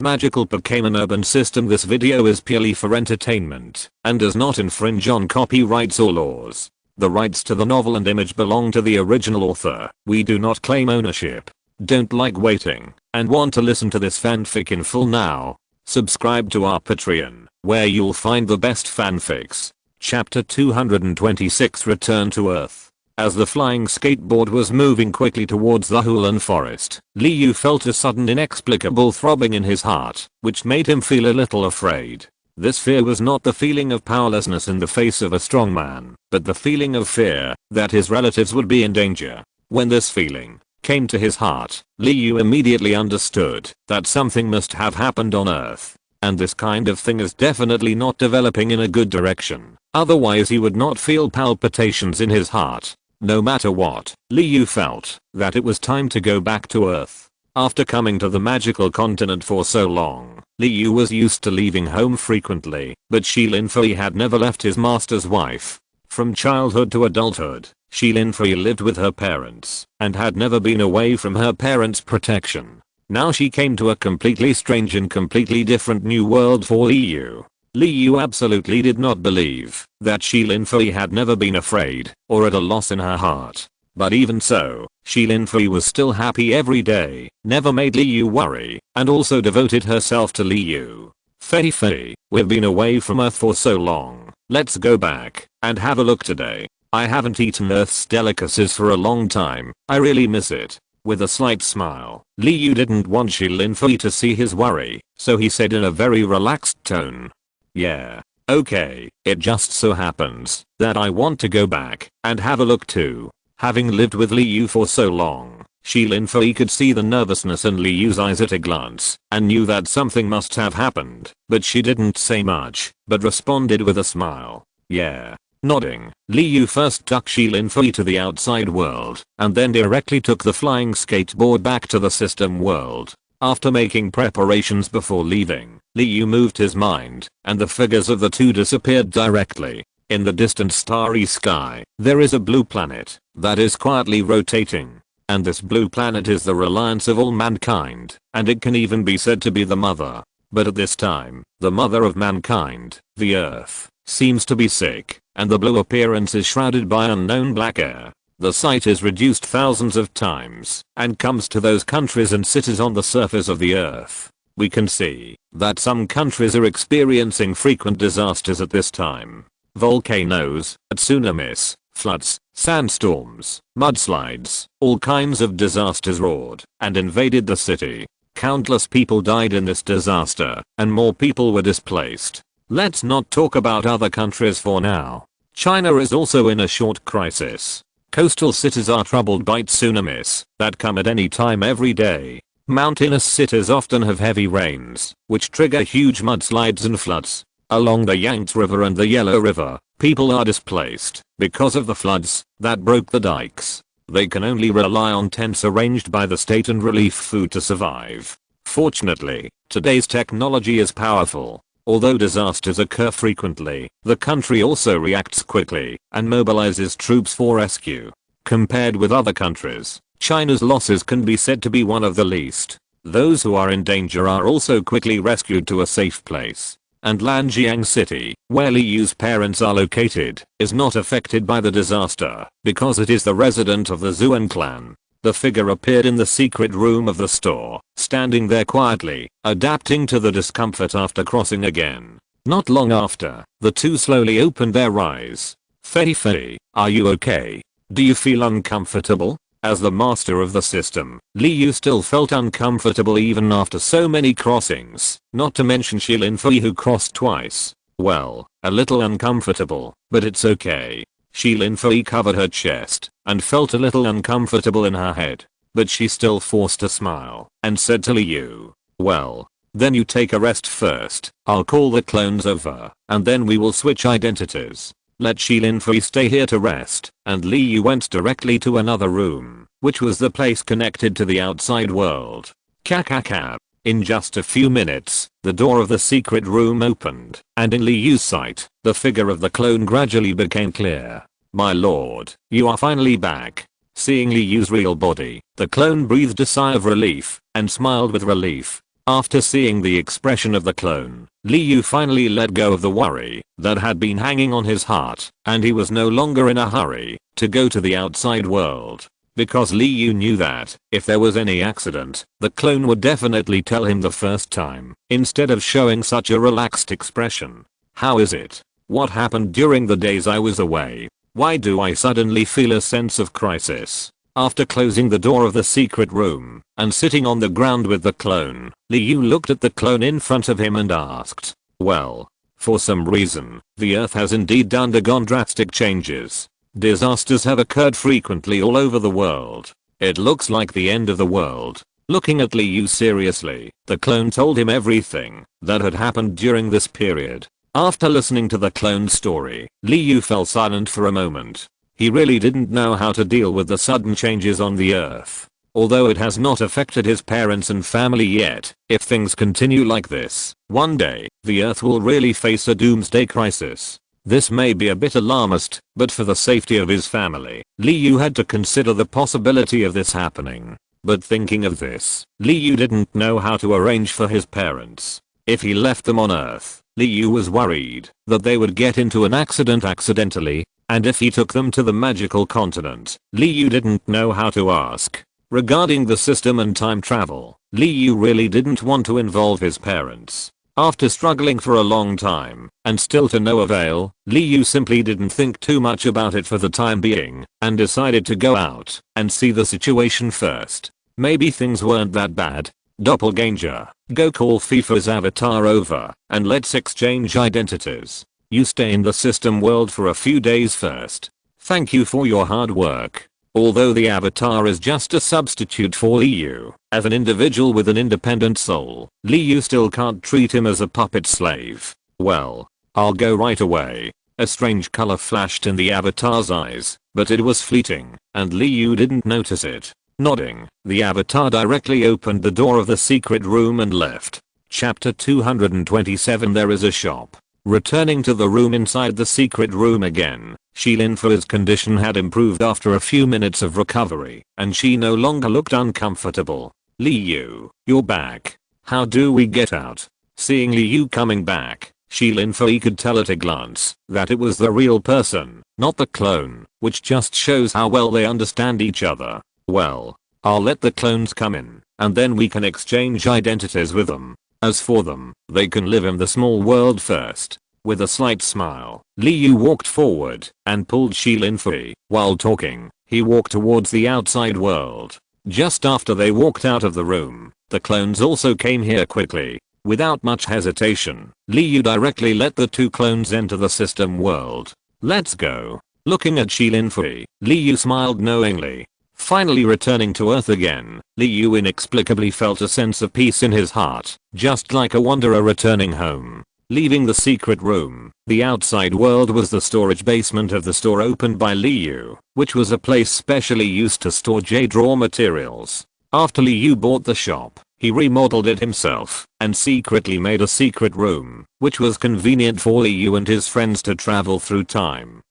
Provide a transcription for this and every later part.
magical Pokémon urban system. This video is purely for entertainment and does not infringe on copyrights or laws. The rights to the novel and image belong to the original author. We do not claim ownership. Don't like waiting and want to listen to this fanfic in full now? Subscribe to our Patreon, where you'll find the best fanfics. Chapter 226 Return to Earth. As the flying skateboard was moving quickly towards the Hulan forest, Liu felt a sudden inexplicable throbbing in his heart, which made him feel a little afraid. This fear was not the feeling of powerlessness in the face of a strong man, but the feeling of fear that his relatives would be in danger. When this feeling came to his heart, Liu immediately understood that something must have happened on Earth. And this kind of thing is definitely not developing in a good direction. Otherwise he would not feel palpitations in his heart. No matter what, Liu felt that it was time to go back to Earth. After coming to the magical continent for so long, Liu was used to leaving home frequently, but Shilin Fei had never left his master's wife. From childhood to adulthood, Shilin Fei lived with her parents and had never been away from her parents' protection. Now she came to a completely strange and completely different new world for Liu. Liu absolutely did not believe that Shilin Fei had never been afraid or at a loss in her heart. But even so, Shilin Fei was still happy every day, never made Liu worry, and also devoted herself to Liu. Fei, we've been away from Earth for so long. Let's go back and have a look today. I haven't eaten Earth's delicacies for a long time. I really miss it. With a slight smile, Liu didn't want Shilin Fei to see his worry, so he said in a very relaxed tone. Yeah, okay, it just so happens that I want to go back and have a look too. Having lived with Liu for so long, Shilin Fei could see the nervousness in Liu's eyes at a glance and knew that something must have happened, but she didn't say much, but responded with a smile. Yeah. Nodding, Liu first took Shilin Fei to the outside world and then directly took the flying skateboard back to the system world. After making preparations before leaving, Liu moved his mind, and the figures of the two disappeared directly. In the distant starry sky, there is a blue planet that is quietly rotating. And this blue planet is the reliance of all mankind, and it can even be said to be the mother. But at this time, the mother of mankind, the Earth, seems to be sick, and the blue appearance is shrouded by unknown black air. The sight is reduced thousands of times and comes to those countries and cities on the surface of the Earth. We can see that some countries are experiencing frequent disasters at this time. Volcanoes, tsunamis, floods, sandstorms, mudslides, all kinds of disasters roared and invaded the city. Countless people died in this disaster, and more people were displaced. Let's not talk about other countries for now. China is also in a short crisis. Coastal cities are troubled by tsunamis that come at any time every day. Mountainous cities often have heavy rains, which trigger huge mudslides and floods. Along the Yangtze River and the Yellow River, people are displaced because of the floods that broke the dikes. They can only rely on tents arranged by the state and relief food to survive. Fortunately, today's technology is powerful. Although disasters occur frequently, the country also reacts quickly and mobilizes troops for rescue. Compared with other countries, China's losses can be said to be one of the least. Those who are in danger are also quickly rescued to a safe place. And Lanjiang City, where Liu's parents are located, is not affected by the disaster because it is the resident of the Zhuan clan. The figure appeared in the secret room of the store, standing there quietly, adapting to the discomfort after crossing again. Not long after, the two slowly opened their eyes. Fei, are you okay? Do you feel uncomfortable? As the master of the system, Liu still felt uncomfortable even after so many crossings, not to mention Shilin Fei who crossed twice. Well, a little uncomfortable, but it's okay. Shilin Fei covered her chest and felt a little uncomfortable in her head, but she still forced a smile and said to Liu, well, then you take a rest first. I'll call the clones over and then we will switch identities. Let Shilin Fei stay here to rest, and Liu went directly to another room, which was the place connected to the outside world. Kakaka. In just a few minutes, the door of the secret room opened, and in Liu's sight, the figure of the clone gradually became clear. My lord, you are finally back. Seeing Liu's real body, the clone breathed a sigh of relief and smiled with relief. After seeing the expression of the clone, Li Yu finally let go of the worry that had been hanging on his heart, and he was no longer in a hurry to go to the outside world. Because Li Yu knew that, if there was any accident, the clone would definitely tell him the first time, instead of showing such a relaxed expression. How is it? What happened during the days I was away? Why do I suddenly feel a sense of crisis? After closing the door of the secret room and sitting on the ground with the clone, Li Yu looked at the clone in front of him and asked, well, for some reason, the Earth has indeed undergone drastic changes. Disasters have occurred frequently all over the world. It looks like the end of the world. Looking at Li Yu seriously, the clone told him everything that had happened during this period. After listening to the clone's story, Li Yu fell silent for a moment. He really didn't know how to deal with the sudden changes on the Earth. Although it has not affected his parents and family yet, if things continue like this, one day, the Earth will really face a doomsday crisis. This may be a bit alarmist, but for the safety of his family, Li Yu had to consider the possibility of this happening. But thinking of this, Li Yu didn't know how to arrange for his parents. If he left them on Earth, Li Yu was worried that they would get into an accident accidentally, and if he took them to the magical continent, Li Yu didn't know how to ask. Regarding the system and time travel, Li Yu really didn't want to involve his parents. After struggling for a long time, and still to no avail, Li Yu simply didn't think too much about it for the time being, and decided to go out and see the situation first. Maybe things weren't that bad. Doppelganger, go call FIFA's avatar over, and let's exchange identities. You stay in the system world for a few days first. Thank you for your hard work. Although the avatar is just a substitute for Li Yu, as an individual with an independent soul, Li Yu still can't treat him as a puppet slave. Well, I'll go right away. A strange color flashed in the avatar's eyes, but it was fleeting, and Li Yu didn't notice it. Nodding, the avatar directly opened the door of the secret room and left. Chapter 227. There is a shop. Returning to the room inside the secret room again, Linfu's condition had improved after a few minutes of recovery, and she no longer looked uncomfortable. Li Yu, you're back. How do we get out? Seeing Li Yu coming back, Linfu could tell at a glance that it was the real person, not the clone, which just shows how well they understand each other. Well, I'll let the clones come in, and then we can exchange identities with them. As for them, they can live in the small world first. With a slight smile, Li Yu walked forward and pulled Linfu. While talking, he walked towards the outside world. Just after they walked out of the room, the clones also came here quickly. Without much hesitation, Li Yu directly let the two clones enter the system world. Let's go. Looking at Linfu, Li Yu smiled knowingly. Finally returning to Earth again, Li Yu inexplicably felt a sense of peace in his heart, just like a wanderer returning home. Leaving the secret room, the outside world was the storage basement of the store opened by Li Yu, which was a place specially used to store jade raw materials. After Li Yu bought the shop, he remodeled it himself and secretly made a secret room, which was convenient for Li Yu and his friends to travel through time.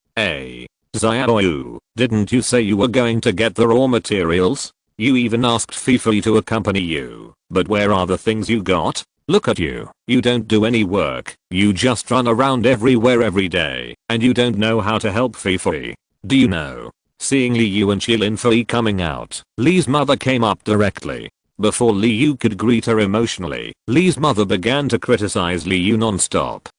Xiaoyu, didn't you say you were going to get the raw materials? You even asked Fifi to accompany you, but where are the things you got? Look at you, you don't do any work, you just run around everywhere every day, and you don't know how to help Fifi. Do you know? Seeing Li Yu and Linfu coming out, Li's mother came up directly. Before Li Yu could greet her emotionally, Li's mother began to criticize Li Yu non-stop.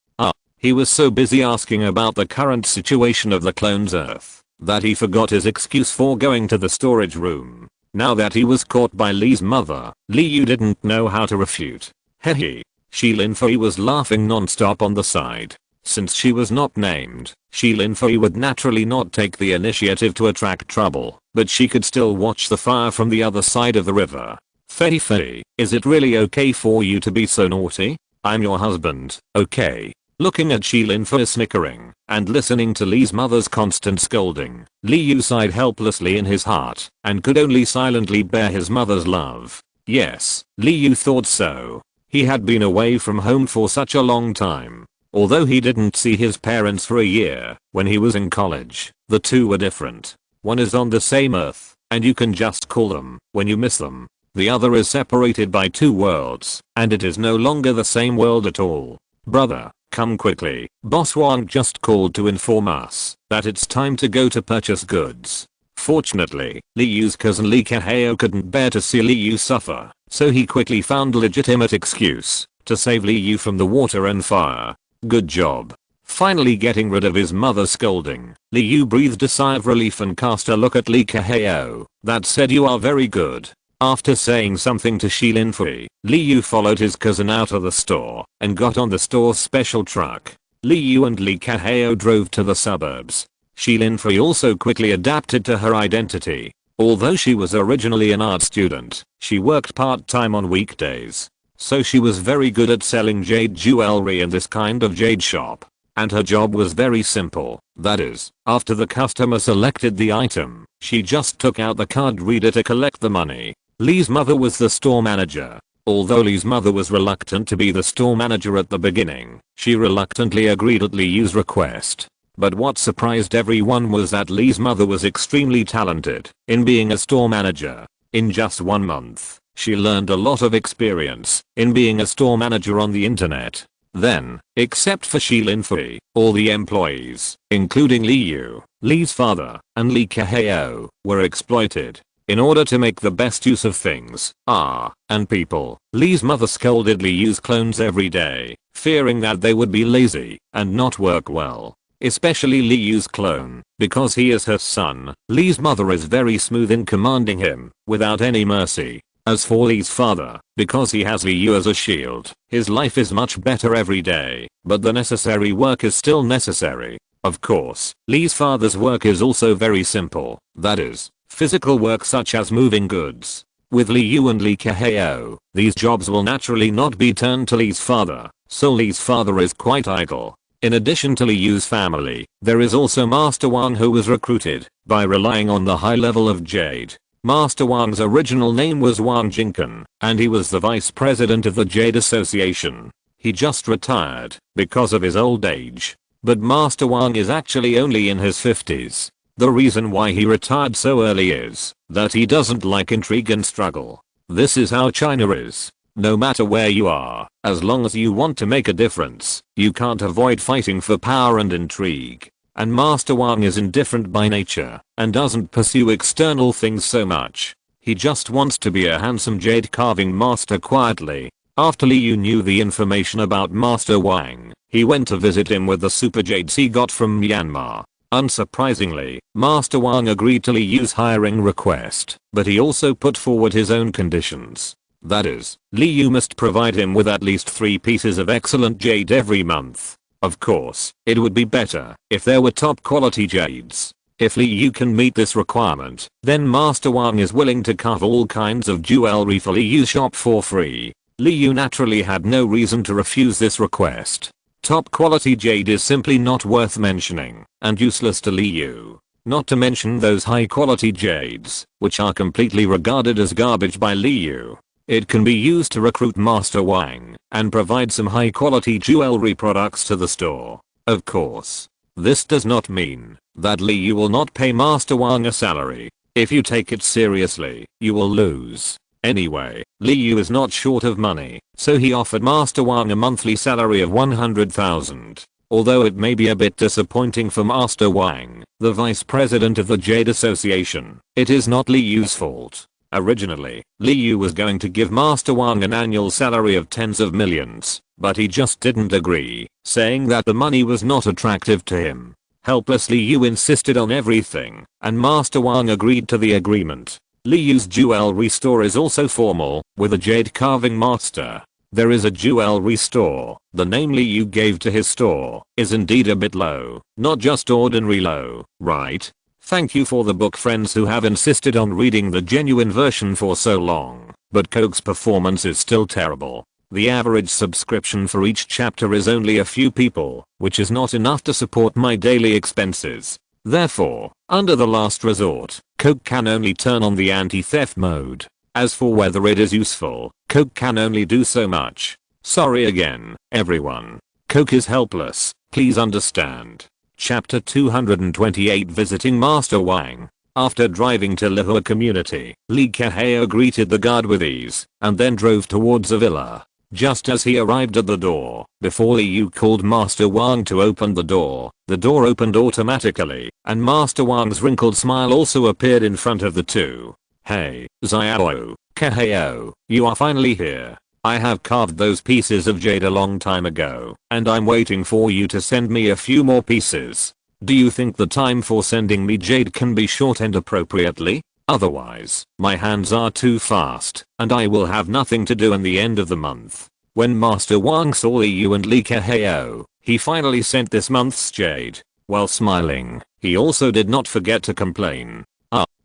He was so busy asking about the current situation of the clone's Earth that he forgot his excuse for going to the storage room. Now that he was caught by Li's mother, Li Yu didn't know how to refute. Hehe. Linfu was laughing non-stop on the side. Since she was not named, Linfu would naturally not take the initiative to attract trouble, but she could still watch the fire from the other side of the river. Fei, is it really okay for you to be so naughty? I'm your husband, okay? Looking at Linfu snickering and listening to Li's mother's constant scolding, Li Yu sighed helplessly in his heart and could only silently bear his mother's love. Yes, Li Yu thought so. He had been away from home for such a long time. Although he didn't see his parents for a year when he was in college, the two were different. One is on the same Earth, and you can just call them when you miss them. The other is separated by 2 worlds, and it is no longer the same world at all. Brother, come quickly. Boss Wang just called to inform us that it's time to go to purchase goods. Fortunately, Li Yu's cousin Li Kaheo couldn't bear to see Li Yu suffer, so he quickly found a legitimate excuse to save Li Yu from the water and fire. Good job. Finally getting rid of his mother's scolding, Li Yu breathed a sigh of relief and cast a look at Li Kaheo that said, "You are very good." After saying something to Shi Linfei, Li Yu followed his cousin out of the store and got on the store's special truck. Li Yu and Li Kaheo drove to the suburbs. Shi Linfei also quickly adapted to her identity. Although she was originally an art student, she worked part-time on weekdays. So she was very good at selling jade jewelry in this kind of jade shop. And her job was very simple. That is, after the customer selected the item, she just took out the card reader to collect the money. Li's mother was the store manager. Although Li's mother was reluctant to be the store manager at the beginning, she reluctantly agreed at Li Yu's request. But what surprised everyone was that Li's mother was extremely talented in being a store manager. In just 1 month, she learned a lot of experience in being a store manager on the internet. Then, except for Shi Linfei, all the employees, including Li Yu, Li's father, and Li Kaheo, were exploited. In order to make the best use of things, and people, Li's mother scolded Li Yu's clones every day, fearing that they would be lazy and not work well. Especially Li Yu's clone, because he is her son. Li's mother is very smooth in commanding him, without any mercy. As for Li's father, because he has Li Yu as a shield, his life is much better every day, but the necessary work is still necessary. Of course, Li's father's work is also very simple, that is, physical work such as moving goods. With Li Yu and Li Kaheo, these jobs will naturally not be turned to Li's father, so Li's father is quite idle. In addition to Li Yu's family, there is also Master Wang, who was recruited by relying on the high level of jade. Master Wang's original name was Wang Jinken, and he was the vice president of the Jade Association. He just retired because of his old age. But Master Wang is actually only in his 50s. The reason why he retired so early is that he doesn't like intrigue and struggle. This is how China is. No matter where you are, as long as you want to make a difference, you can't avoid fighting for power and intrigue. And Master Wang is indifferent by nature and doesn't pursue external things so much. He just wants to be a handsome jade carving master quietly. After Li Yu knew the information about Master Wang, he went to visit him with the super jades he got from Myanmar. Unsurprisingly, Master Wang agreed to Li Yu's hiring request, but he also put forward his own conditions. That is, Li Yu must provide him with at least 3 pieces of excellent jade every month. Of course, it would be better if there were top quality jades. If Li Yu can meet this requirement, then Master Wang is willing to carve all kinds of jewelry for Li Yu's shop for free. Li Yu naturally had no reason to refuse this request. Top quality jade is simply not worth mentioning, and useless to Li Yu. Not to mention those high quality jades, which are completely regarded as garbage by Li Yu. It can be used to recruit Master Wang and provide some high quality jewelry products to the store. Of course, this does not mean that Li Yu will not pay Master Wang a salary. If you take it seriously, you will lose. Anyway, Li Yu is not short of money, so he offered Master Wang a monthly salary of 100,000. Although it may be a bit disappointing for Master Wang, the vice president of the Jade Association, it is not Li Yu's fault. Originally, Li Yu was going to give Master Wang an annual salary of tens of millions, but he just didn't agree, saying that the money was not attractive to him. Helpless Li Yu insisted on everything, and Master Wang agreed to the agreement. Li Yu's jewelry store is also formal, with a jade carving master. There is a jewelry store. The name Li Yu gave to his store is indeed a bit low, not just ordinary low, right? Thank you for the book friends who have insisted on reading the genuine version for so long, but Coke's performance is still terrible. The average subscription for each chapter is only a few people, which is not enough to support my daily expenses. Therefore, under the last resort, Coke can only turn on the anti-theft mode. As for whether it is useful, Coke can only do so much. Sorry again, everyone. Coke is helpless, please understand. Chapter 228 Visiting Master Wang. After driving to Lihua community, Lee Kaheo greeted the guard with ease, and then drove towards a villa. Just as he arrived at the door, before Liu called Master Wang to open the door opened automatically, and Master Wang's wrinkled smile also appeared in front of the two. Hey, Xiao, Kaheo, you are finally here. I have carved those pieces of jade a long time ago, and I'm waiting for you to send me a few more pieces. Do you think the time for sending me jade can be shortened appropriately? Otherwise, my hands are too fast, and I will have nothing to do in the end of the month. When Master Wang saw Liu and Lee Kaheo, he finally sent this month's jade. While smiling, he also did not forget to complain.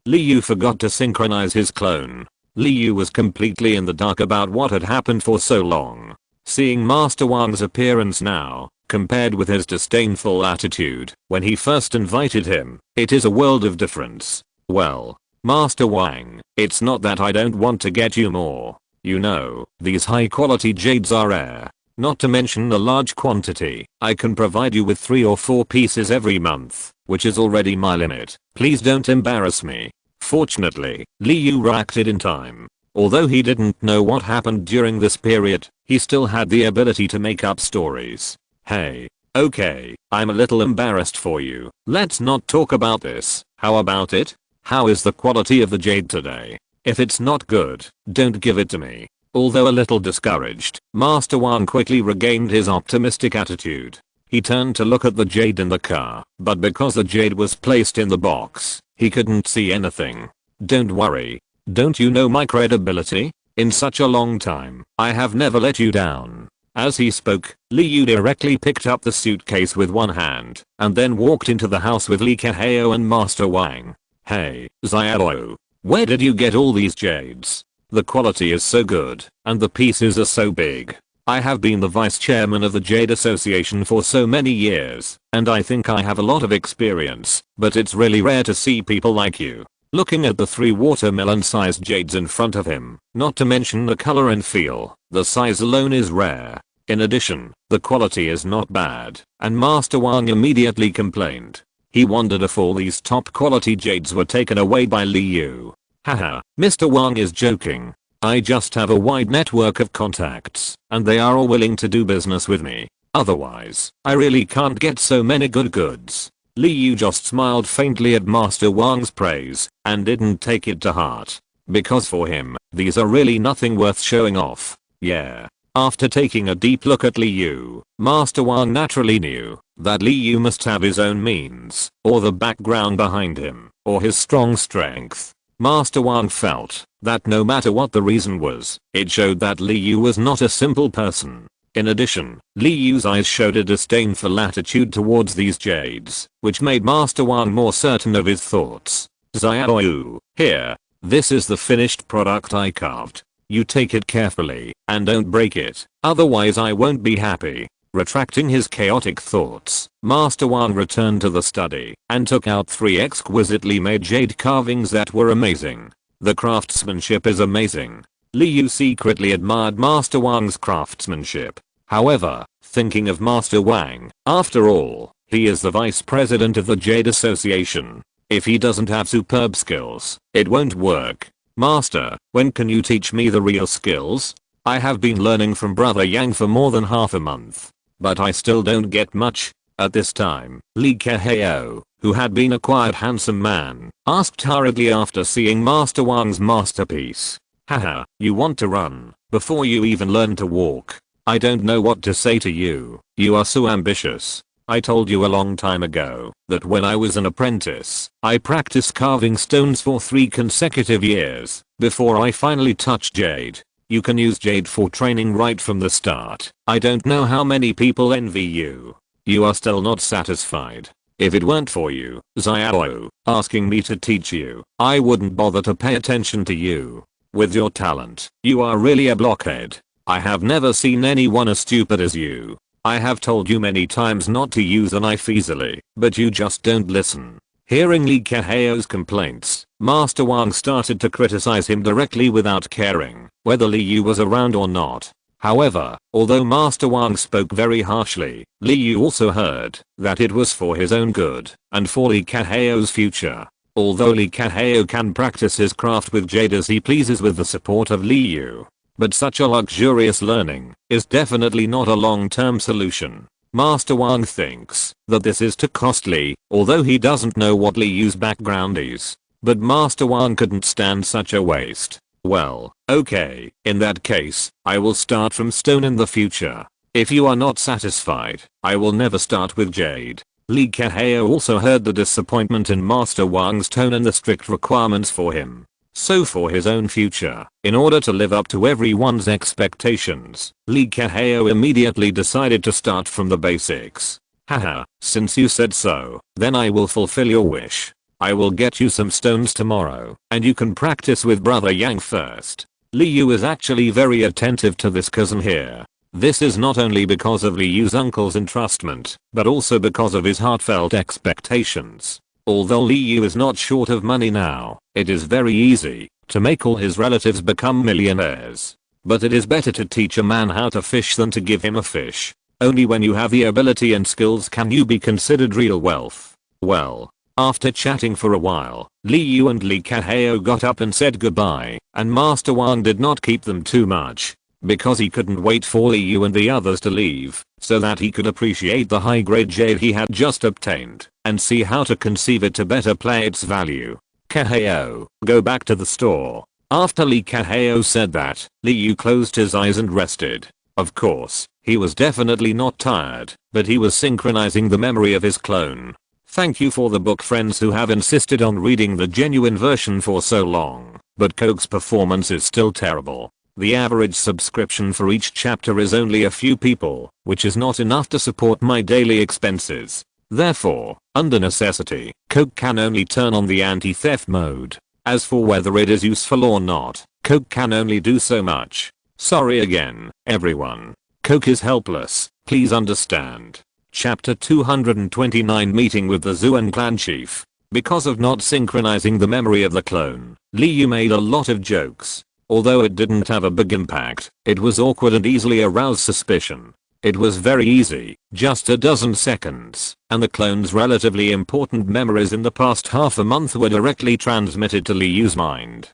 Liu forgot to synchronize his clone. Liu was completely in the dark about what had happened for so long. Seeing Master Wang's appearance now, compared with his disdainful attitude when he first invited him, it is a world of difference. Well, Master Wang, it's not that I don't want to get you more. You know, these high quality jades are rare. Not to mention the large quantity. I can provide you with 3 or 4 pieces every month, which is already my limit. Please don't embarrass me. Fortunately, Liu reacted in time. Although he didn't know what happened during this period, he still had the ability to make up stories. Hey, okay, I'm a little embarrassed for you. Let's not talk about this. How about it? How is the quality of the jade today? If it's not good, don't give it to me. Although a little discouraged, Master Wang quickly regained his optimistic attitude. He turned to look at the jade in the car, but because the jade was placed in the box, he couldn't see anything. Don't worry. Don't you know my credibility? In such a long time, I have never let you down. As he spoke, Liu directly picked up the suitcase with one hand, and then walked into the house with Lee Kaheo and Master Wang. Hey, Xiao, where did you get all these jades? The quality is so good, and the pieces are so big. I have been the vice chairman of the Jade Association for so many years, and I think I have a lot of experience, but it's really rare to see people like you. Looking at the 3 watermelon-sized jades in front of him, not to mention the color and feel, the size alone is rare. In addition, the quality is not bad, and Master Wang immediately complained. He wondered if all these top quality jades were taken away by Liu. Haha, Mr. Wang is joking. I just have a wide network of contacts, and they are all willing to do business with me. Otherwise, I really can't get so many good goods. Liu just smiled faintly at Master Wang's praise, and didn't take it to heart. Because for him, these are really nothing worth showing off. Yeah. After taking a deep look at Liu, Master Wang naturally knew that Liu must have his own means, or the background behind him, or his strong strength. Master Wang felt that no matter what the reason was, it showed that Liu was not a simple person. In addition, Liu's eyes showed a disdainful attitude towards these jades, which made Master Wang more certain of his thoughts. Xiaoyu, here, this is the finished product I carved. You take it carefully, and don't break it, otherwise I won't be happy. Retracting his chaotic thoughts, Master Wang returned to the study, and took out 3 exquisitely made jade carvings that were amazing. The craftsmanship is amazing. Liu secretly admired Master Wang's craftsmanship. However, thinking of Master Wang, after all, he is the vice president of the Jade Association. If he doesn't have superb skills, it won't work. Master, when can you teach me the real skills? I have been learning from Brother Yang for more than half a month, but I still don't get much. At this time, Lee Kaheo, who had been a quiet handsome man, asked hurriedly after seeing Master Wang's masterpiece. Haha, you want to run, before you even learn to walk. I don't know what to say to you, you are so ambitious. I told you a long time ago that when I was an apprentice, I practiced carving stones for 3 consecutive years, before I finally touched jade. You can use jade for training right from the start. I don't know how many people envy you. You are still not satisfied. If it weren't for you, Xiao, asking me to teach you, I wouldn't bother to pay attention to you. With your talent, you are really a blockhead. I have never seen anyone as stupid as you. I have told you many times not to use a knife easily, but you just don't listen. Hearing Lee Kaheo's complaints, Master Wang started to criticize him directly without caring whether Liu was around or not. However, although Master Wang spoke very harshly, Liu also heard that it was for his own good and for Lee Kaheo's future. Although Lee Kaheo can practice his craft with jade as he pleases with the support of Liu, but such a luxurious learning is definitely not a long-term solution. Master Wang thinks that this is too costly, although he doesn't know what Liu's background is. But Master Wang couldn't stand such a waste. Well, okay, in that case, I will start from stone in the future. If you are not satisfied, I will never start with jade. Lee Kaheo also heard the disappointment in Master Wang's tone and the strict requirements for him. So for his own future, in order to live up to everyone's expectations, Lee Kaheo immediately decided to start from the basics. Haha, since you said so, then I will fulfill your wish. I will get you some stones tomorrow, and you can practice with Brother Yang first. Liu is actually very attentive to this cousin here. This is not only because of Liu's uncle's entrustment, but also because of his heartfelt expectations. Although Liu is not short of money now, it is very easy to make all his relatives become millionaires. But it is better to teach a man how to fish than to give him a fish. Only when you have the ability and skills can you be considered real wealth. Well, after chatting for a while, Liu and Lee Kaheo got up and said goodbye, and Master Wang did not keep them too much, because he couldn't wait for Liu and the others to leave, so that he could appreciate the high-grade jade he had just obtained, and see how to conceive it to better play its value. Kaheo, go back to the store. After Lee Kaheo said that, Liu closed his eyes and rested. Of course, he was definitely not tired, but he was synchronizing the memory of his clone. Thank you for the book friends who have insisted on reading the genuine version for so long, but Coke's performance is still terrible. The average subscription for each chapter is only a few people, which is not enough to support my daily expenses. Therefore, under necessity, Coke can only turn on the anti-theft mode. As for whether it is useful or not, Coke can only do so much. Sorry again, everyone. Coke is helpless, please understand. Chapter 229 Meeting with the Zuan clan chief. Because of not synchronizing the memory of the clone, Liu made a lot of jokes. Although it didn't have a big impact, it was awkward and easily aroused suspicion. It was very easy, just a dozen seconds, and the clone's relatively important memories in the past half a month were directly transmitted to Liu's mind.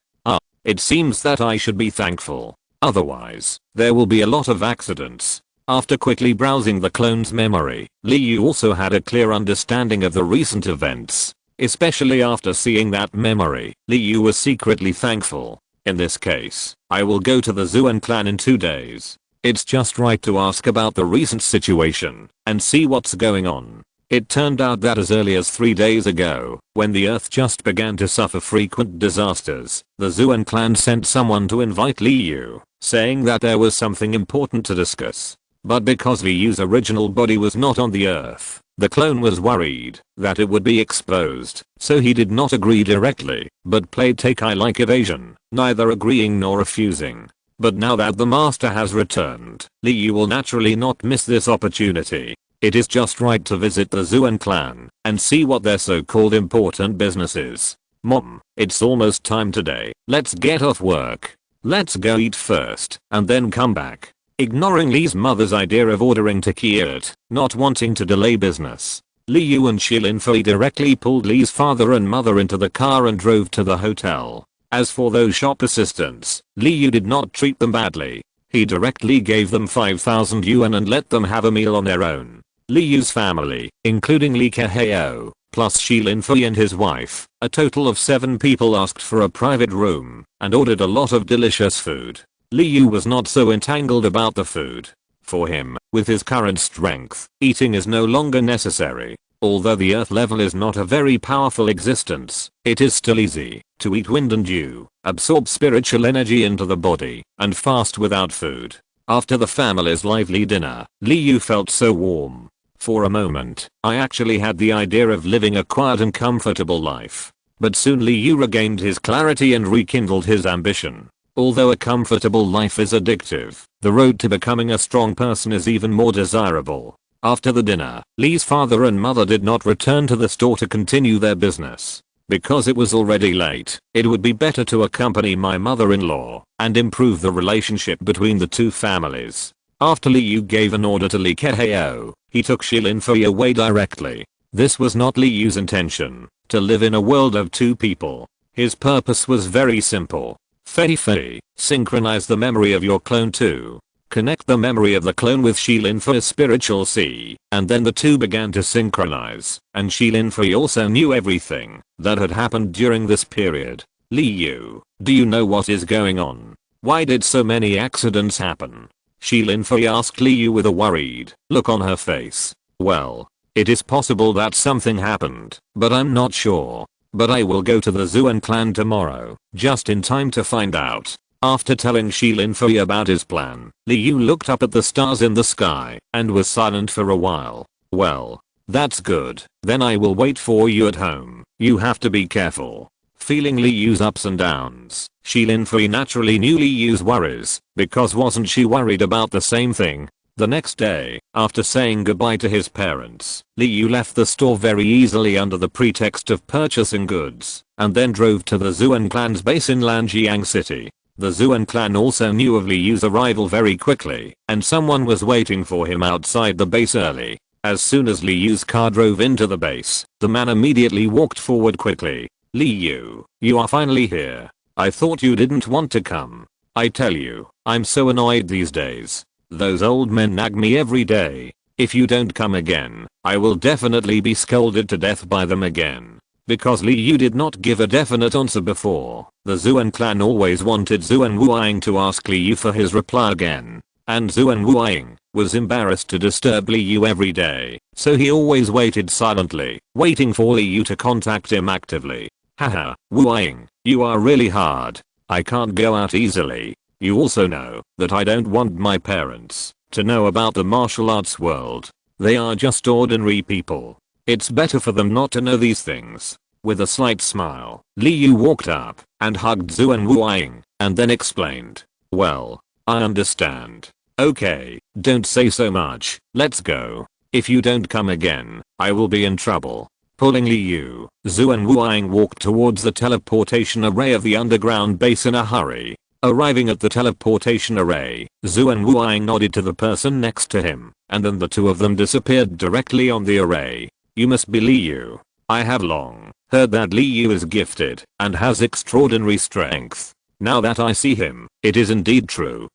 It seems that I should be thankful. Otherwise, there will be a lot of accidents. After quickly browsing the clone's memory, Liu also had a clear understanding of the recent events. Especially after seeing that memory, Liu was secretly thankful. In this case, I will go to the Zuan clan in 2 days. It's just right to ask about the recent situation and see what's going on. It turned out that as early as 3 days ago, when the earth just began to suffer frequent disasters, the Zuan clan sent someone to invite Liu, saying that there was something important to discuss. But because Liu's original body was not on the earth, the clone was worried that it would be exposed, so he did not agree directly, but played take-I-like evasion, neither agreeing nor refusing. But now that the master has returned, Liu will naturally not miss this opportunity. It is just right to visit the Zuan clan and see what their so-called important business is. Mom, it's almost time today, let's get off work. Let's go eat first, and then come back. Ignoring Lee's mother's idea of ordering takeout, not wanting to delay business, Liu and Shilin Fei directly pulled Lee's father and mother into the car and drove to the hotel. As for those shop assistants, Liu did not treat them badly. He directly gave them 5,000 yuan and let them have a meal on their own. Liu's family, including Lee Kaheo, plus Shilin Fei and his wife, a total of 7 people asked for a private room and ordered a lot of delicious food. Liu was not so entangled about the food. For him, with his current strength, eating is no longer necessary. Although the earth level is not a very powerful existence, it is still easy to eat wind and dew, absorb spiritual energy into the body, and fast without food. After the family's lively dinner, Liu felt so warm. For a moment, I actually had the idea of living a quiet and comfortable life. But soon Liu regained his clarity and rekindled his ambition. Although a comfortable life is addictive, the road to becoming a strong person is even more desirable. After the dinner, Lee's father and mother did not return to the store to continue their business. Because it was already late, it would be better to accompany my mother-in-law and improve the relationship between the two families. After Liu gave an order to Lee Kaheo, he took Shilin Fei away directly. This was not Li Yu's intention, to live in a world of two people. His purpose was very simple. Fei, synchronize the memory of your clone to connect the memory of the clone with Shilin Fei's spiritual sea, and then the two began to synchronize, and Shilin Fei also knew everything that had happened during this period. Li Yu, do you know what is going on? Why did so many accidents happen? Shilin Fei asked Li Yu with a worried look on her face. Well, it is possible that something happened, but I'm not sure. But I will go to the Zuan clan tomorrow, just in time to find out. After telling Shilin Fei about his plan, Li Yu looked up at the stars in the sky and was silent for a while. Well, that's good. Then I will wait for you at home. You have to be careful. Feeling Li Yu's ups and downs, Shilin Fei naturally knew Li Yu's worries, because wasn't she worried about the same thing? The next day, after saying goodbye to his parents, Li Yu left the store very easily under the pretext of purchasing goods, and then drove to the Zuan clan's base in Lanjiang City. The Zuan clan also knew of Li Yu's arrival very quickly, and someone was waiting for him outside the base early. As soon as Li Yu's car drove into the base, the man immediately walked forward quickly. Li Yu, you are finally here. I thought you didn't want to come. I tell you, I'm so annoyed these days. Those old men nag me every day. If you don't come again, I will definitely be scolded to death by them again. Because Li Yu did not give a definite answer before, the Zuan clan always wanted Zuan Wuying to ask Li Yu for his reply again. And Zuan Wuying was embarrassed to disturb Li Yu every day, so he always waited silently, waiting for Li Yu to contact him actively. Haha, Wuying, you are really hard. I can't go out easily. You also know that I don't want my parents to know about the martial arts world. They are just ordinary people. It's better for them not to know these things. With a slight smile, Li Yu walked up and hugged Zuan Wuying and then explained. Well, I understand. Okay, don't say so much. Let's go. If you don't come again, I will be in trouble. Pulling Li Yu, Zuan Wuying walked towards the teleportation array of the underground base in a hurry. Arriving at the teleportation array, Zuan Wuying nodded to the person next to him, and then the two of them disappeared directly on the array. You must be Li Yu. I have long heard that Li Yu is gifted and has extraordinary strength. Now that I see him, it is indeed true.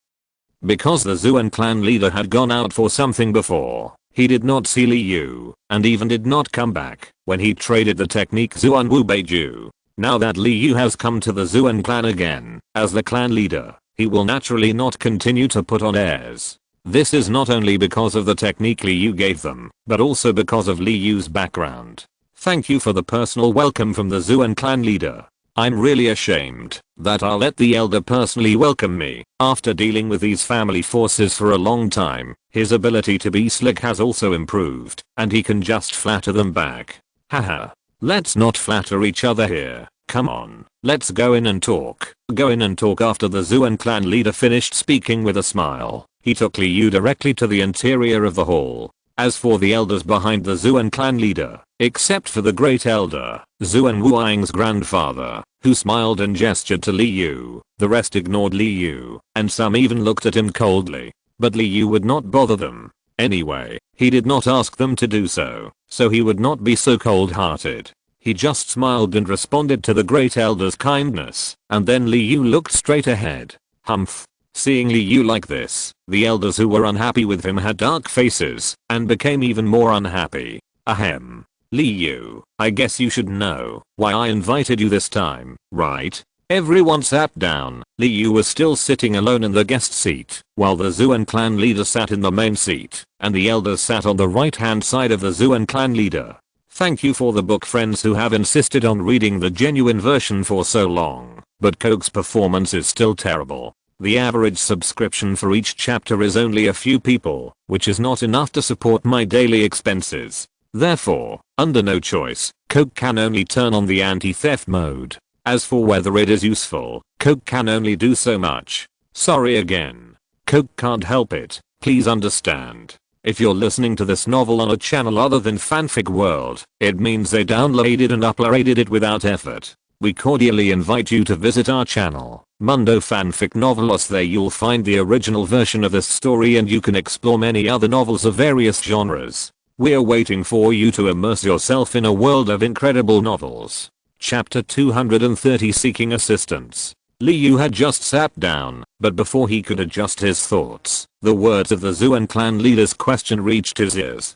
Because the Zuan clan leader had gone out for something before, he did not see Li Yu, and even did not come back when he traded the technique Zuan Wu Beiju. Now that Li Yu has come to the Zuan clan again, as the clan leader, he will naturally not continue to put on airs. This is not only because of the technique Li Yu gave them, but also because of Li Yu's background. Thank you for the personal welcome from the Zuan clan leader. I'm really ashamed that I'll let the elder personally welcome me. After dealing with these family forces for a long time, his ability to be slick has also improved, and he can just flatter them back. Haha. Let's not flatter each other here. Come on, let's go in and talk. Go in and talk. After the Zuan clan leader finished speaking with a smile, he took Li Yu directly to the interior of the hall. As for the elders behind the Zuan clan leader, except for the great elder, Zuan Wuying's grandfather, who smiled and gestured to Li Yu, the rest ignored Li Yu, and some even looked at him coldly. But Li Yu would not bother them. Anyway, he did not ask them to do so he would not be so cold-hearted. He just smiled and responded to the great elder's kindness, and then Li Yu looked straight ahead. Humph. Seeing Li Yu like this, the elders who were unhappy with him had dark faces, and became even more unhappy. Ahem. Li Yu, I guess you should know why I invited you this time, right? Everyone sat down. Li Yu was still sitting alone in the guest seat, while the Zuan clan leader sat in the main seat, and the elders sat on the right hand side of the Zuan clan leader. Thank you for the book friends who have insisted on reading the genuine version for so long, but Coke's performance is still terrible. The average subscription for each chapter is only a few people, which is not enough to support my daily expenses. Therefore, under no choice, Coke can only turn on the anti-theft mode. As for whether it is useful, Coke can only do so much. Sorry again. Coke can't help it, please understand. If you're listening to this novel on a channel other than Fanfic World, it means they downloaded and uploaded it without effort. We cordially invite you to visit our channel, Mundo Fanfic Novelos. There you'll find the original version of this story and you can explore many other novels of various genres. We're waiting for you to immerse yourself in a world of incredible novels. Chapter 230 Seeking Assistance. Li Yu had just sat down, but before he could adjust his thoughts, the words of the Zuan clan leader's question reached his ears.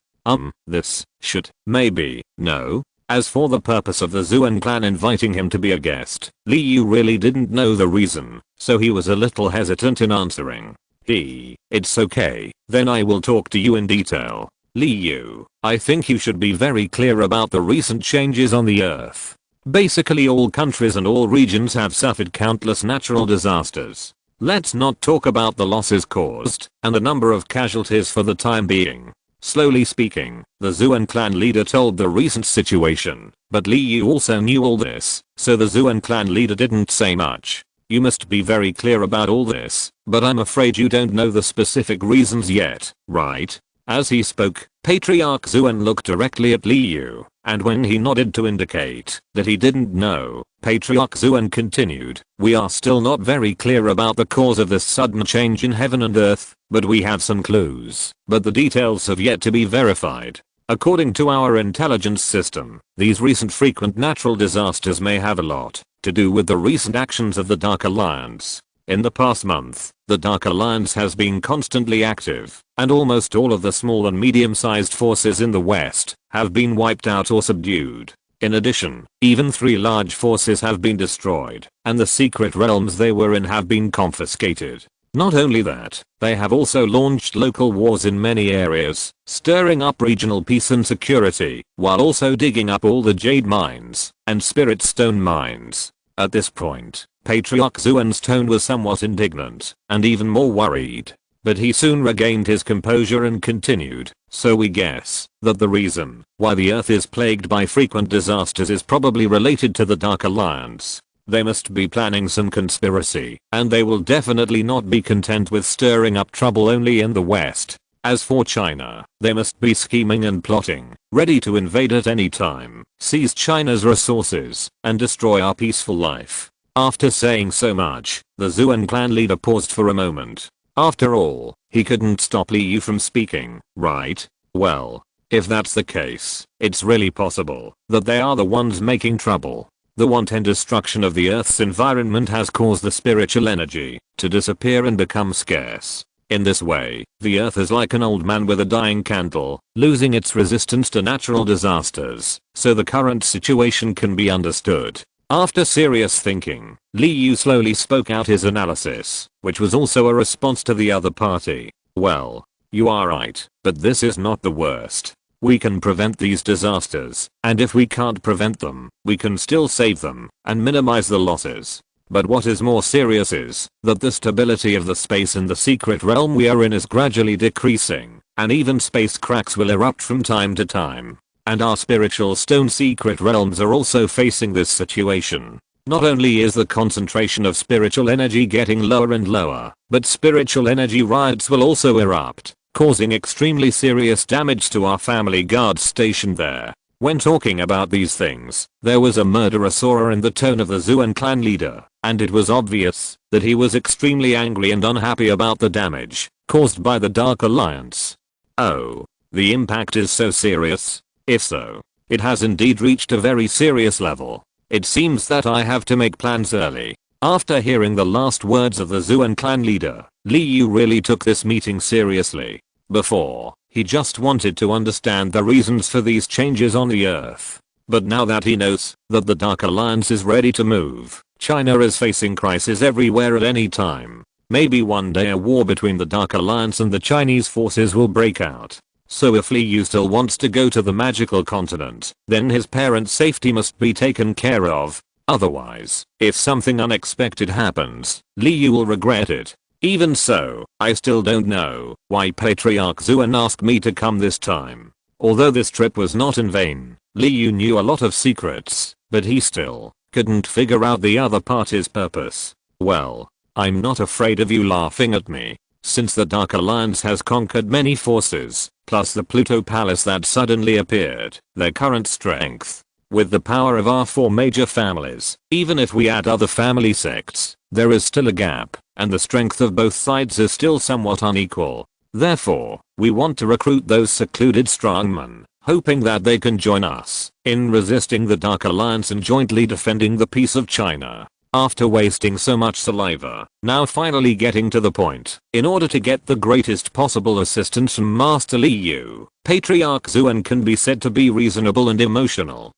This, should, maybe, no. As for the purpose of the Zuan clan inviting him to be a guest, Li Yu really didn't know the reason, so he was a little hesitant in answering. It's okay, then I will talk to you in detail. Li Yu, I think you should be very clear about the recent changes on the earth. Basically all countries and all regions have suffered countless natural disasters. Let's not talk about the losses caused and the number of casualties for the time being. Slowly speaking, the Zuan clan leader told the recent situation, but Li Yu also knew all this, so the Zuan clan leader didn't say much. You must be very clear about all this, but I'm afraid you don't know the specific reasons yet, right? As he spoke, Patriarch Zuan looked directly at Li Yu, and when he nodded to indicate that he didn't know, Patriarch Zuan continued, we are still not very clear about the cause of this sudden change in heaven and earth, but we have some clues, but the details have yet to be verified. According to our intelligence system, these recent frequent natural disasters may have a lot to do with the recent actions of the Dark Alliance. In the past month, the Dark Alliance has been constantly active, and almost all of the small and medium-sized forces in the West have been wiped out or subdued. In addition, even 3 large forces have been destroyed, and the secret realms they were in have been confiscated. Not only that, they have also launched local wars in many areas, stirring up regional peace and security, while also digging up all the jade mines and spirit stone mines. At this point, Patriarch Zuan's tone was somewhat indignant, and even more worried. But he soon regained his composure and continued, so we guess that the reason why the earth is plagued by frequent disasters is probably related to the Dark Alliance. They must be planning some conspiracy, and they will definitely not be content with stirring up trouble only in the West. As for China, they must be scheming and plotting, ready to invade at any time, seize China's resources, and destroy our peaceful life. After saying so much, the Zuan clan leader paused for a moment. After all, he couldn't stop Li Yu from speaking, right? Well, if that's the case, it's really possible that they are the ones making trouble. The wanton destruction of the Earth's environment has caused the spiritual energy to disappear and become scarce. In this way, the Earth is like an old man with a dying candle, losing its resistance to natural disasters, so the current situation can be understood. After serious thinking, Li Yu slowly spoke out his analysis, which was also a response to the other party. Well, you are right, but this is not the worst. We can prevent these disasters, and if we can't prevent them, we can still save them and minimize the losses. But what is more serious is that the stability of the space in the secret realm we are in is gradually decreasing, and even space cracks will erupt from time to time. And our spiritual stone secret realms are also facing this situation. Not only is the concentration of spiritual energy getting lower and lower, but spiritual energy riots will also erupt, causing extremely serious damage to our family guards stationed there. When talking about these things, there was a murderous aura in the tone of the Zuan clan leader, and it was obvious that he was extremely angry and unhappy about the damage caused by the Dark Alliance. Oh, the impact is so serious? If so, it has indeed reached a very serious level. It seems that I have to make plans early. After hearing the last words of the Zuan clan leader, Li Yu really took this meeting seriously. Before, he just wanted to understand the reasons for these changes on the earth. But now that he knows that the Dark Alliance is ready to move, China is facing crisis everywhere at any time. Maybe one day a war between the Dark Alliance and the Chinese forces will break out. So if Li Yu still wants to go to the magical continent, then his parents' safety must be taken care of. Otherwise, if something unexpected happens, Li Yu will regret it. Even so, I still don't know why Patriarch Zuan asked me to come this time. Although this trip was not in vain, Li Yu knew a lot of secrets, but he still couldn't figure out the other party's purpose. Well, I'm not afraid of you laughing at me. Since the Dark Alliance has conquered many forces, plus the Pluto Palace that suddenly appeared, their current strength, with the power of our 4 major families, even if we add other family sects, there is still a gap, and the strength of both sides is still somewhat unequal. Therefore, we want to recruit those secluded strongmen, hoping that they can join us in resisting the Dark Alliance and jointly defending the peace of China. After wasting so much saliva, now finally getting to the point, in order to get the greatest possible assistance from Master Li Yu, Patriarch Zuan can be said to be reasonable and emotional.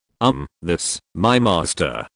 This, my master,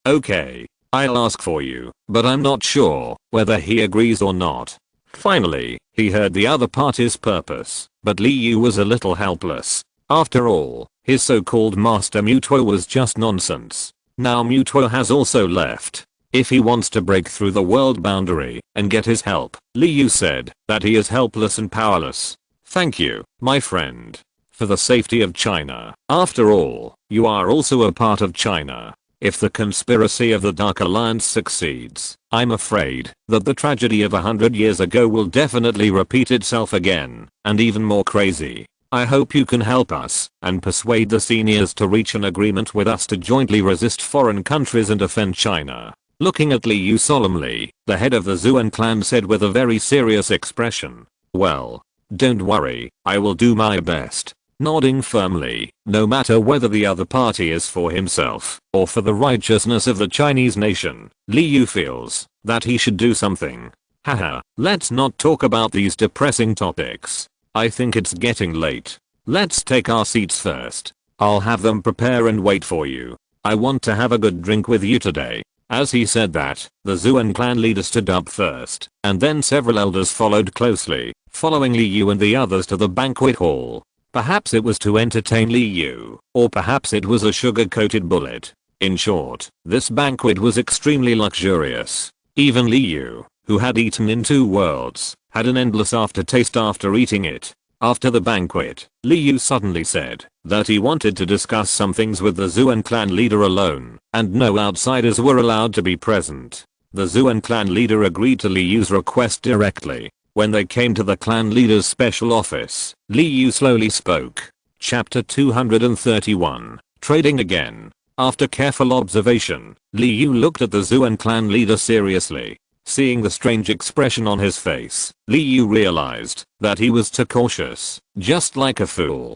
okay. I'll ask for you, but I'm not sure whether he agrees or not. Finally, he heard the other party's purpose, but Li Yu was a little helpless. After all, his so-called Master Mutuo was just nonsense. Now Mutuo has also left. If he wants to break through the world boundary and get his help, Li Yu said that he is helpless and powerless. Thank you, my friend. For the safety of China. After all, you are also a part of China. If the conspiracy of the Dark Alliance succeeds, I'm afraid that the tragedy of 100 years ago will definitely repeat itself again, and even more crazy. I hope you can help us and persuade the seniors to reach an agreement with us to jointly resist foreign countries and defend China. Looking at Li Yu solemnly, the head of the Zuan clan said with a very serious expression, "Well, don't worry, I will do my best." Nodding firmly, no matter whether the other party is for himself or for the righteousness of the Chinese nation, Li Yu feels that he should do something. Haha, let's not talk about these depressing topics. I think it's getting late. Let's take our seats first. I'll have them prepare and wait for you. I want to have a good drink with you today. As he said that, the Zuan clan leader stood up first, and then several elders followed closely, following Li Yu and the others to the banquet hall. Perhaps it was to entertain Li Yu, or perhaps it was a sugar-coated bullet. In short, this banquet was extremely luxurious. Even Li Yu, who had eaten in 2 worlds, had an endless aftertaste after eating it. After the banquet, Li Yu suddenly said that he wanted to discuss some things with the Zuan clan leader alone, and no outsiders were allowed to be present. The Zuan clan leader agreed to Li Yu's request directly. When they came to the clan leader's special office, Li Yu slowly spoke. Chapter 231, Trading Again. After careful observation, Li Yu looked at the Zuan clan leader seriously. Seeing the strange expression on his face, Li Yu realized that he was too cautious, just like a fool.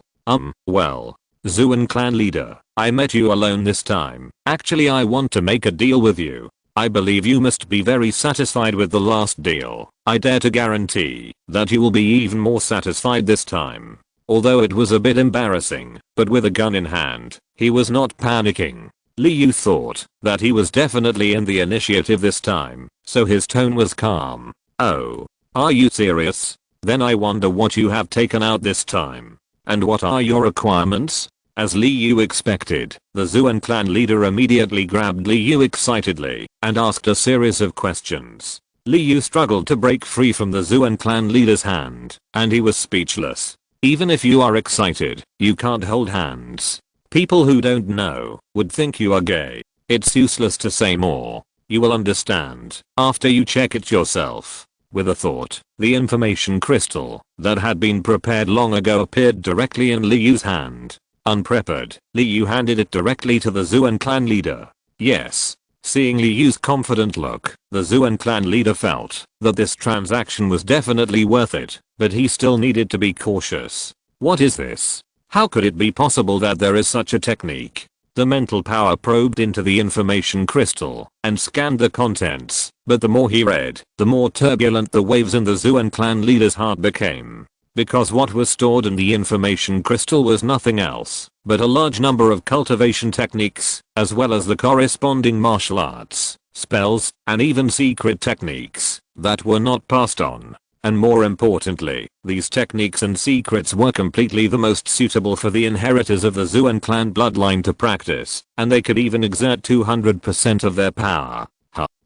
Well, Zuan clan leader, I met you alone this time. Actually, I want to make a deal with you. I believe you must be very satisfied with the last deal. I dare to guarantee that you will be even more satisfied this time. Although it was a bit embarrassing, but with a gun in hand, he was not panicking. Li Yu thought that he was definitely in the initiative this time, so his tone was calm. Oh, are you serious? Then I wonder what you have taken out this time. And what are your requirements? As Li Yu expected, the Zuan clan leader immediately grabbed Li Yu excitedly and asked a series of questions. Li Yu struggled to break free from the Zuan clan leader's hand, and he was speechless. Even if you are excited, you can't hold hands. People who don't know would think you are gay. It's useless to say more. You will understand after you check it yourself. With a thought, the information crystal that had been prepared long ago appeared directly in Li Yu's hand. Unprepared, Li Yu handed it directly to the Zuan clan leader. Yes. Seeing Li Yu's confident look, the Zuan clan leader felt that this transaction was definitely worth it, but he still needed to be cautious. What is this? How could it be possible that there is such a technique? The mental power probed into the information crystal and scanned the contents, but the more he read, the more turbulent the waves in the Zuan clan leader's heart became. Because what was stored in the information crystal was nothing else but a large number of cultivation techniques, as well as the corresponding martial arts, spells, and even secret techniques that were not passed on. And more importantly, these techniques and secrets were completely the most suitable for the inheritors of the Zuan clan bloodline to practice, and they could even exert 200% of their power.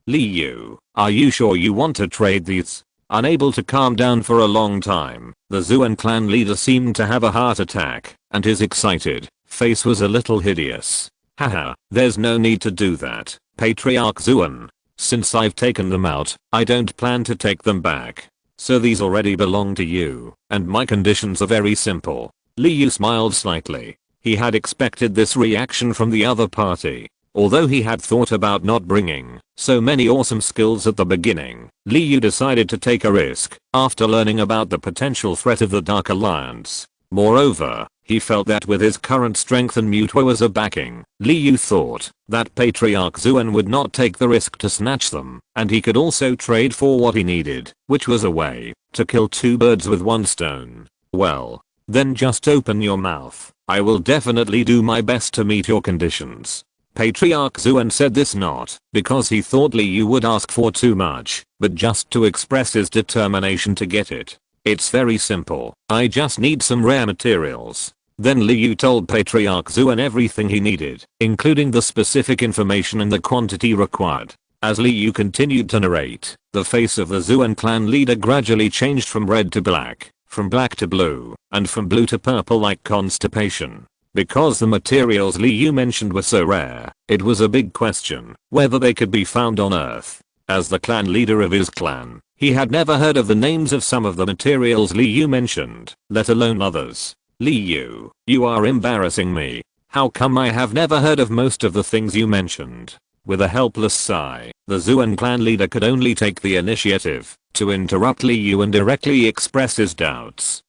Li Yu, are you sure you want to trade these? Unable to calm down for a long time, the Zuan clan leader seemed to have a heart attack, and his excited face was a little hideous. Haha, there's no need to do that, Patriarch Zuan. Since I've taken them out, I don't plan to take them back. So these already belong to you, and my conditions are very simple. Li Yu smiled slightly. He had expected this reaction from the other party. Although he had thought about not bringing so many awesome skills at the beginning, Liu decided to take a risk after learning about the potential threat of the Dark Alliance. Moreover, he felt that with his current strength and Mutwo as a backing, Liu thought that Patriarch Zuan would not take the risk to snatch them, and he could also trade for what he needed, which was a way to kill two birds with one stone. Well, then just open your mouth. I will definitely do my best to meet your conditions. Patriarch Zuan said this not because he thought Liu would ask for too much, but just to express his determination to get it. It's very simple. I just need some rare materials. Then Liu told Patriarch Zuan everything he needed, including the specific information and the quantity required. As Liu continued to narrate, the face of the Zuan clan leader gradually changed from red to black, from black to blue, and from blue to purple like constipation. Because the materials Liu mentioned were so rare, it was a big question whether they could be found on Earth. As the clan leader of his clan, he had never heard of the names of some of the materials Liu mentioned, let alone others. Liu, you are embarrassing me. How come I have never heard of most of the things you mentioned? With a helpless sigh, the Zuan clan leader could only take the initiative to interrupt Liu and directly express his doubts.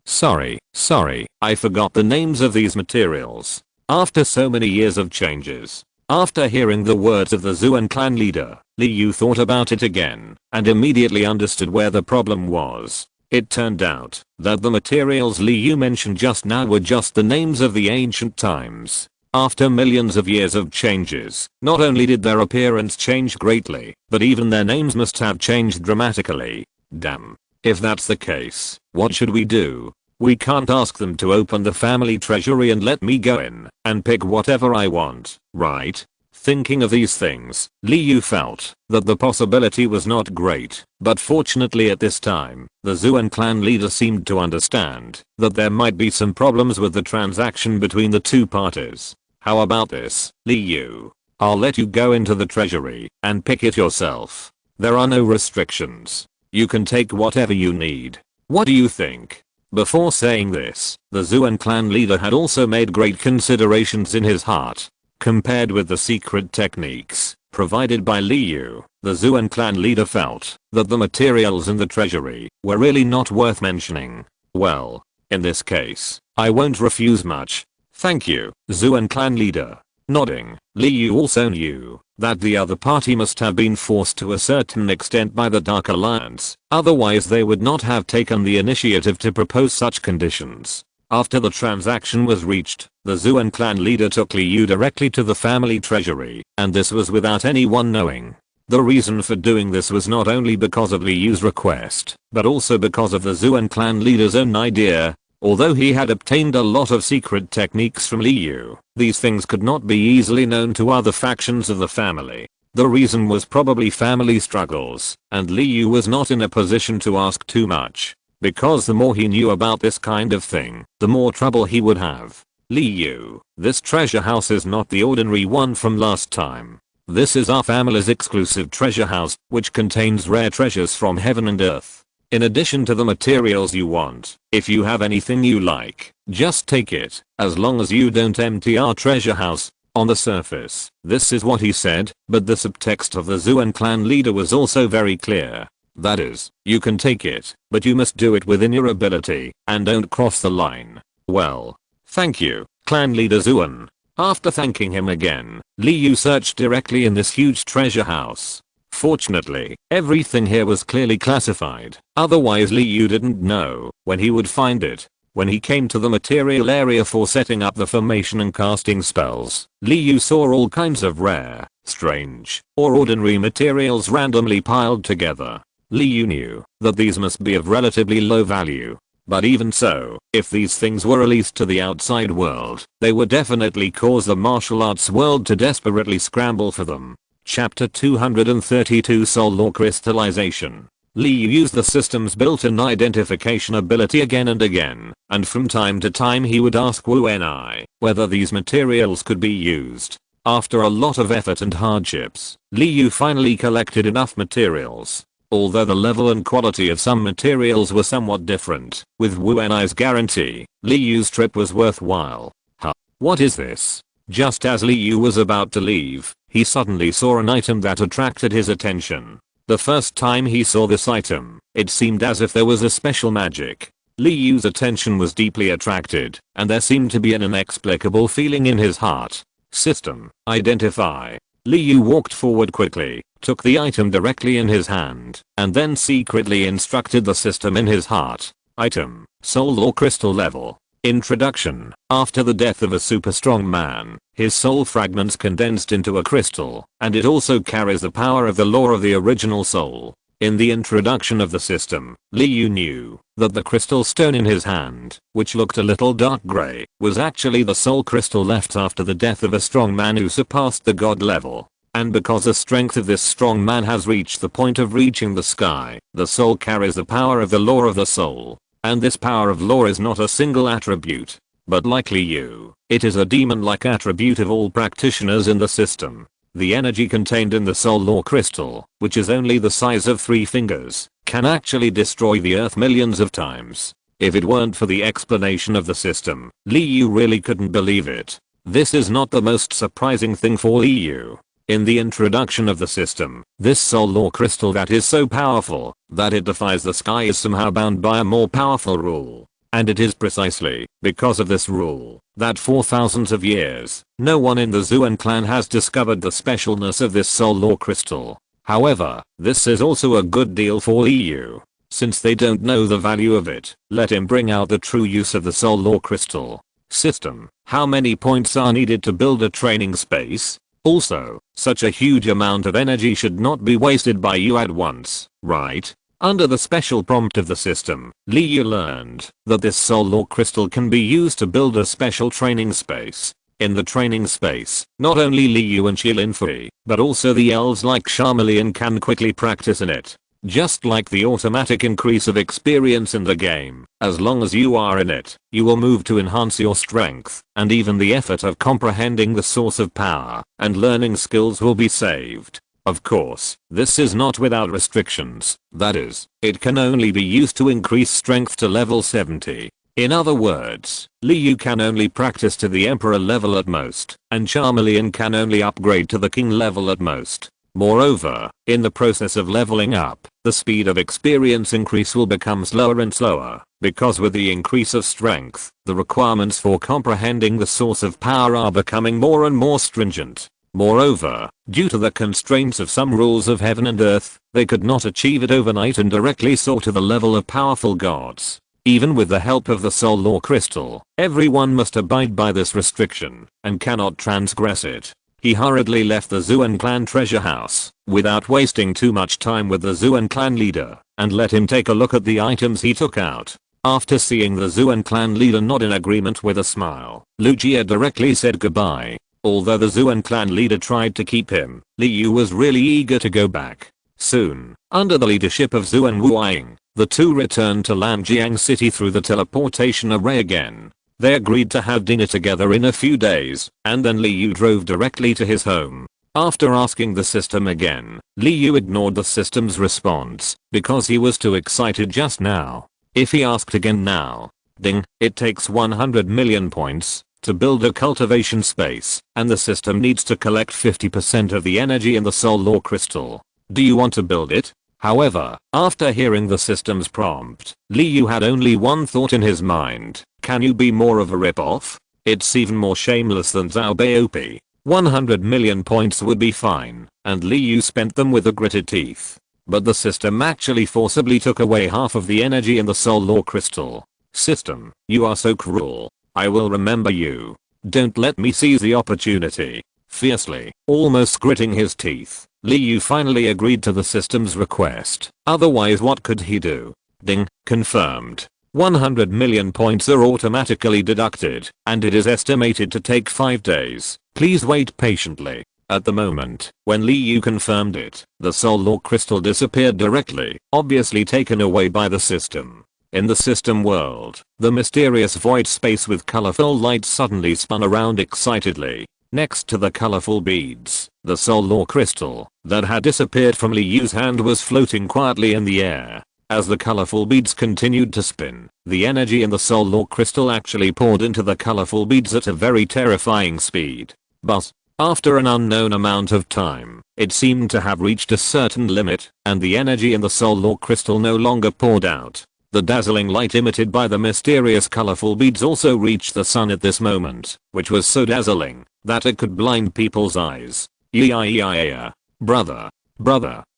Sorry, I forgot the names of these materials. After so many years of changes. After hearing the words of the Zuan clan leader, Liu thought about it again and immediately understood where the problem was. It turned out that the materials Liu mentioned just now were just the names of the ancient times. After millions of years of changes, not only did their appearance change greatly, but even their names must have changed dramatically. Damn. If that's the case, what should we do? We can't ask them to open the family treasury and let me go in and pick whatever I want, right? Thinking of these things, Liu felt that the possibility was not great, but fortunately at this time, the Zuan clan leader seemed to understand that there might be some problems with the transaction between the two parties. How about this, Liu? I'll let you go into the treasury and pick it yourself. There are no restrictions. You can take whatever you need. What do you think? Before saying this, the Zuan clan leader had also made great considerations in his heart. Compared with the secret techniques provided by Liu, the Zuan clan leader felt that the materials in the treasury were really not worth mentioning. Well, in this case, I won't refuse much. Thank you, Zuan clan leader. Nodding, Liu also knew that the other party must have been forced to a certain extent by the Dark Alliance, otherwise they would not have taken the initiative to propose such conditions. After the transaction was reached, the Zuan clan leader took Liu directly to the family treasury, and this was without anyone knowing. The reason for doing this was not only because of Liu's request, but also because of the Zuan clan leader's own idea. Although he had obtained a lot of secret techniques from Liu, these things could not be easily known to other factions of the family. The reason was probably family struggles, and Liu was not in a position to ask too much. Because the more he knew about this kind of thing, the more trouble he would have. Liu, this treasure house is not the ordinary one from last time. This is our family's exclusive treasure house, which contains rare treasures from heaven and earth. In addition to the materials you want, if you have anything you like, just take it, as long as you don't empty our treasure house. On the surface, this is what he said, but the subtext of the Zuan clan leader was also very clear. That is, you can take it, but you must do it within your ability, and don't cross the line. Well, thank you, clan leader Zuan. After thanking him again, Liu searched directly in this huge treasure house. Fortunately, everything here was clearly classified, otherwise Liu didn't know when he would find it. When he came to the material area for setting up the formation and casting spells, Liu saw all kinds of rare, strange, or ordinary materials randomly piled together. Liu knew that these must be of relatively low value. But even so, if these things were released to the outside world, they would definitely cause the martial arts world to desperately scramble for them. Chapter 232 Soul Law Crystallization. Liu used the system's built-in identification ability again and again, and from time to time he would ask Wu Ni whether these materials could be used. After a lot of effort and hardships, Liu finally collected enough materials. Although the level and quality of some materials were somewhat different, with Wu Ni's guarantee, Liu's trip was worthwhile. Huh? What is this? Just as Li Yu was about to leave, he suddenly saw an item that attracted his attention. The first time he saw this item, it seemed as if there was a special magic. Li Yu's attention was deeply attracted, and there seemed to be an inexplicable feeling in his heart. System, identify. Li Yu walked forward quickly, took the item directly in his hand, and then secretly instructed the system in his heart. Item, soul or crystal level. Introduction. After the death of a super strong man, his soul fragments condensed into a crystal, and it also carries the power of the law of the original soul. In the introduction of the system, Li Yu knew that the crystal stone in his hand, which looked a little dark grey, was actually the soul crystal left after the death of a strong man who surpassed the god level. And because the strength of this strong man has reached the point of reaching the sky, the soul carries the power of the law of the soul. And this power of law is not a single attribute, but like Li Yu, it is a demon-like attribute of all practitioners in the system. The energy contained in the soul law crystal, which is only the size of 3 fingers, can actually destroy the earth millions of times. If it weren't for the explanation of the system, Li Yu really couldn't believe it. This is not the most surprising thing for Li Yu. In the introduction of the system, this soul law crystal that is so powerful that it defies the sky is somehow bound by a more powerful rule. And it is precisely because of this rule that for thousands of years, no one in the Zuan clan has discovered the specialness of this soul law crystal. However, this is also a good deal for Li Yu. Since they don't know the value of it, let him bring out the true use of the soul law crystal. System, how many points are needed to build a training space? Also, such a huge amount of energy should not be wasted by you at once, right? Under the special prompt of the system, Li Yu learned that this soul law crystal can be used to build a special training space. In the training space, not only Li Yu and Shilin Fei, but also the elves like Charmeleon can quickly practice in it. Just like the automatic increase of experience in the game, as long as you are in it, you will move to enhance your strength, and even the effort of comprehending the source of power and learning skills will be saved. Of course, this is not without restrictions, that is, it can only be used to increase strength to level 70. In other words, Li Yu can only practice to the Emperor level at most, and Charmeleon can only upgrade to the King level at most. Moreover, in the process of leveling up, the speed of experience increase will become slower and slower, because with the increase of strength, the requirements for comprehending the source of power are becoming more and more stringent. Moreover, due to the constraints of some rules of heaven and earth, they could not achieve it overnight and directly soar to the level of powerful gods. Even with the help of the soul law crystal, everyone must abide by this restriction, and cannot transgress it. He hurriedly left the Zuan clan treasure house, without wasting too much time with the Zuan clan leader, and let him take a look at the items he took out. After seeing the Zuan clan leader nod in agreement with a smile, Lugia directly said goodbye. Although the Zuan clan leader tried to keep him, Li Yu was really eager to go back. Soon, under the leadership of Zuan Wuying, the two returned to Lanjiang City through the teleportation array again. They agreed to have dinner together in a few days, and then Li Yu drove directly to his home. After asking the system again, Li Yu ignored the system's response, because he was too excited just now. If he asked again now, ding, it takes 100 million points to build a cultivation space, and the system needs to collect 50% of the energy in the soul law crystal. Do you want to build it? However, after hearing the system's prompt, Li Yu had only one thought in his mind. Can you be more of a ripoff? It's even more shameless than Zhao Baopi. 100 million points would be fine, and Li Yu spent them with the gritted teeth. But the system actually forcibly took away half of the energy in the soul law crystal. System, you are so cruel. I will remember you. Don't let me seize the opportunity. Fiercely, almost gritting his teeth, Li Yu finally agreed to the system's request. Otherwise what could he do? Ding, confirmed. 100 million points are automatically deducted, and it is estimated to take 5 days. Please wait patiently. At the moment, when Li Yu confirmed it, the soul law crystal disappeared directly, obviously taken away by the system. In the system world, the mysterious void space with colorful lights suddenly spun around excitedly. Next to the colorful beads, the soul law crystal that had disappeared from Li Yu's hand was floating quietly in the air. As the colorful beads continued to spin, the energy in the soul lore crystal actually poured into the colorful beads at a very terrifying speed. But after an unknown amount of time, it seemed to have reached a certain limit, and the energy in the soul lore crystal no longer poured out. The dazzling light emitted by the mysterious colorful beads also reached the sun at this moment, which was so dazzling that it could blind people's eyes. Yeah. Brother,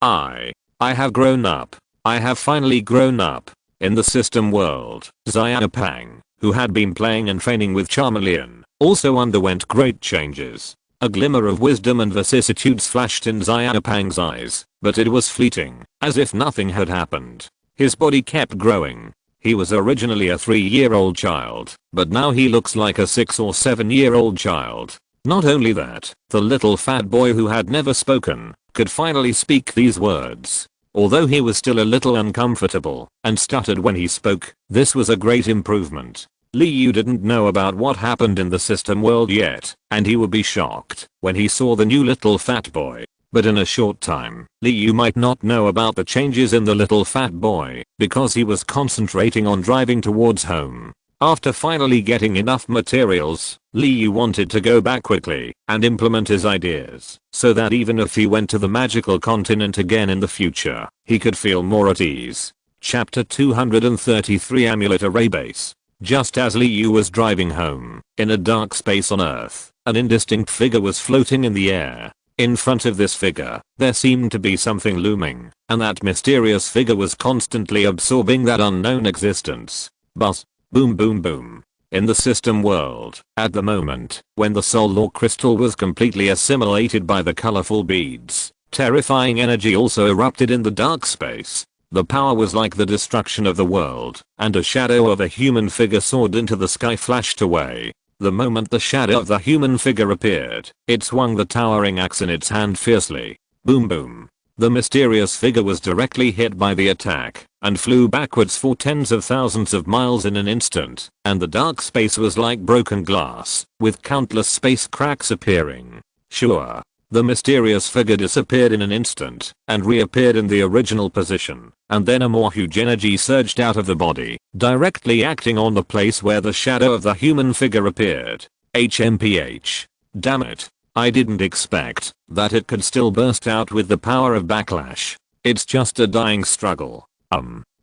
I have grown up. I have finally grown up. In the system world, Xiaopang, who had been playing and training with Charmeleon, also underwent great changes. A glimmer of wisdom and vicissitudes flashed in Xiaopang's eyes, but it was fleeting, as if nothing had happened. His body kept growing. He was originally a 3-year-old child, but now he looks like a 6 or 7-year-old child. Not only that, the little fat boy who had never spoken, could finally speak these words. Although he was still a little uncomfortable and stuttered when he spoke, this was a great improvement. Liu didn't know about what happened in the system world yet, and he would be shocked when he saw the new little fat boy. But in a short time, Liu might not know about the changes in the little fat boy, because he was concentrating on driving towards home. After finally getting enough materials, Liu wanted to go back quickly and implement his ideas, so that even if he went to the magical continent again in the future, he could feel more at ease. Chapter 233 Amulet Array Base. Just as Liu was driving home, in a dark space on Earth, an indistinct figure was floating in the air. In front of this figure, there seemed to be something looming, and that mysterious figure was constantly absorbing that unknown existence. But boom boom boom. In the system world, at the moment, when the soul lore crystal was completely assimilated by the colorful beads, terrifying energy also erupted in the dark space. The power was like the destruction of the world, and a shadow of a human figure soared into the sky flashed away. The moment the shadow of the human figure appeared, it swung the towering axe in its hand fiercely. Boom boom. The mysterious figure was directly hit by the attack, and flew backwards for tens of thousands of miles in an instant, and the dark space was like broken glass, with countless space cracks appearing. Sure. The mysterious figure disappeared in an instant, and reappeared in the original position, and then a more huge energy surged out of the body, directly acting on the place where the shadow of the human figure appeared. HMPH. Damn it. I didn't expect that it could still burst out with the power of backlash. It's just a dying struggle.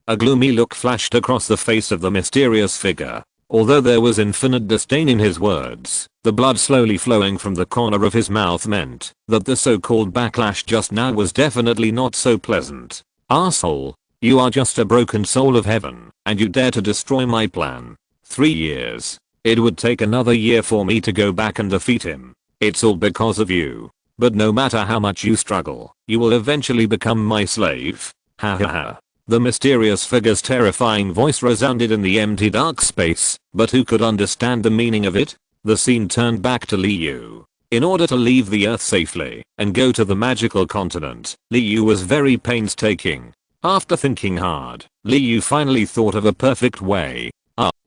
A gloomy look flashed across the face of the mysterious figure. Although there was infinite disdain in his words, the blood slowly flowing from the corner of his mouth meant that the so-called backlash just now was definitely not so pleasant. Asshole. You are just a broken soul of heaven, and you dare to destroy my plan. 3 years. It would take another year for me to go back and defeat him. It's all because of you. But no matter how much you struggle, you will eventually become my slave. Ha ha ha. The mysterious figure's terrifying voice resounded in the empty dark space, but who could understand the meaning of it? The scene turned back to Liu. In order to leave the Earth safely and go to the magical continent, Liu was very painstaking. After thinking hard, Liu finally thought of a perfect way.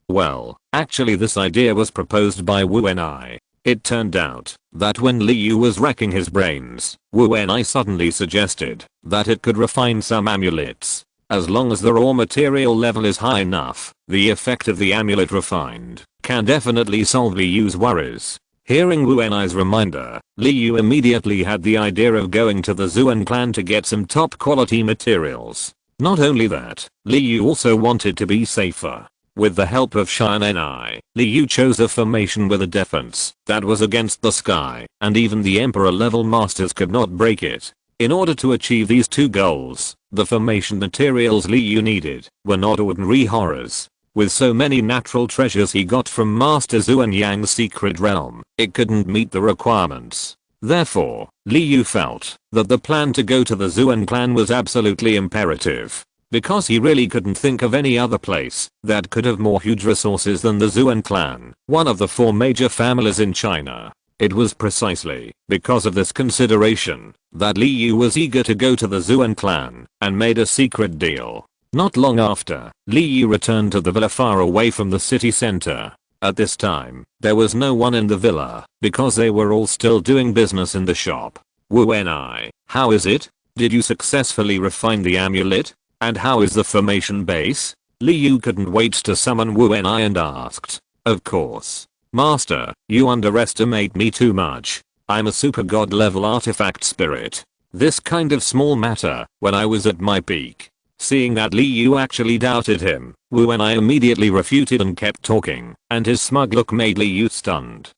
Well, actually this idea was proposed by Wu Enai. It turned out that when Liu was racking his brains, Wu Enai suddenly suggested that it could refine some amulets. As long as the raw material level is high enough, the effect of the amulet refined can definitely solve Liu's worries. Hearing Wu Enai's reminder, Liu immediately had the idea of going to the Zuan clan to get some top quality materials. Not only that, Liu also wanted to be safer. With the help of Shine Enai, Liu chose a formation with a defense that was against the sky, and even the Emperor level masters could not break it. In order to achieve these two goals, the formation materials Liu needed were not ordinary horrors. With so many natural treasures he got from Master Zuan Yang's secret realm, it couldn't meet the requirements. Therefore, Liu felt that the plan to go to the Zuan clan was absolutely imperative. Because he really couldn't think of any other place that could have more huge resources than the Zuan clan, one of the 4 major families in China. It was precisely because of this consideration that Liu was eager to go to the Zuan clan and made a secret deal. Not long after, Liu returned to the villa far away from the city center. At this time, there was no one in the villa because they were all still doing business in the shop. Wu Enai, how is it? Did you successfully refine the amulet? And how is the formation base? Liu couldn't wait to summon Wu Enai and asked. Of course. Master, you underestimate me too much. I'm a super god level artifact spirit. This kind of small matter, when I was at my peak. Seeing that Liu actually doubted him, Wu Enai immediately refuted and kept talking, and his smug look made Liu stunned.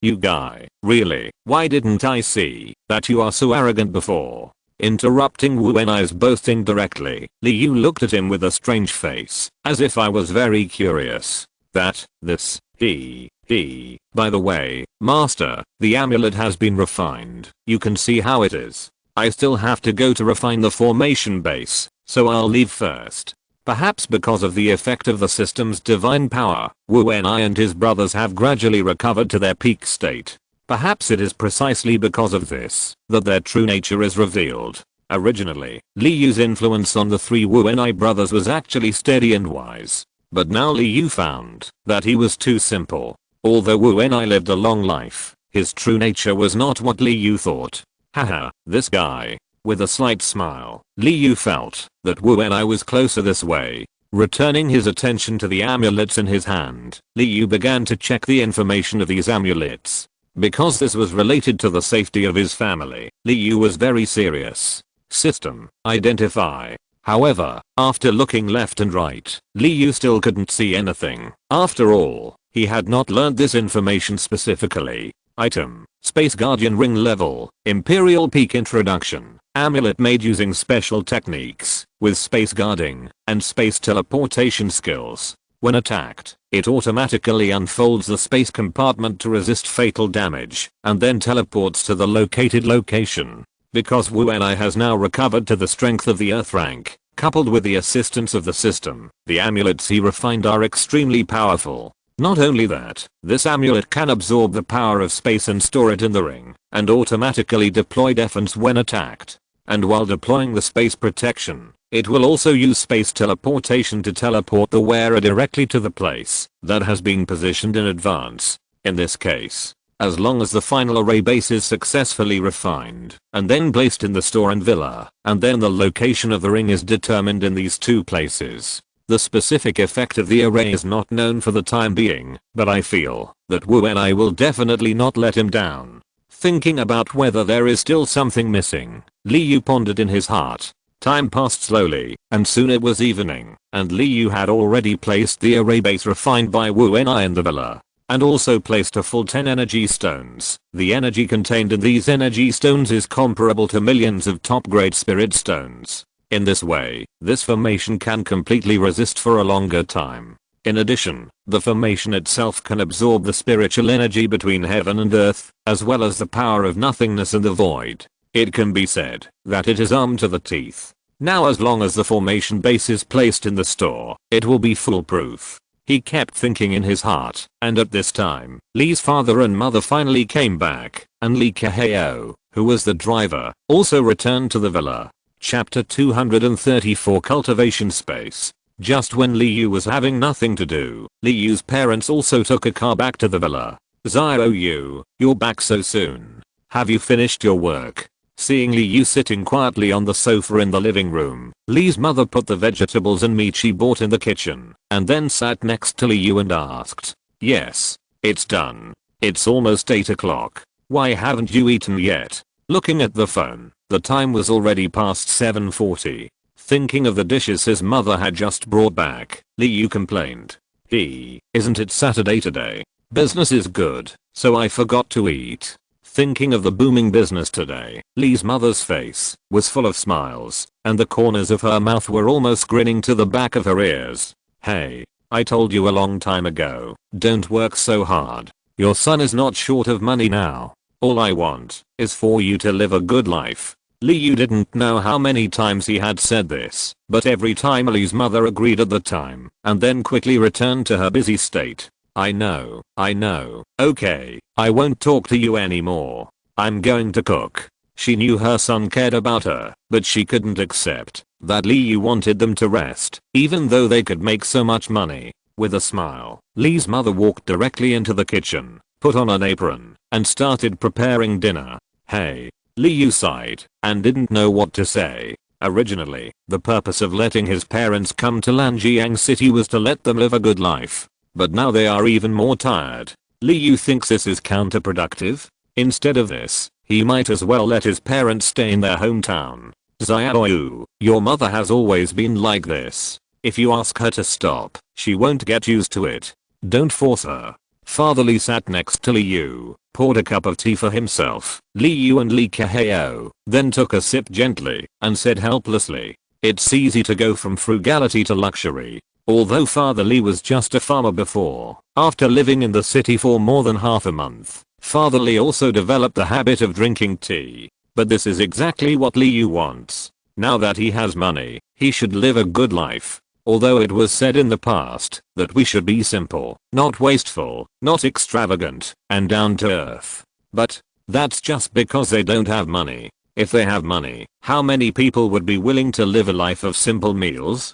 You guy, really, why didn't I see that you are so arrogant before? Interrupting Wu Enai's boasting directly, Liu looked at him with a strange face, as if I was very curious. By the way, Master, the amulet has been refined. You can see how it is. I still have to go to refine the formation base, so I'll leave first. Perhaps because of the effect of the system's divine power, Wu Enai and his brothers have gradually recovered to their peak state. Perhaps it is precisely because of this that their true nature is revealed. Originally, Liu's influence on the three Wu Enai brothers was actually steady and wise. But now Liu found that he was too simple. Although Wu Enai lived a long life, his true nature was not what Liu thought. Haha, this guy. With a slight smile, Liu felt that Wu Enai was closer this way. Returning his attention to the amulets in his hand, Liu began to check the information of these amulets. Because this was related to the safety of his family, Liu was very serious. System, identify. However, after looking left and right, Liu still couldn't see anything. After all, he had not learned this information specifically. Item, Space Guardian Ring Level, Imperial Peak Introduction, amulet made using special techniques, with space guarding, and space teleportation skills. When attacked, it automatically unfolds the space compartment to resist fatal damage, and then teleports to the located location. Because Wu Enai has now recovered to the strength of the Earth rank, coupled with the assistance of the system, the amulets he refined are extremely powerful. Not only that, this amulet can absorb the power of space and store it in the ring, and automatically deploy defense when attacked. And while deploying the space protection, it will also use space teleportation to teleport the wearer directly to the place that has been positioned in advance. In this case, as long as the final array base is successfully refined, and then placed in the store and villa, and then the location of the ring is determined in these two places. The specific effect of the array is not known for the time being, but I feel that Wu Enai will definitely not let him down. Thinking about whether there is still something missing, Liu pondered in his heart. Time passed slowly, and soon it was evening, and Liu had already placed the array base refined by Wu Enai in the villa, and also placed a full 10 energy stones. The energy contained in these energy stones is comparable to millions of top-grade spirit stones. In this way, this formation can completely resist for a longer time. In addition, the formation itself can absorb the spiritual energy between heaven and earth, as well as the power of nothingness and the void. It can be said that it is armed to the teeth. Now as long as the formation base is placed in the store, it will be foolproof. He kept thinking in his heart, and at this time, Li's father and mother finally came back, and Li Kaheo, who was the driver, also returned to the villa. Chapter 234 Cultivation Space. Just when Liu was having nothing to do, Liu's parents also took a car back to the villa. Xiao, you're back so soon. Have you finished your work? Seeing Liu sitting quietly on the sofa in the living room, Li's mother put the vegetables and meat she bought in the kitchen, and then sat next to Liu and asked, Yes, it's done. It's almost 8 o'clock. Why haven't you eaten yet? Looking at the phone, the time was already past 7:40. Thinking of the dishes his mother had just brought back, Liu complained. Isn't it Saturday today? Business is good, so I forgot to eat. Thinking of the booming business today, Li's mother's face was full of smiles, and the corners of her mouth were almost grinning to the back of her ears. Hey, I told you a long time ago, don't work so hard. Your son is not short of money now. All I want is for you to live a good life. Liu didn't know how many times he had said this, but every time Li's mother agreed at the time, and then quickly returned to her busy state. I know. Okay, I won't talk to you anymore. I'm going to cook. She knew her son cared about her, but she couldn't accept that Liu wanted them to rest, even though they could make so much money. With a smile, Li's mother walked directly into the kitchen, put on an apron, and started preparing dinner. Hey. Liu sighed, and didn't know what to say. Originally, the purpose of letting his parents come to Lanjiang City was to let them live a good life. But now they are even more tired. Li Yu thinks this is counterproductive. Instead of this, he might as well let his parents stay in their hometown. Xiaoyu, your mother has always been like this. If you ask her to stop, she won't get used to it. Don't force her. Father Li sat next to Li Yu, poured a cup of tea for himself, Li Yu and Li Kaheo, then took a sip gently, and said helplessly, "It's easy to go from frugality to luxury." Although Father Li was just a farmer before, after living in the city for more than half a month, Father Li also developed the habit of drinking tea. But this is exactly what Li Yu wants. Now that he has money, he should live a good life. Although it was said in the past that we should be simple, not wasteful, not extravagant, and down to earth. But that's just because they don't have money. If they have money, how many people would be willing to live a life of simple meals?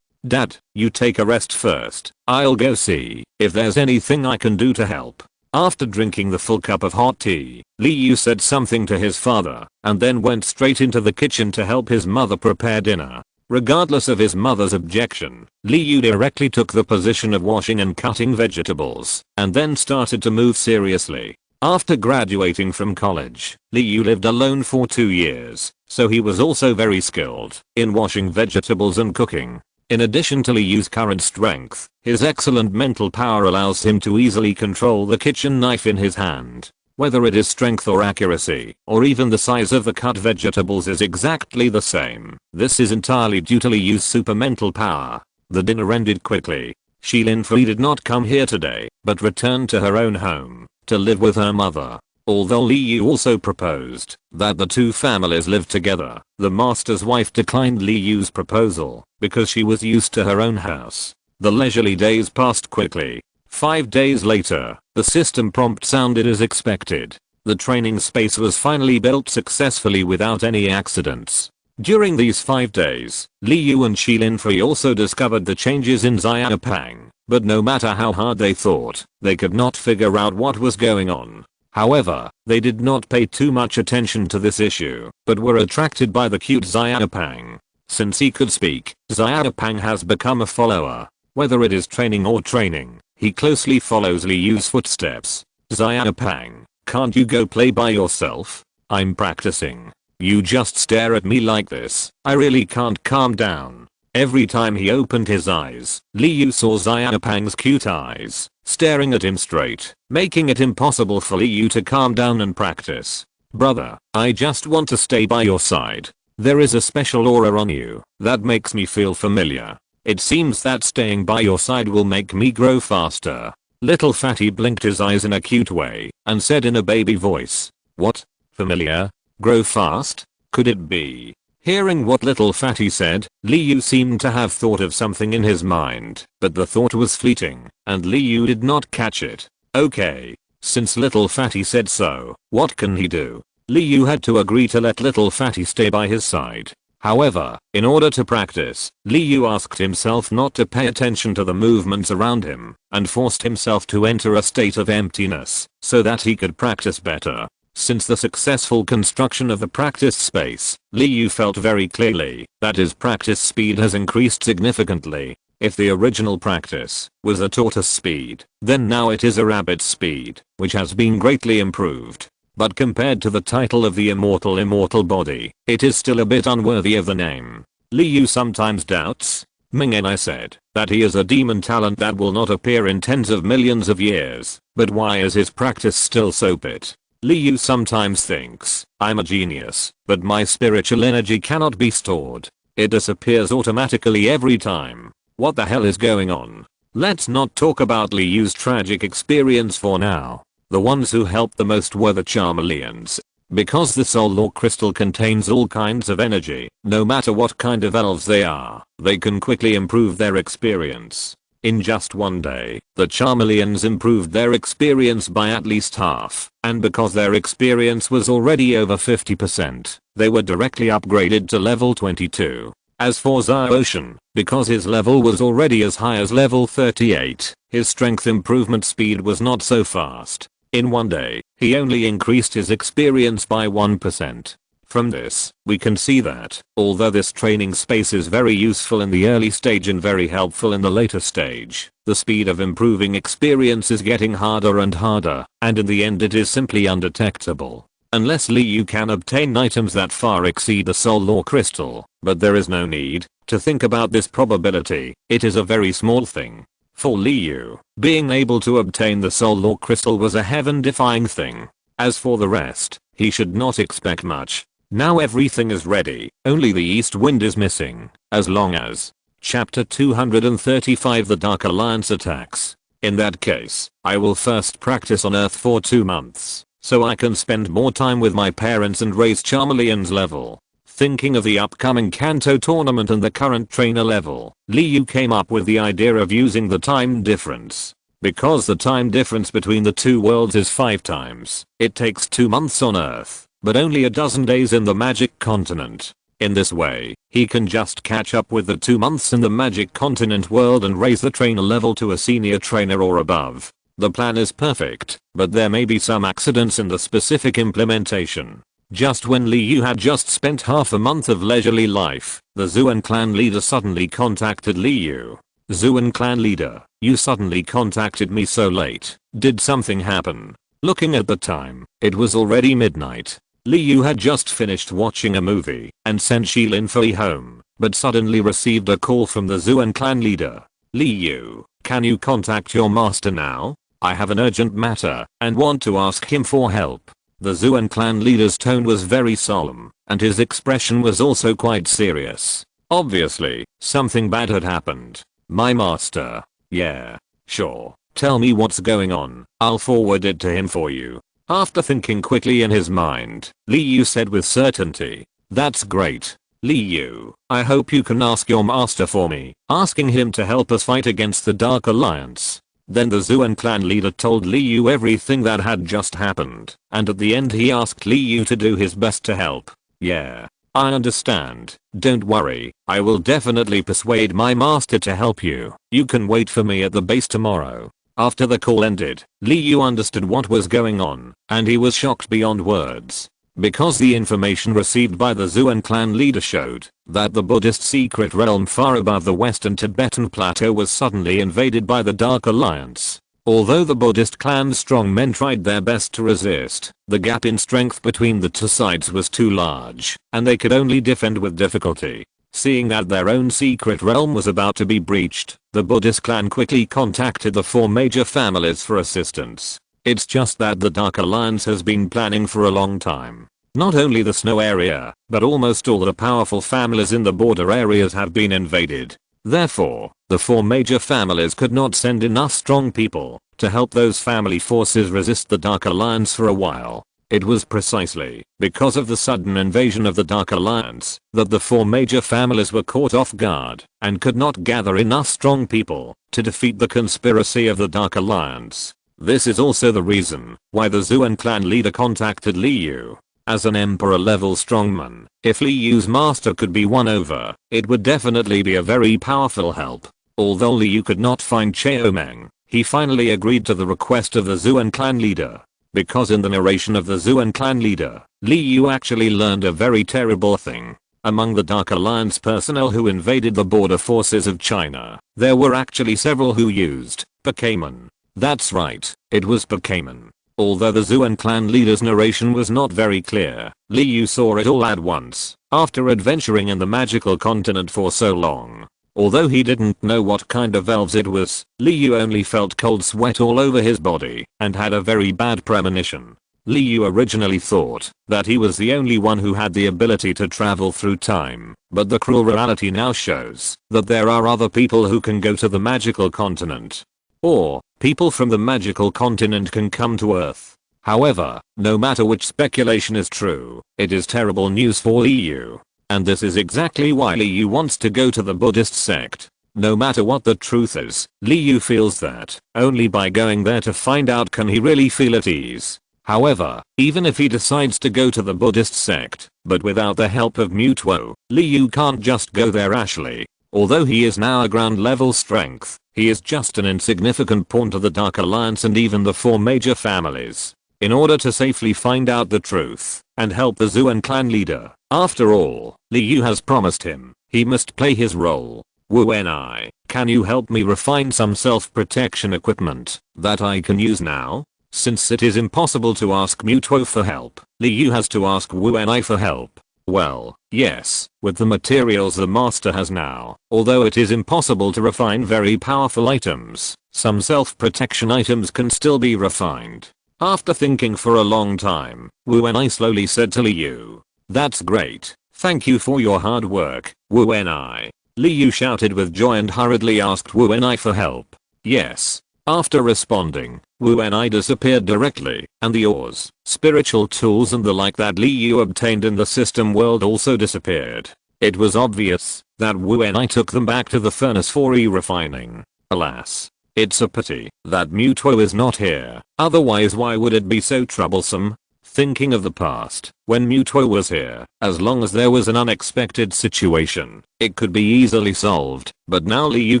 Dad, you take a rest first. I'll go see if there's anything I can do to help. After drinking the full cup of hot tea, Li Yu said something to his father and then went straight into the kitchen to help his mother prepare dinner. Regardless of his mother's objection, Li Yu directly took the position of washing and cutting vegetables and then started to move seriously. After graduating from college, Li Yu lived alone for 2 years, so he was also very skilled in washing vegetables and cooking. In addition to Li Yu's current strength, his excellent mental power allows him to easily control the kitchen knife in his hand. Whether it is strength or accuracy, or even the size of the cut vegetables is exactly the same. This is entirely due to Li Yu's super mental power. The dinner ended quickly. Shi Linfei did not come here today, but returned to her own home to live with her mother. Although Li Yu also proposed that the two families live together, the master's wife declined Li Yu's proposal because she was used to her own house. The leisurely days passed quickly. 5 days later, the system prompt sounded as expected. The training space was finally built successfully without any accidents. During these 5 days, Li Yu and Shi Linfei also discovered the changes in Xiaopang, but no matter how hard they thought, they could not figure out what was going on. However, they did not pay too much attention to this issue, but were attracted by the cute Xiaopang. Since he could speak, Xiaopang has become a follower. Whether it is training or training, he closely follows Li Yu's footsteps. Xiaopang, can't you go play by yourself? I'm practicing. You just stare at me like this. I really can't calm down. Every time he opened his eyes, Li Yu saw Xiaopang's cute eyes staring at him straight, making it impossible for Li Yu to calm down and practice. Brother, I just want to stay by your side. There is a special aura on you that makes me feel familiar. It seems that staying by your side will make me grow faster. Little Fatty blinked his eyes in a cute way and said in a baby voice, "What? Familiar? Grow fast? Could it be?" Hearing what Little Fatty said, Li Yu seemed to have thought of something in his mind, but the thought was fleeting, and Li Yu did not catch it. Okay. Since Little Fatty said so, what can he do? Li Yu had to agree to let Little Fatty stay by his side. However, in order to practice, Li Yu asked himself not to pay attention to the movements around him, and forced himself to enter a state of emptiness, so that he could practice better. Since the successful construction of the practice space, Li Yu felt very clearly that his practice speed has increased significantly. If the original practice was a tortoise speed, then now it is a rabbit speed, which has been greatly improved. But compared to the title of the immortal body, it is still a bit unworthy of the name. Li Yu sometimes doubts. Ming-En said that he is a demon talent that will not appear in tens of millions of years, but why is his practice still so bit? Li Yu sometimes thinks, I'm a genius, but my spiritual energy cannot be stored. It disappears automatically every time. What the hell is going on? Let's not talk about Li Yu's tragic experience for now. The ones who helped the most were the Charmeleons. Because the soul or crystal contains all kinds of energy, no matter what kind of elves they are, they can quickly improve their experience. In just one day, the Charmeleons improved their experience by at least half, and because their experience was already over 50%, they were directly upgraded to level 22. As for Xiaoshan, because his level was already as high as level 38, his strength improvement speed was not so fast. In one day, he only increased his experience by 1%. From this, we can see that, although this training space is very useful in the early stage and very helpful in the later stage, the speed of improving experience is getting harder and harder, and in the end it is simply undetectable. Unless Liu can obtain items that far exceed the Soul Lore Crystal, but there is no need to think about this probability, it is a very small thing. For Liu, being able to obtain the Soul Lore Crystal was a heaven-defying thing. As for the rest, he should not expect much. Now everything is ready, only the East Wind is missing, as long as Chapter 235 The Dark Alliance attacks. In that case, I will first practice on Earth for 2 months, so I can spend more time with my parents and raise Charmeleon's level. Thinking of the upcoming Kanto tournament and the current trainer level, Liu came up with the idea of using the time difference. Because the time difference between the two worlds is 5 times, it takes 2 months on Earth, but only a dozen days in the Magic Continent. In this way, he can just catch up with the 2 months in the Magic Continent world and raise the trainer level to a senior trainer or above. The plan is perfect, but there may be some accidents in the specific implementation. Just when Liu had just spent half a month of leisurely life, the Zuan clan leader suddenly contacted Liu. Zuan clan leader, you suddenly contacted me so late. Did something happen? Looking at the time, it was already midnight. Liu had just finished watching a movie and sent Shilin Fei home, but suddenly received a call from the Zuan clan leader. Liu, can you contact your master now? I have an urgent matter and want to ask him for help. The Zuan clan leader's tone was very solemn, and his expression was also quite serious. Obviously, something bad had happened. My master. Yeah, sure. Tell me what's going on. I'll forward it to him for you. After thinking quickly in his mind, Liu said with certainty, that's great. Liu, I hope you can ask your master for me, asking him to help us fight against the Dark Alliance. Then the Zuan clan leader told Liu everything that had just happened, and at the end he asked Liu to do his best to help. Yeah, I understand. Don't worry, I will definitely persuade my master to help you. You can wait for me at the base tomorrow. After the call ended, Liu understood what was going on, and he was shocked beyond words. Because the information received by the Zuan clan leader showed that the Buddhist secret realm far above the western Tibetan plateau was suddenly invaded by the Dark Alliance. Although the Buddhist clan's strong men tried their best to resist, the gap in strength between the two sides was too large, and they could only defend with difficulty. Seeing that their own secret realm was about to be breached, the Buddhist clan quickly contacted the 4 major families for assistance. It's just that the Dark Alliance has been planning for a long time. Not only the snow area, but almost all the powerful families in the border areas have been invaded. Therefore, the 4 major families could not send enough strong people to help those family forces resist the Dark Alliance for a while. It was precisely because of the sudden invasion of the Dark Alliance that the 4 major families were caught off guard and could not gather enough strong people to defeat the conspiracy of the Dark Alliance. This is also the reason why the Zuan clan leader contacted Liu. As an emperor level strongman, if Liu's master could be won over, it would definitely be a very powerful help. Although Liu could not find Cheomeng, he finally agreed to the request of the Zuan clan leader. Because in the narration of the Zuan clan leader, Liu actually learned a very terrible thing. Among the Dark Alliance personnel who invaded the border forces of China, there were actually several who used Pokémon. That's right, it was Pokémon. Although the Zuan clan leader's narration was not very clear, Liu saw it all at once, after adventuring in the magical continent for so long. Although he didn't know what kind of elves it was, Liu only felt cold sweat all over his body and had a very bad premonition. Liu originally thought that he was the only one who had the ability to travel through time, but the cruel reality now shows that there are other people who can go to the magical continent. Or, people from the magical continent can come to Earth. However, no matter which speculation is true, it is terrible news for Liu. And this is exactly why Liu wants to go to the Buddhist sect. No matter what the truth is, Liu feels that only by going there to find out can he really feel at ease. However, even if he decides to go to the Buddhist sect, but without the help of Mutuo, Liu can't just go there actually. Although he is now a ground level strength, he is just an insignificant pawn to the Dark Alliance and even the 4 major families. in order to safely find out the truth and help the Zuan clan leader. After all, Liu has promised him he must play his role. Wuenai, can you help me refine some self-protection equipment that I can use now? Since it is impossible to ask Mutuo for help, Liu has to ask Wuenai for help. Well, yes, with the materials the master has now, although it is impossible to refine very powerful items, some self-protection items can still be refined. After thinking for a long time, Wuenai slowly said to Liu, "That's great, thank you for your hard work, Wuenai." Liu shouted with joy and hurriedly asked Wuenai for help. Yes. After responding, Wuenai disappeared directly, and the ores, spiritual tools and the like that Liu obtained in the system world also disappeared. It was obvious that Wuenai took them back to the furnace for re-refining. Alas. It's a pity that Mutuo is not here, otherwise why would it be so troublesome? Thinking of the past, when Mutuo was here, as long as there was an unexpected situation, it could be easily solved, but now Liu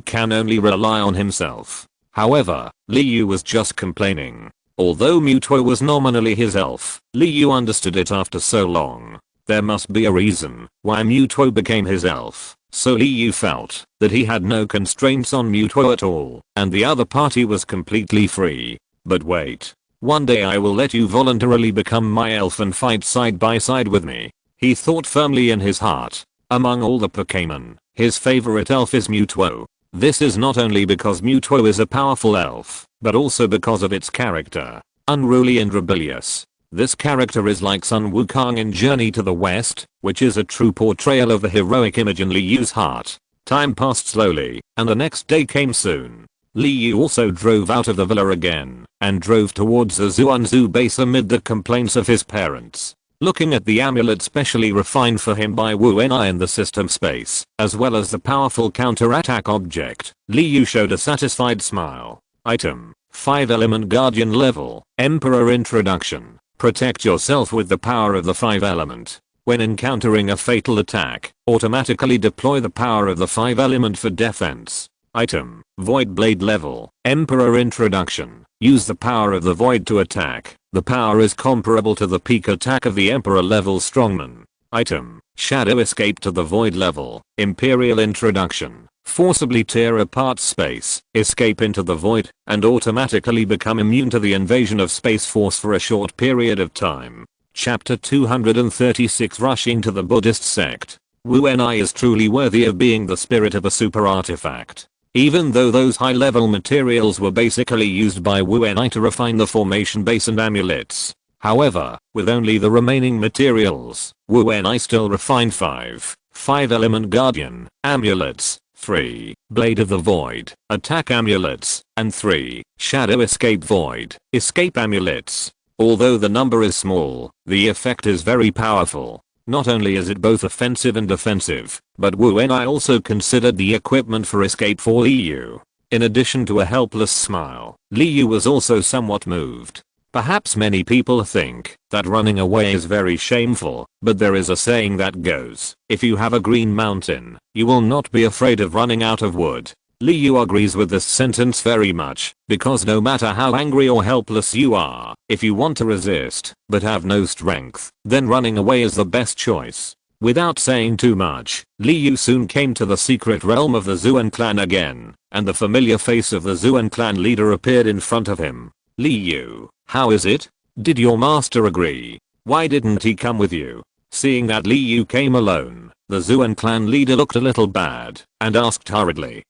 can only rely on himself. However, Liu was just complaining. Although Mutuo was nominally his elf, Liu understood it after so long. There must be a reason why Mutuo became his elf. So Liu felt that he had no constraints on Mutuo at all, and the other party was completely free. But wait. One day I will let you voluntarily become my elf and fight side by side with me. He thought firmly in his heart. Among all the Pokémon, his favorite elf is Mutuo. This is not only because Mutuo is a powerful elf, but also because of its character. Unruly and rebellious. This character is like Sun Wukong in Journey to the West, which is a true portrayal of the heroic image in Liu's heart. Time passed slowly, and the next day came soon. Liu also drove out of the villa again, and drove towards the Zuanzu base amid the complaints of his parents. Looking at the amulet specially refined for him by Wuenai in the system space, as well as the powerful counter-attack object, Liu showed a satisfied smile. Item: 5-element guardian level, Emperor introduction. Protect yourself with the power of the 5-element. When encountering a fatal attack, automatically deploy the power of the 5-element for defense. Item: Void Blade level, Emperor introduction. Use the power of the Void to attack. The power is comparable to the peak attack of the Emperor level Strongman. Item: Shadow Escape to the Void level, Imperial introduction. Forcibly tear apart space, escape into the void, and automatically become immune to the invasion of Space Force for a short period of time. Chapter 236 Rushing to the Buddhist Sect. Wuenai is truly worthy of being the spirit of a super artifact. Even though those high-level materials were basically used by Wuenai to refine the formation base and amulets. However, with only the remaining materials, Wuenai still refined 5-element guardian amulets, 3 Blade of the Void attack amulets, and 3 Shadow Escape Void escape amulets. Although the number is small, the effect is very powerful. Not only is it both offensive and defensive, but Wuenai also considered the equipment for escape for Liu. In addition to a helpless smile, Liu was also somewhat moved. Perhaps many people think that running away is very shameful, but there is a saying that goes, if you have a green mountain, you will not be afraid of running out of wood. Liu agrees with this sentence very much, because no matter how angry or helpless you are, if you want to resist, but have no strength, then running away is the best choice. Without saying too much, Liu soon came to the secret realm of the Zuan clan again, and the familiar face of the Zuan clan leader appeared in front of him. Liu, how is it? Did your master agree? Why didn't he come with you? Seeing that Liu came alone, the Zuan clan leader looked a little bad, and asked hurriedly.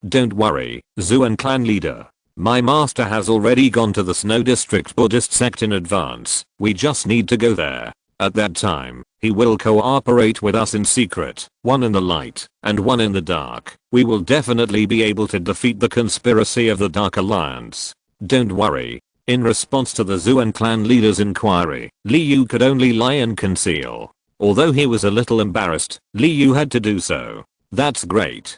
Don't worry, Zuan clan leader. My master has already gone to the Snow District Buddhist sect in advance, we just need to go there. At that time, he will cooperate with us in secret, one in the light, and one in the dark. We will definitely be able to defeat the conspiracy of the Dark Alliance. Don't worry. In response to the Zuan clan leader's inquiry, Liu could only lie and conceal. Although he was a little embarrassed, Liu had to do so. That's great,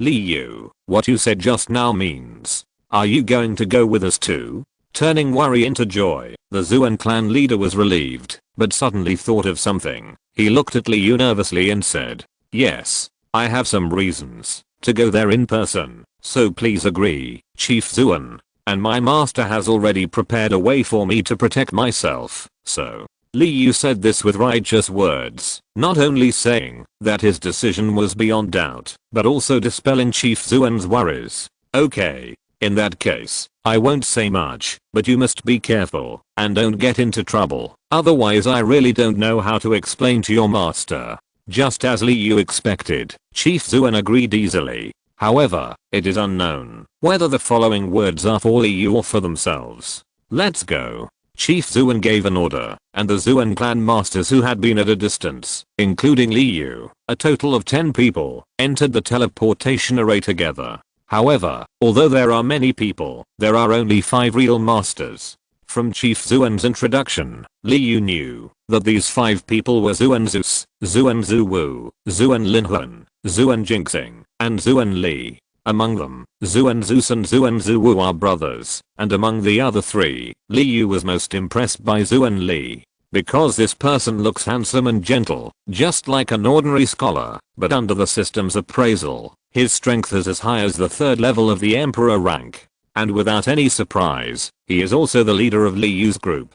Liu, what you said just now means. Are you going to go with us too? Turning worry into joy, the Zuan clan leader was relieved, but suddenly thought of something. He looked at Liu nervously and said, yes, I have some reasons to go there in person, so please agree, Chief Zuan. and my master has already prepared a way for me to protect myself, so. Li Yu said this with righteous words, not only saying that his decision was beyond doubt, but also dispelling Chief Zuan's worries. Okay, in that case, I won't say much, but you must be careful and don't get into trouble, otherwise I really don't know how to explain to your master. Just as Li Yu expected, Chief Zuan agreed easily. However, it is unknown whether the following words are for Li Yu or for themselves. Let's go. Chief Zuan gave an order, and the Zuan clan masters who had been at a distance, including Li Yu, a total of 10 people, entered the teleportation array together. However, although there are many people, there are only 5 real masters. From Chief Zuan's introduction, Li Yu knew that these 5 people were Zuan Zeus, Zuan Zuwu, Zuan Linhuan, Zuan Jinxing, and Zuan Li. Among them, Zuan Zeus and Zuan Zuwu are brothers, and among the other 3, Li Yu was most impressed by Zuan Li. Because this person looks handsome and gentle, just like an ordinary scholar, but under the system's appraisal, his strength is as high as the 3rd level of the Emperor rank. And without any surprise, he is also the leader of Li Yu's group.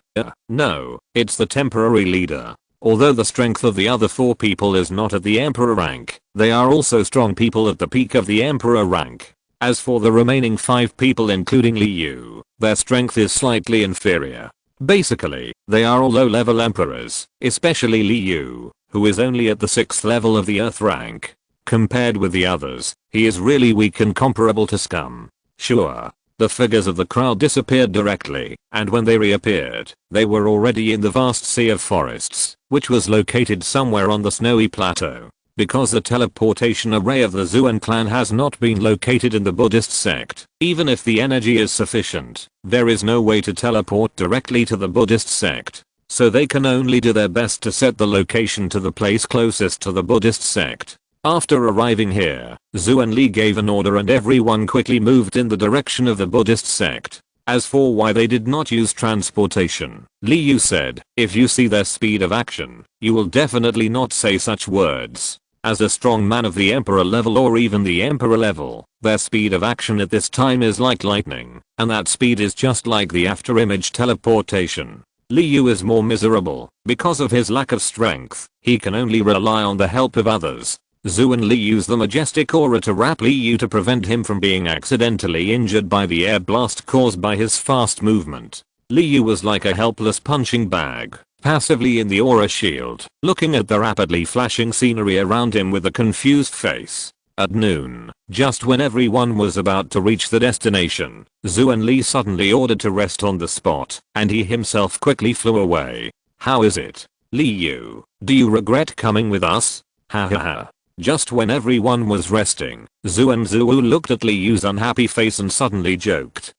No, it's the temporary leader. Although the strength of the other 4 people is not at the Emperor rank, they are also strong people at the peak of the Emperor rank. As for the remaining 5 people including Li Yu, their strength is slightly inferior. Basically, they are all low-level emperors, especially Li Yu, who is only at the 6th level of the Earth rank. Compared with the others, he is really weak and comparable to scum. Sure. The figures of the crowd disappeared directly, and when they reappeared, they were already in the vast sea of forests, which was located somewhere on the snowy plateau. Because the teleportation array of the Zuan clan has not been located in the Buddhist sect, even if the energy is sufficient, there is no way to teleport directly to the Buddhist sect. So they can only do their best to set the location to the place closest to the Buddhist sect. After arriving here, Zuan Li gave an order and everyone quickly moved in the direction of the Buddhist sect. As for why they did not use transportation, Li Yu said, if you see their speed of action, you will definitely not say such words. As a strong man of the Emperor level or even the Emperor level, their speed of action at this time is like lightning, and that speed is just like the afterimage teleportation. Li Yu is more miserable, because of his lack of strength, he can only rely on the help of others. Zuan Li used the majestic aura to wrap Li Yu to prevent him from being accidentally injured by the air blast caused by his fast movement. Li Yu was like a helpless punching bag, passively in the aura shield, looking at the rapidly flashing scenery around him with a confused face. At noon, just when everyone was about to reach the destination, Zuan Li suddenly ordered to rest on the spot, and he himself quickly flew away. How is it, Li Yu? Do you regret coming with us? Ha ha ha. Just when everyone was resting, Zuan Zuwu looked at Li Yu's unhappy face and suddenly joked.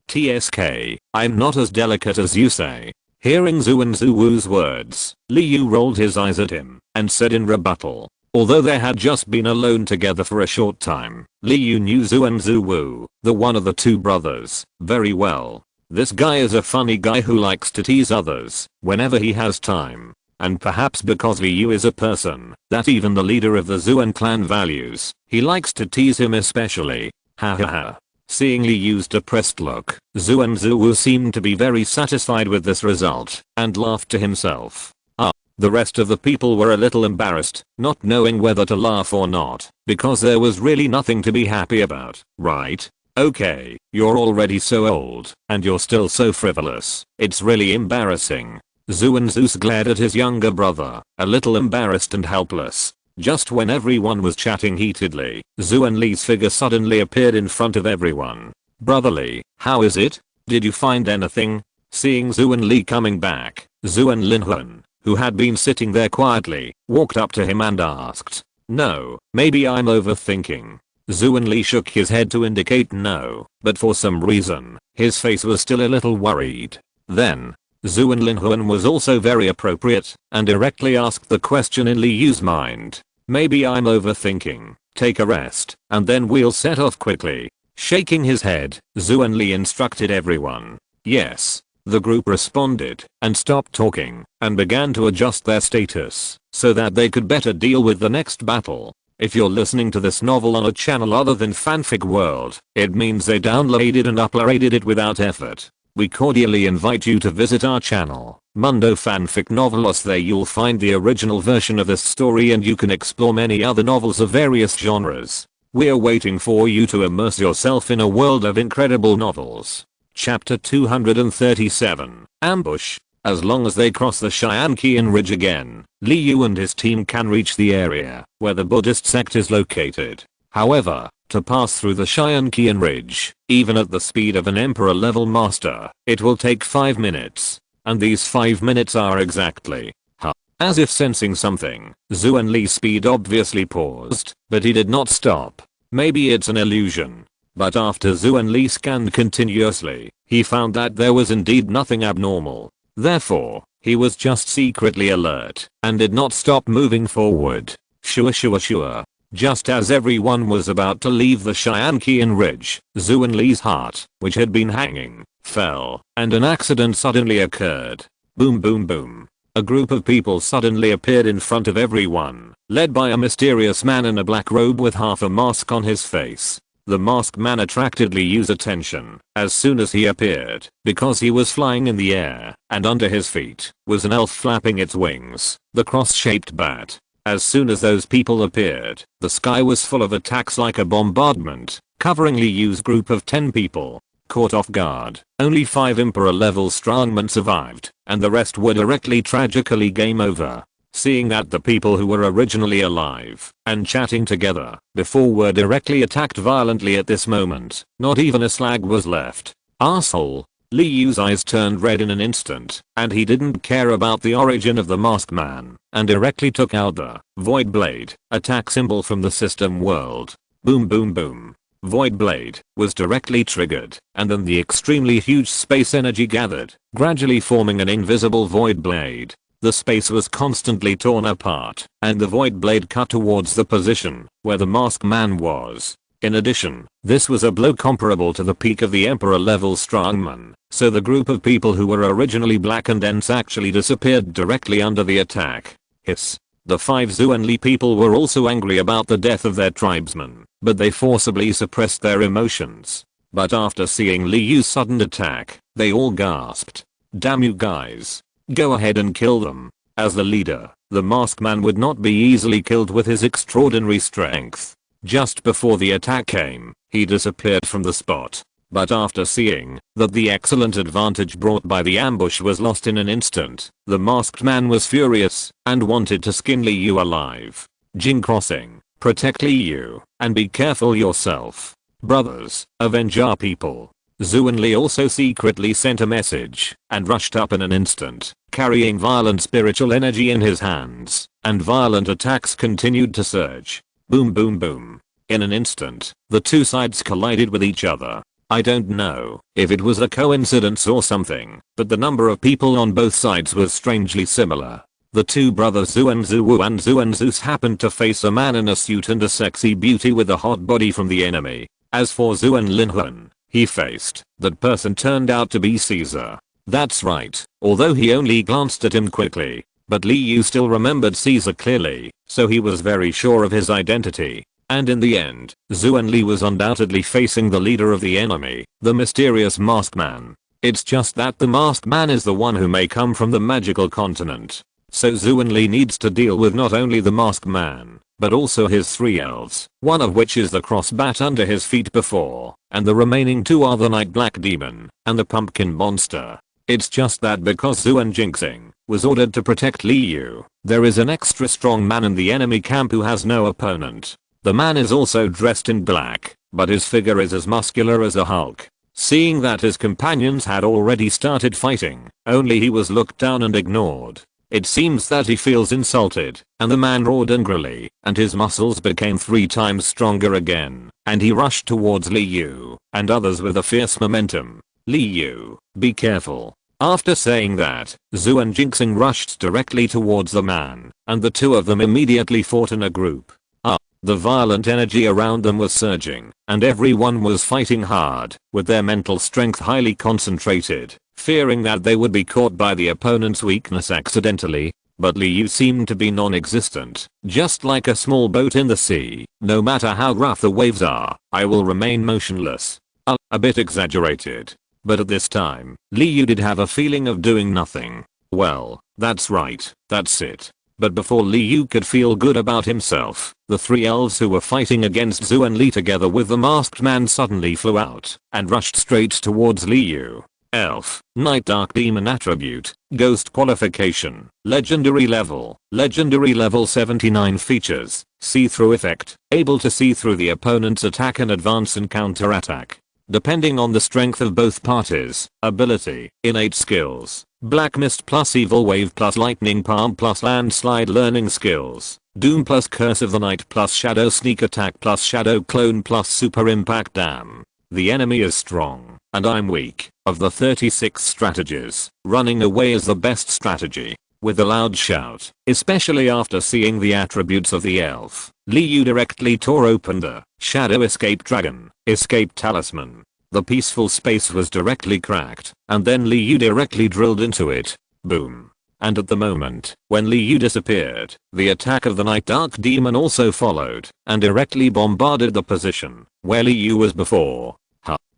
TSK, I'm not as delicate as you say. Hearing Zuan Zuwu's words, Li Yu rolled his eyes at him and said in rebuttal. Although they had just been alone together for a short time, Li Yu knew Zuan Zuwu, the one of the 2 brothers, very well. This guy is a funny guy who likes to tease others whenever he has time. And perhaps because Li Yu is a person that even the leader of the Zuan clan values, he likes to tease him especially. Ha ha ha. Seeing Li Yu's depressed look, Zuan Zuwu seemed to be very satisfied with this result, and laughed to himself. The rest of the people were a little embarrassed, not knowing whether to laugh or not, because there was really nothing to be happy about, right? Okay, you're already so old, and you're still so frivolous, it's really embarrassing. Zuan Zeus glared at his younger brother, a little embarrassed and helpless. Just when everyone was chatting heatedly, Zuan Li's figure suddenly appeared in front of everyone. Brotherly, how is it? Did you find anything? Seeing Zuan Li coming back, Zuan Linhuan, who had been sitting there quietly, walked up to him and asked. No, maybe I'm overthinking. Zuan Li shook his head to indicate no, but for some reason, his face was still a little worried. Then, Zuan Linhuan was also very appropriate, and directly asked the question in Li Yu's mind. Maybe I'm overthinking. Take a rest, and then we'll set off quickly. Shaking his head, Zuan Li instructed everyone. Yes. The group responded, and stopped talking, and began to adjust their status, so that they could better deal with the next battle. If you're listening to this novel on a channel other than Fanfic World, it means they downloaded and uploaded it without effort. We cordially invite you to visit our channel, Mundo Fanfic Novelos. There you'll find the original version of this story and you can explore many other novels of various genres. We're waiting for you to immerse yourself in a world of incredible novels. Chapter 237, Ambush. As long as they cross the Cheyenne Ridge again, Liu and his team can reach the area where the Buddhist sect is located. However, to pass through the Cheyenne Ridge, even at the speed of an Emperor level master, it will take 5 minutes. And these 5 minutes are exactly. As if sensing something, Zuan Li's speed obviously paused, but he did not stop. Maybe it's an illusion. But after Zuan Li scanned continuously, he found that there was indeed nothing abnormal. Therefore, he was just secretly alert and did not stop moving forward. Sure. Just as everyone was about to leave the Cheyenne Ridge, Zuan Li's heart, which had been hanging, fell, and an accident suddenly occurred. Boom boom boom. A group of people suddenly appeared in front of everyone, led by a mysterious man in a black robe with half a mask on his face. The masked man attracted Liu's attention as soon as he appeared, because he was flying in the air, and under his feet was an elf flapping its wings, the cross-shaped bat. As soon as those people appeared, the sky was full of attacks like a bombardment, covering Liu's group of 10 people. Caught off guard, only 5 Emperor level strongmen survived, and the rest were directly tragically game over. Seeing that the people who were originally alive and chatting together before were directly attacked violently at this moment, not even a slag was left. Arsehole. Liu's eyes turned red in an instant, and he didn't care about the origin of the masked man, and directly took out the Void Blade attack symbol from the system world. Boom boom boom. Void Blade was directly triggered, and then the extremely huge space energy gathered, gradually forming an invisible Void Blade. The space was constantly torn apart, and the Void Blade cut towards the position where the masked man was. In addition, this was a blow comparable to the peak of the Emperor level strongman, so the group of people who were originally black and dense actually disappeared directly under the attack. Hiss. The 5 Zuan Li people were also angry about the death of their tribesman, but they forcibly suppressed their emotions. But after seeing Liu's sudden attack, they all gasped. Damn you guys. Go ahead and kill them. As the leader, the masked man would not be easily killed with his extraordinary strength. Just before the attack came, he disappeared from the spot. But after seeing that the excellent advantage brought by the ambush was lost in an instant, the masked man was furious and wanted to skin Liu alive. Jing crossing. Protect Liu and be careful yourself. Brothers, avenge our people. Zuan Li also secretly sent a message and rushed up in an instant, carrying violent spiritual energy in his hands, and violent attacks continued to surge. Boom boom boom. In an instant, the two sides collided with each other. I don't know if it was a coincidence or something, but the number of people on both sides was strangely similar. The two brothers Zuan Zuwu and Zuan Zeus happened to face a man in a suit and a sexy beauty with a hot body from the enemy. As for Zuan Linhuan, he faced that person turned out to be Caesar. That's right, although he only glanced at him quickly. But Liu still remembered Caesar clearly, so he was very sure of his identity. And in the end, Zuan Li was undoubtedly facing the leader of the enemy, the mysterious masked man. It's just that the masked man is the one who may come from the magical continent. So Zuan Li needs to deal with not only the masked man, but also his 3 elves, one of which is the crossbat under his feet before, and the remaining 2 are the Night Black Demon and the Pumpkin Monster. It's just that because Zuan Jinxing was ordered to protect Liu, there is an extra strong man in the enemy camp who has no opponent. The man is also dressed in black, but his figure is as muscular as a Hulk. Seeing that his companions had already started fighting, only he was looked down and ignored. It seems that he feels insulted, and the man roared angrily, and his muscles became 3 times stronger again, and he rushed towards Liu and others with a fierce momentum. Liu, be careful. After saying that, Zuan Jinxing rushed directly towards the man, and the two of them immediately fought in a group. The violent energy around them was surging, and everyone was fighting hard, with their mental strength highly concentrated, fearing that they would be caught by the opponent's weakness accidentally. but Liu seemed to be non-existent, just like a small boat in the sea. No matter how rough the waves are, I will remain motionless. A bit exaggerated. But at this time, Liu did have a feeling of doing nothing. Well, that's right, that's it. But before Liu could feel good about himself, the three elves who were fighting against Zhu and Li together with the masked man suddenly flew out and rushed straight towards Liu. Elf, Night Dark Demon attribute, Ghost qualification, Legendary level 79 features, See-through effect, able to see through the opponent's attack and advance and counter-attack. Depending on the strength of both parties. Ability, innate skills, Black Mist plus Evil Wave plus Lightning Palm plus Landslide learning skills, Doom plus Curse of the Night plus Shadow Sneak Attack plus Shadow Clone plus Super Impact. Damn. The enemy is strong, and I'm weak. Of the 36 strategies, running away is the best strategy. With a loud shout, especially after seeing the attributes of the elf, Liu directly tore open the Shadow Escape Dragon, Escape Talisman. The peaceful space was directly cracked, and then Liu directly drilled into it. Boom. And at the moment, when Liu disappeared, the attack of the Night Dark Demon also followed, and directly bombarded the position where Liu was before.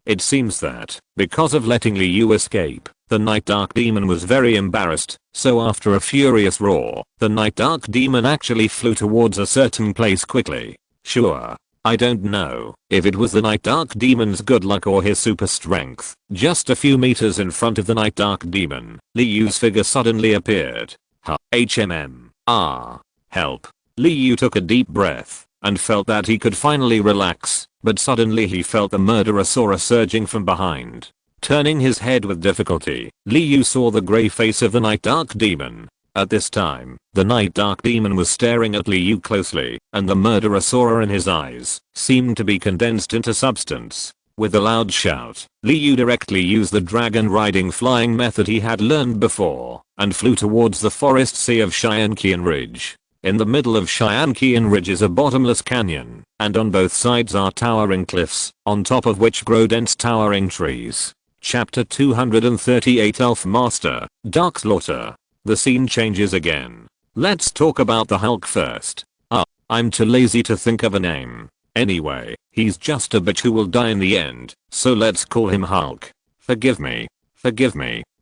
It seems that, because of letting Liu escape, the Night Dark Demon was very embarrassed, so after a furious roar, the Night Dark Demon actually flew towards a certain place quickly. Sure. I don't know if it was the Night Dark Demon's good luck or his super strength. Just a few meters in front of the Night Dark Demon, Liu's figure suddenly appeared. Help. Liu took a deep breath and felt that he could finally relax, but suddenly he felt the Murderosaurus surging from behind. Turning his head with difficulty, Liu saw the grey face of the Night Dark Demon. At this time, the Night Dark Demon was staring at Liu closely, and the Murderosaurus in his eyes seemed to be condensed into substance. With a loud shout, Liu directly used the dragon riding flying method he had learned before, and flew towards the forest sea of Shianqian Ridge. In the middle of Shianqian Ridge is a bottomless canyon, and on both sides are towering cliffs, on top of which grow dense towering trees. Chapter 238 Elf Master, Dark Slaughter. The scene changes again. Let's talk about the Hulk first. I'm too lazy to think of a name. Anyway, he's just a bitch who will die in the end, so let's call him Hulk. Forgive me.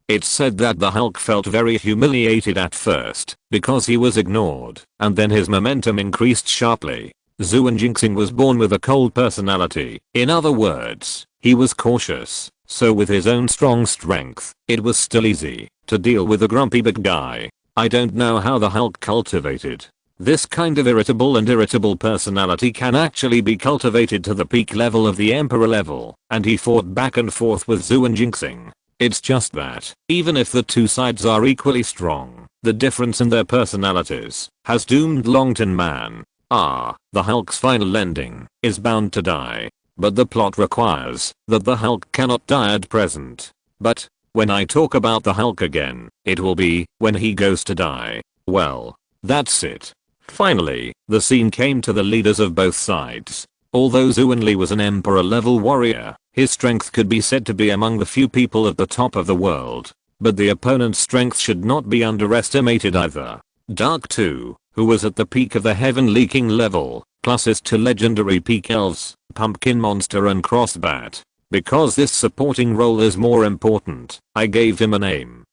It's said that the Hulk felt very humiliated at first, because he was ignored, and then his momentum increased sharply. Zhu and Jinxing was born with a cold personality. In other words, he was cautious, so with his own strong strength, it was still easy to deal with a grumpy big guy. I don't know how the Hulk cultivated this kind of irritable personality can actually be cultivated to the peak level of the Emperor level, and he fought back and forth with Zhu and Jinxing. It's just that, even if the two sides are equally strong, the difference in their personalities has doomed Long Tin Man. The Hulk's final ending is bound to die. But the plot requires that the Hulk cannot die at present. But, when I talk about the Hulk again, it will be when he goes to die. Well, that's it. Finally, the scene came to the leaders of both sides. Although Zhu Enli was an Emperor level warrior, his strength could be said to be among the few people at the top of the world. But the opponent's strength should not be underestimated either. Dark 2, who was at the peak of the Heaven Leaking level, plus his two legendary peak elves, Pumpkin Monster and Crossbat. Because this supporting role is more important, I gave him a name.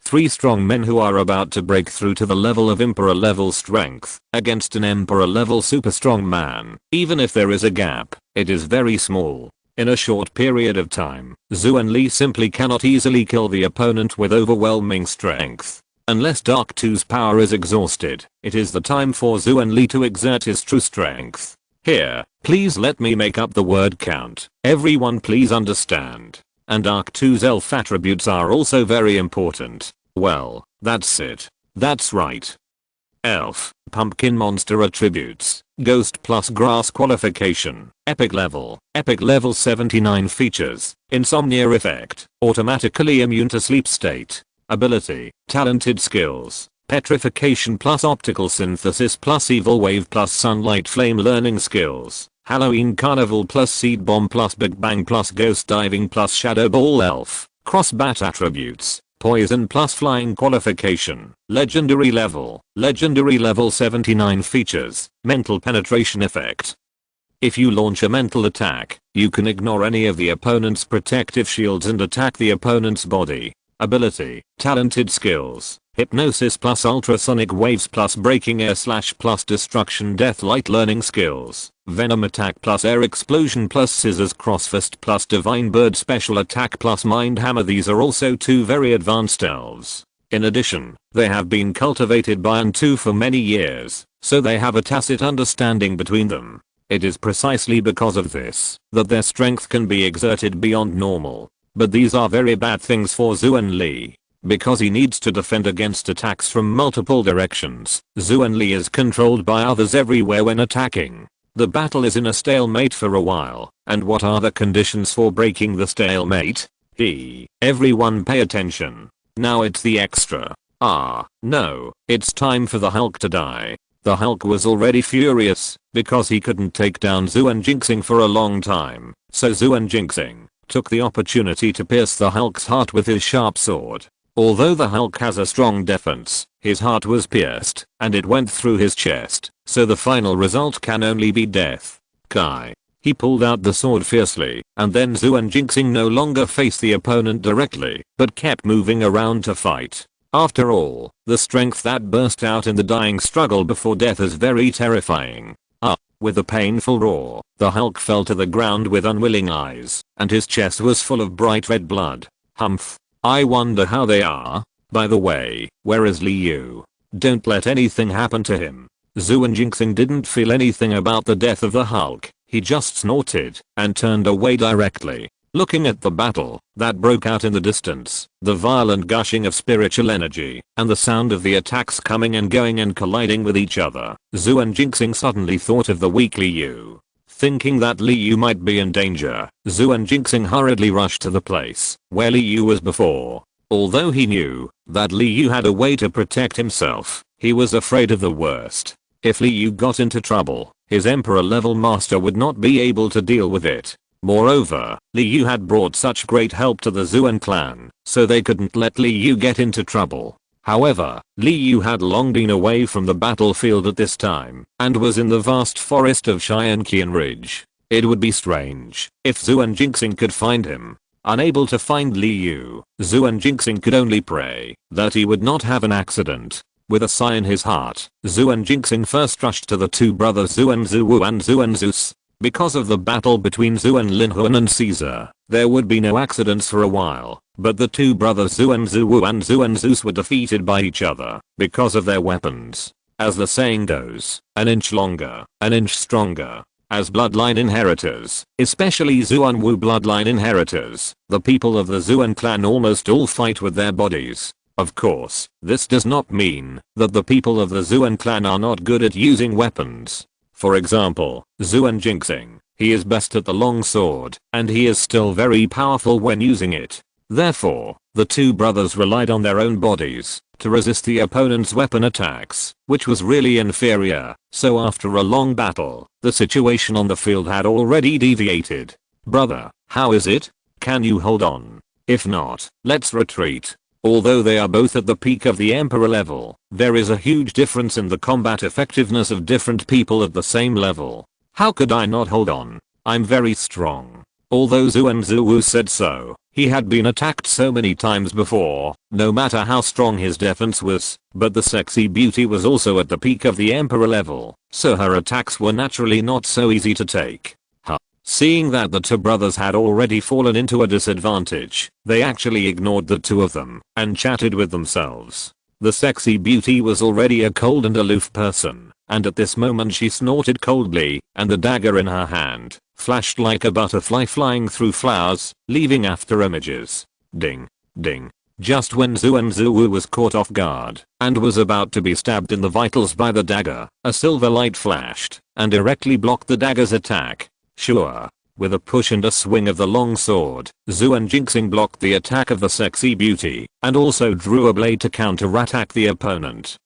Three strong men who are about to break through to the level of Emperor level strength against an Emperor level super strong man. Even if there is a gap, it is very small. In a short period of time, Zhu and Li simply cannot easily kill the opponent with overwhelming strength. Unless Dark 2's power is exhausted, it is the time for Zhu and Li to exert his true strength. Here, please let me make up the word count. Everyone please understand. And Dark 2's elf attributes are also very important. Well, that's it. That's right. Elf, Pumpkin Monster attributes, Ghost plus Grass qualification, Epic level 79 features, Insomnia effect, automatically immune to sleep state. Ability, Talented skills, Petrification plus Optical Synthesis plus Evil Wave plus Sunlight Flame learning skills, Halloween Carnival plus Seed Bomb plus Big Bang plus Ghost Diving plus Shadow Ball Elf, Crossbat attributes, Poison plus flying qualification. Legendary level. Legendary level 79 features. Mental penetration effect. If you launch a mental attack, you can ignore any of the opponent's protective shields and attack the opponent's body. Ability. Talented skills. Hypnosis plus ultrasonic waves plus breaking air slash plus destruction death light learning skills. Venom attack plus air explosion plus scissors crossfist plus divine bird special attack plus mind hammer. These are also 2 very advanced elves. In addition, they have been cultivated by and 2 for many years, so they have a tacit understanding between them. It is precisely because of this that their strength can be exerted beyond normal. But these are very bad things for Xuan Li. Because he needs to defend against attacks from multiple directions, Xuan Li is controlled by others everywhere when attacking. The battle is in a stalemate for a while, and what are the conditions for breaking the stalemate? Everyone pay attention. Now it's the extra. No, it's time for the Hulk to die. The Hulk was already furious because he couldn't take down Xuan Jinxing for a long time, so Xuan Jinxing took the opportunity to pierce the Hulk's heart with his sharp sword. Although the Hulk has a strong defense, his heart was pierced, and it went through his chest, so the final result can only be death. He pulled out the sword fiercely, and then Xuan Jinxing no longer faced the opponent directly, but kept moving around to fight. After all, the strength that burst out in the dying struggle before death is very terrifying. With a painful roar, the Hulk fell to the ground with unwilling eyes, and his chest was full of bright red blood. Humph. I wonder how they are. By the way, where is Li Yu? Don't let anything happen to him. Xuan Jinxing didn't feel anything about the death of the Hulk. He just snorted and turned away directly. Looking at the battle that broke out in the distance, the violent gushing of spiritual energy, and the sound of the attacks coming and going and colliding with each other, Xuan Jinxing suddenly thought of the weak Li Yu. Thinking that Li Yu might be in danger, Xuan Jinxing hurriedly rushed to the place where Li Yu was before. Although he knew that Li Yu had a way to protect himself, he was afraid of the worst. If Li Yu got into trouble, his Emperor level master would not be able to deal with it. Moreover, Li Yu had brought such great help to the Xuan clan, so they couldn't let Li Yu get into trouble. However, Li Yu had long been away from the battlefield at this time, and was in the vast forest of Qian Ridge. It would be strange if Xuan Jinxing could find him. Unable to find Li Yu, Xuan Jinxing could only pray that he would not have an accident. With a sigh in his heart, Xuan Jinxing first rushed to the 2 brothers Xuan Zuwu and Xuan Zeus. Because of the battle between Xuan Linhuan and Caesar, there would be no accidents for a while, but the 2 brothers Xuan Zuwu and Xuan Zeus were defeated by each other because of their weapons. As the saying goes, an inch longer, an inch stronger. As bloodline inheritors, especially Xuan Wu bloodline inheritors, the people of the Xuan clan almost all fight with their bodies. Of course, this does not mean that the people of the Xuan clan are not good at using weapons. For example, Xuan Jinxing, he is best at the long sword, and he is still very powerful when using it. Therefore, the 2 brothers relied on their own bodies to resist the opponent's weapon attacks, which was really inferior. So after a long battle, the situation on the field had already deviated. Brother, how is it? Can you hold on? If not, let's retreat. Although they are both at the peak of the Emperor level, there is a huge difference in the combat effectiveness of different people at the same level. How could I not hold on? I'm very strong. Although Xuan Zuwu said so, he had been attacked so many times before, no matter how strong his defense was, but the sexy beauty was also at the peak of the Emperor level, so her attacks were naturally not so easy to take. Seeing that the 2 brothers had already fallen into a disadvantage, they actually ignored the 2 of them and chatted with themselves. The sexy beauty was already a cold and aloof person, and at this moment she snorted coldly, and the dagger in her hand flashed like a butterfly flying through flowers, leaving after images. Ding. Ding. Just when Xuan Zuwu was caught off guard and was about to be stabbed in the vitals by the dagger, a silver light flashed and directly blocked the dagger's attack. Sure. With a push and a swing of the long sword, Xuan Jinxing blocked the attack of the sexy beauty and also drew a blade to counterattack the opponent.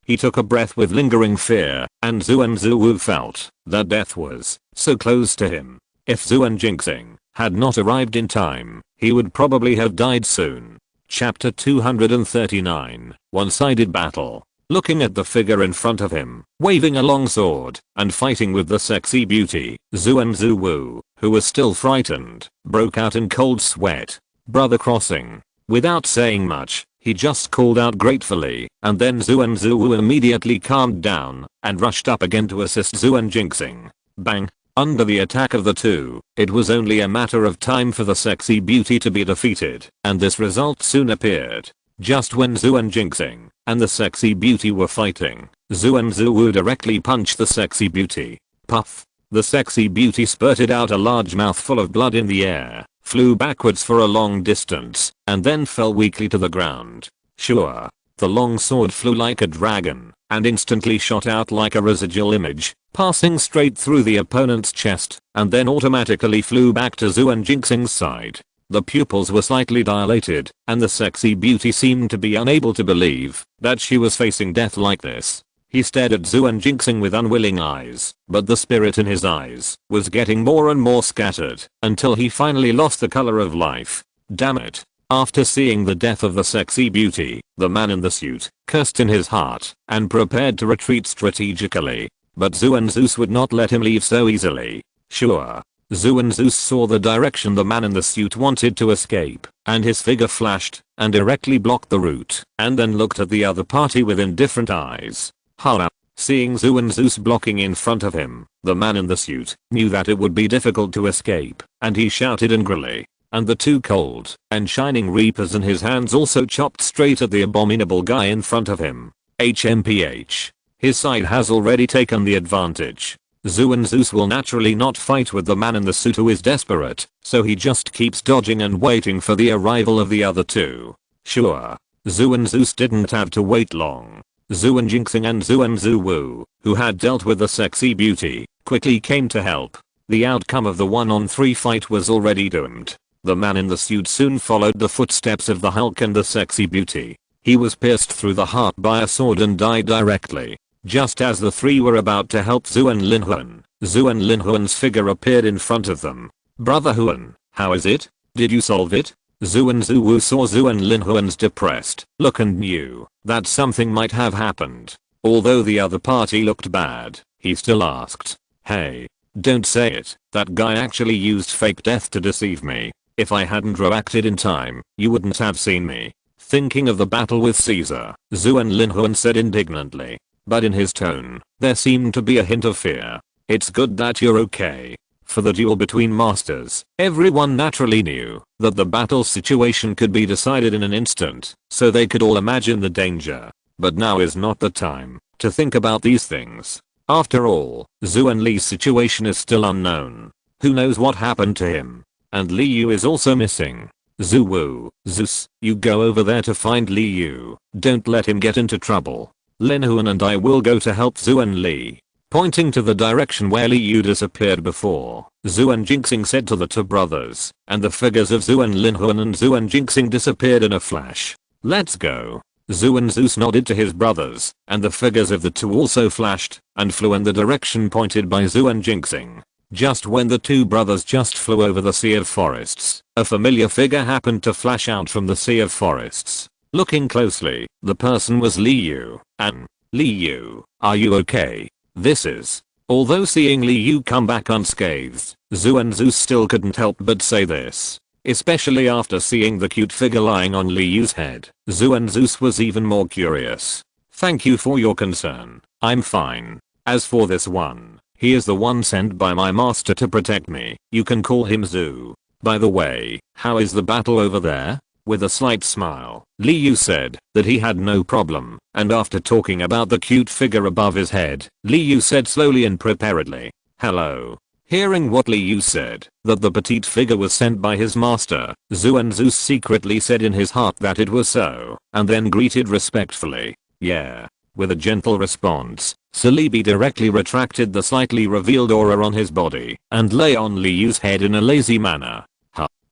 He took a breath with lingering fear, and Xuan Zuwu felt that death was so close to him. If Xuan Jinxing had not arrived in time, he would probably have died soon. Chapter 239, One-sided battle. Looking at the figure in front of him, waving a long sword, and fighting with the sexy beauty, Zuan-Zu-Wu, who was still frightened, broke out in cold sweat. Brother crossing. Without saying much, he just called out gratefully, and then Zuan-Zu-Wu immediately calmed down, and rushed up again to assist Zuan Jinxing. Bang! Under the attack of the two, it was only a matter of time for the sexy beauty to be defeated, and this result soon appeared. Just when Zuan Jinxing and the sexy beauty were fighting, Zuan-Zu-Wu directly punched the sexy beauty. Puff! The sexy beauty spurted out a large mouthful of blood in the air, flew backwards for a long distance, and then fell weakly to the ground. Sure. The long sword flew like a dragon, and instantly shot out like a residual image, passing straight through the opponent's chest, and then automatically flew back to Zuan Jinxing's side. The pupils were slightly dilated, and the sexy beauty seemed to be unable to believe that she was facing death like this. He stared at Zuan Jinxing with unwilling eyes, but the spirit in his eyes was getting more and more scattered, until he finally lost the color of life. Damn it. After seeing the death of the sexy beauty, the man in the suit cursed in his heart and prepared to retreat strategically. But Zuan-Zeus would not let him leave so easily. Sure. Zuan-Zeus saw the direction the man in the suit wanted to escape, and his figure flashed and directly blocked the route, and then looked at the other party with indifferent eyes. Hala. Seeing Zuan-Zeus blocking in front of him, the man in the suit knew that it would be difficult to escape, and he shouted angrily. And the two cold and shining reapers in his hands also chopped straight at the abominable guy in front of him. HMPH. His side has already taken the advantage. Zuan-Zeus will naturally not fight with the man in the suit who is desperate, so he just keeps dodging and waiting for the arrival of the other two. Sure. Zuan-Zeus didn't have to wait long. Zuan Jinxing and Zuan-Zu-Wu, who had dealt with the sexy beauty, quickly came to help. The outcome of the 1-on-3 fight was already doomed. The man in the suit soon followed the footsteps of the Hulk and the sexy beauty. He was pierced through the heart by a sword and died directly. Just as the three were about to help Zuan Linhuan, Zuan Linhuan's figure appeared in front of them. Brother Huan, how is it? Did you solve it? Zuan-Zu-Wu saw Zuan Linhuan's depressed look and knew that something might have happened. Although the other party looked bad, he still asked, "Hey, don't say it, that guy actually used fake death to deceive me. If I hadn't reacted in time, you wouldn't have seen me." Thinking of the battle with Caesar, Zuan Linhuan said indignantly. But in his tone, there seemed to be a hint of fear. "It's good that you're okay." For the duel between masters, everyone naturally knew that the battle situation could be decided in an instant, so they could all imagine the danger. But now is not the time to think about these things. After all, Zuan Li's situation is still unknown. Who knows what happened to him? And Li Yu is also missing. Zu-Wu, Zeus, you go over there to find Li Yu. Don't let him get into trouble. Linhuan and I will go to help Zuan Li. Pointing to the direction where Li Yu disappeared before, Zuan Jinxing said to the two brothers, and the figures of Zuan Linhuan and Zuan Jinxing disappeared in a flash. Let's go. Zuan-Zeus nodded to his brothers, and the figures of the two also flashed and flew in the direction pointed by Zuan Jinxing. Just when the two brothers just flew over the sea of forests, a familiar figure happened to flash out from the sea of forests. Looking closely, the person was Li Yu. And, Li Yu, are you okay? This is. Although seeing Li Yu come back unscathed, Zuan-Zeus still couldn't help but say this. Especially after seeing the cute figure lying on Li Yu's head, Zuan-Zeus was even more curious. Thank you for your concern. I'm fine. As for this one, he is the one sent by my master to protect me. You can call him Zu. By the way, how is the battle over there? With a slight smile, Li Yu said that he had no problem, and after talking about the cute figure above his head, Li Yu said slowly and preparedly, "Hello." Hearing what Li Yu said, that the petite figure was sent by his master, Zuan-Zeus secretly said in his heart that it was so, and then greeted respectfully. "Yeah." With a gentle response, Celebi directly retracted the slightly revealed aura on his body, and lay on Li Yu's head in a lazy manner.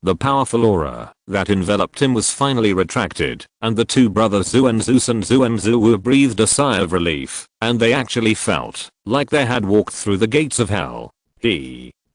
The powerful aura that enveloped him was finally retracted, and the two brothers Zuan-Zeus and Zuan-Zu-Wu breathed a sigh of relief, and they actually felt like they had walked through the gates of hell.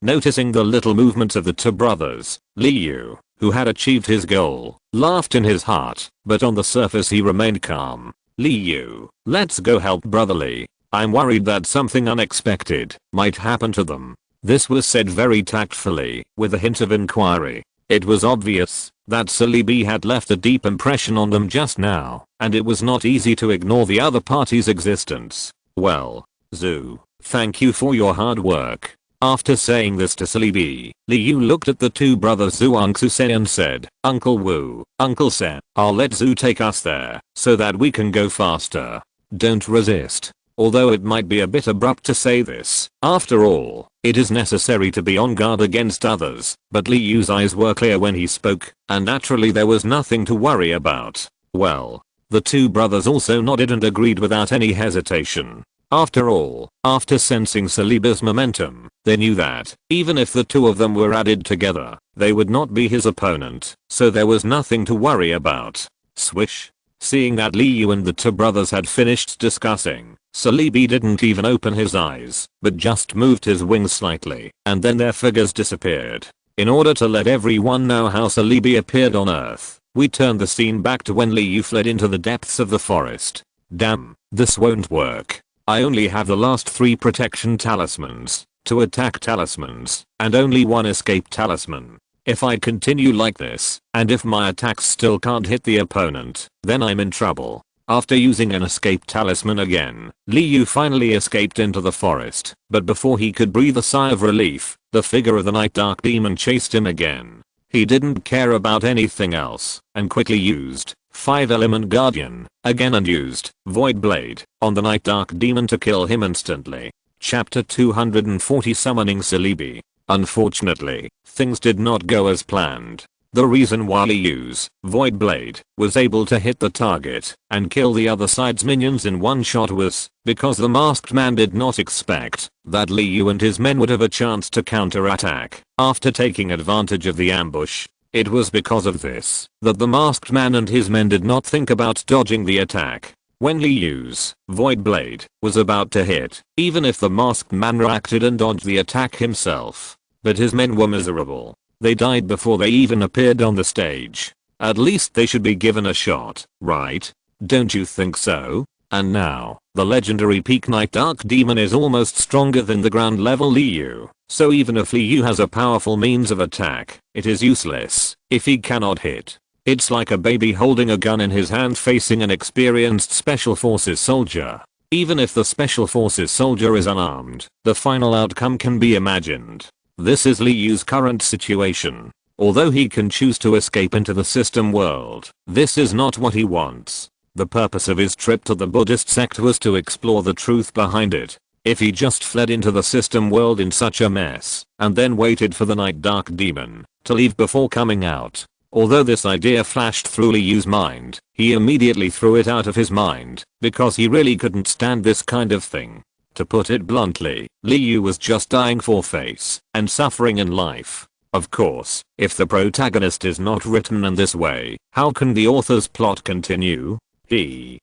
Noticing the little movements of the two brothers, Li Yu who had achieved his goal, laughed in his heart, but on the surface he remained calm. Li Yu, let's go help Brother Lee. I'm worried that something unexpected might happen to them. This was said very tactfully, with a hint of inquiry. It was obvious that Celebi had left a deep impression on them just now, and it was not easy to ignore the other party's existence. Well, Zhu, thank you for your hard work. After saying this to Celebi, Li Yu looked at the two brothers Zhuangzi and said, Uncle Wu, Uncle Se, I'll let Zhu take us there, so that we can go faster. Don't resist. Although it might be a bit abrupt to say this, after all, it is necessary to be on guard against others, but Li Yu's eyes were clear when he spoke, and naturally there was nothing to worry about. Well, the two brothers also nodded and agreed without any hesitation. After all, after sensing Celebi's momentum, they knew that, even if the two of them were added together, they would not be his opponent, so there was nothing to worry about. Swish. Seeing that Li Yu and the two brothers had finished discussing, Celebi didn't even open his eyes, but just moved his wings slightly, and then their figures disappeared. In order to let everyone know how Celebi appeared on Earth, we turned the scene back to when Li Yu fled into the depths of the forest. Damn, this won't work. I only have the last 3 protection talismans, 2 attack talismans, and only 1 escape talisman. If I continue like this, and if my attacks still can't hit the opponent, then I'm in trouble. After using an escape talisman again, Li Yu finally escaped into the forest, but before he could breathe a sigh of relief, the figure of the Night Dark Demon chased him again. He didn't care about anything else, and quickly used 5-element Guardian, again and used Void Blade on the Night Dark Demon to kill him instantly. Chapter 240 Summoning Celebi. Unfortunately, things did not go as planned. The reason why Li Yu's Void Blade was able to hit the target and kill the other side's minions in one shot was because the masked man did not expect that Li Yu and his men would have a chance to counterattack after taking advantage of the ambush. It was because of this that the masked man and his men did not think about dodging the attack. When Li Yu's Void Blade was about to hit, even if the masked man reacted and dodged the attack himself, but his men were miserable. They died before they even appeared on the stage. At least they should be given a shot, right? Don't you think so? And now, the legendary peak Night Dark Demon is almost stronger than the ground level Li Yu. So even if Li Yu has a powerful means of attack, it is useless if he cannot hit. It's like a baby holding a gun in his hand facing an experienced Special Forces soldier. Even if the Special Forces soldier is unarmed, the final outcome can be imagined. This is Li Yu's current situation. Although he can choose to escape into the system world, this is not what he wants. The purpose of his trip to the Buddhist sect was to explore the truth behind it. If he just fled into the system world in such a mess, and then waited for the Night Dark Demon to leave before coming out. Although this idea flashed through Li Yu's mind, he immediately threw it out of his mind, because he really couldn't stand this kind of thing. To put it bluntly, Li Yu was just dying for face and suffering in life. Of course, if the protagonist is not written in this way, how can the author's plot continue? Li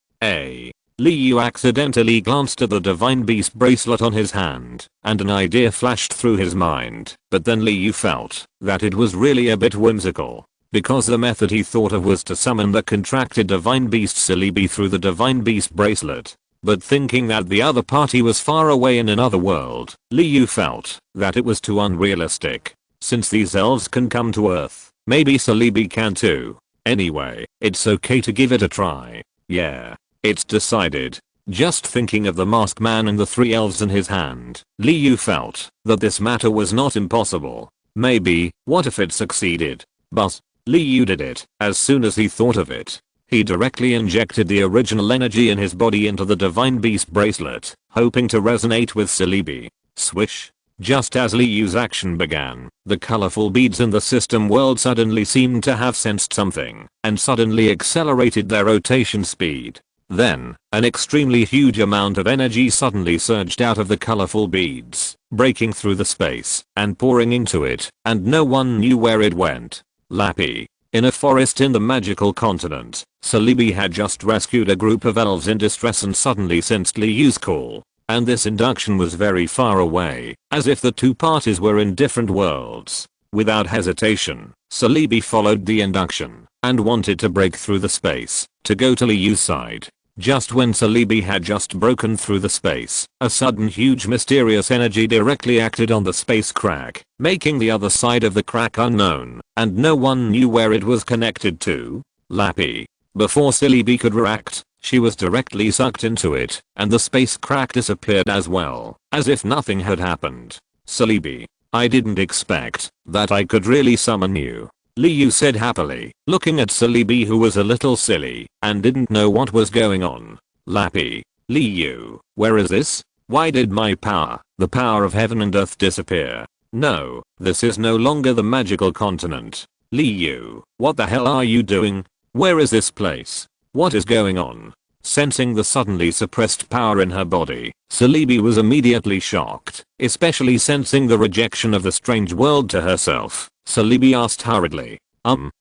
Yu accidentally glanced at the Divine Beast bracelet on his hand, and an idea flashed through his mind, but then Li Yu felt that it was really a bit whimsical. Because the method he thought of was to summon the contracted Divine Beast Celebi through the Divine Beast bracelet. But thinking that the other party was far away in another world, Li Yu felt that it was too unrealistic. Since these elves can come to Earth, maybe Celebi can too. Anyway, it's okay to give it a try. Yeah, it's decided. Just thinking of the masked man and the 3 elves in his hand, Li Yu felt that this matter was not impossible. Maybe, what if it succeeded? But Li Yu did it as soon as he thought of it. He directly injected the original energy in his body into the Divine Beast bracelet, hoping to resonate with Celebi. Swish. Just as Li Yu's action began, the colorful beads in the system world suddenly seemed to have sensed something, and suddenly accelerated their rotation speed. Then, an extremely huge amount of energy suddenly surged out of the colorful beads, breaking through the space, and pouring into it, and no one knew where it went. Lappy. In a forest in the magical continent, Celebi had just rescued a group of elves in distress and suddenly sensed Li Yu's call. And this induction was very far away, as if the two parties were in different worlds. Without hesitation, Celebi followed the induction and wanted to break through the space to go to Liu's side. Just when Celebi had just broken through the space, a sudden huge mysterious energy directly acted on the space crack, making the other side of the crack unknown, and no one knew where it was connected to. Lappy. Before Celebi could react, she was directly sucked into it, and the space crack disappeared as well, as if nothing had happened. Celebi, I didn't expect that I could really summon you, Liu said happily, looking at Celebi, who was a little silly and didn't know what was going on. Lappy. Liu, where is this? Why did my power, the power of heaven and earth, disappear? No, this is no longer the magical continent. Liu, what the hell are you doing? Where is this place? What is going on? Sensing the suddenly suppressed power in her body, Celebi was immediately shocked, especially sensing the rejection of the strange world to herself. Celebi asked hurriedly,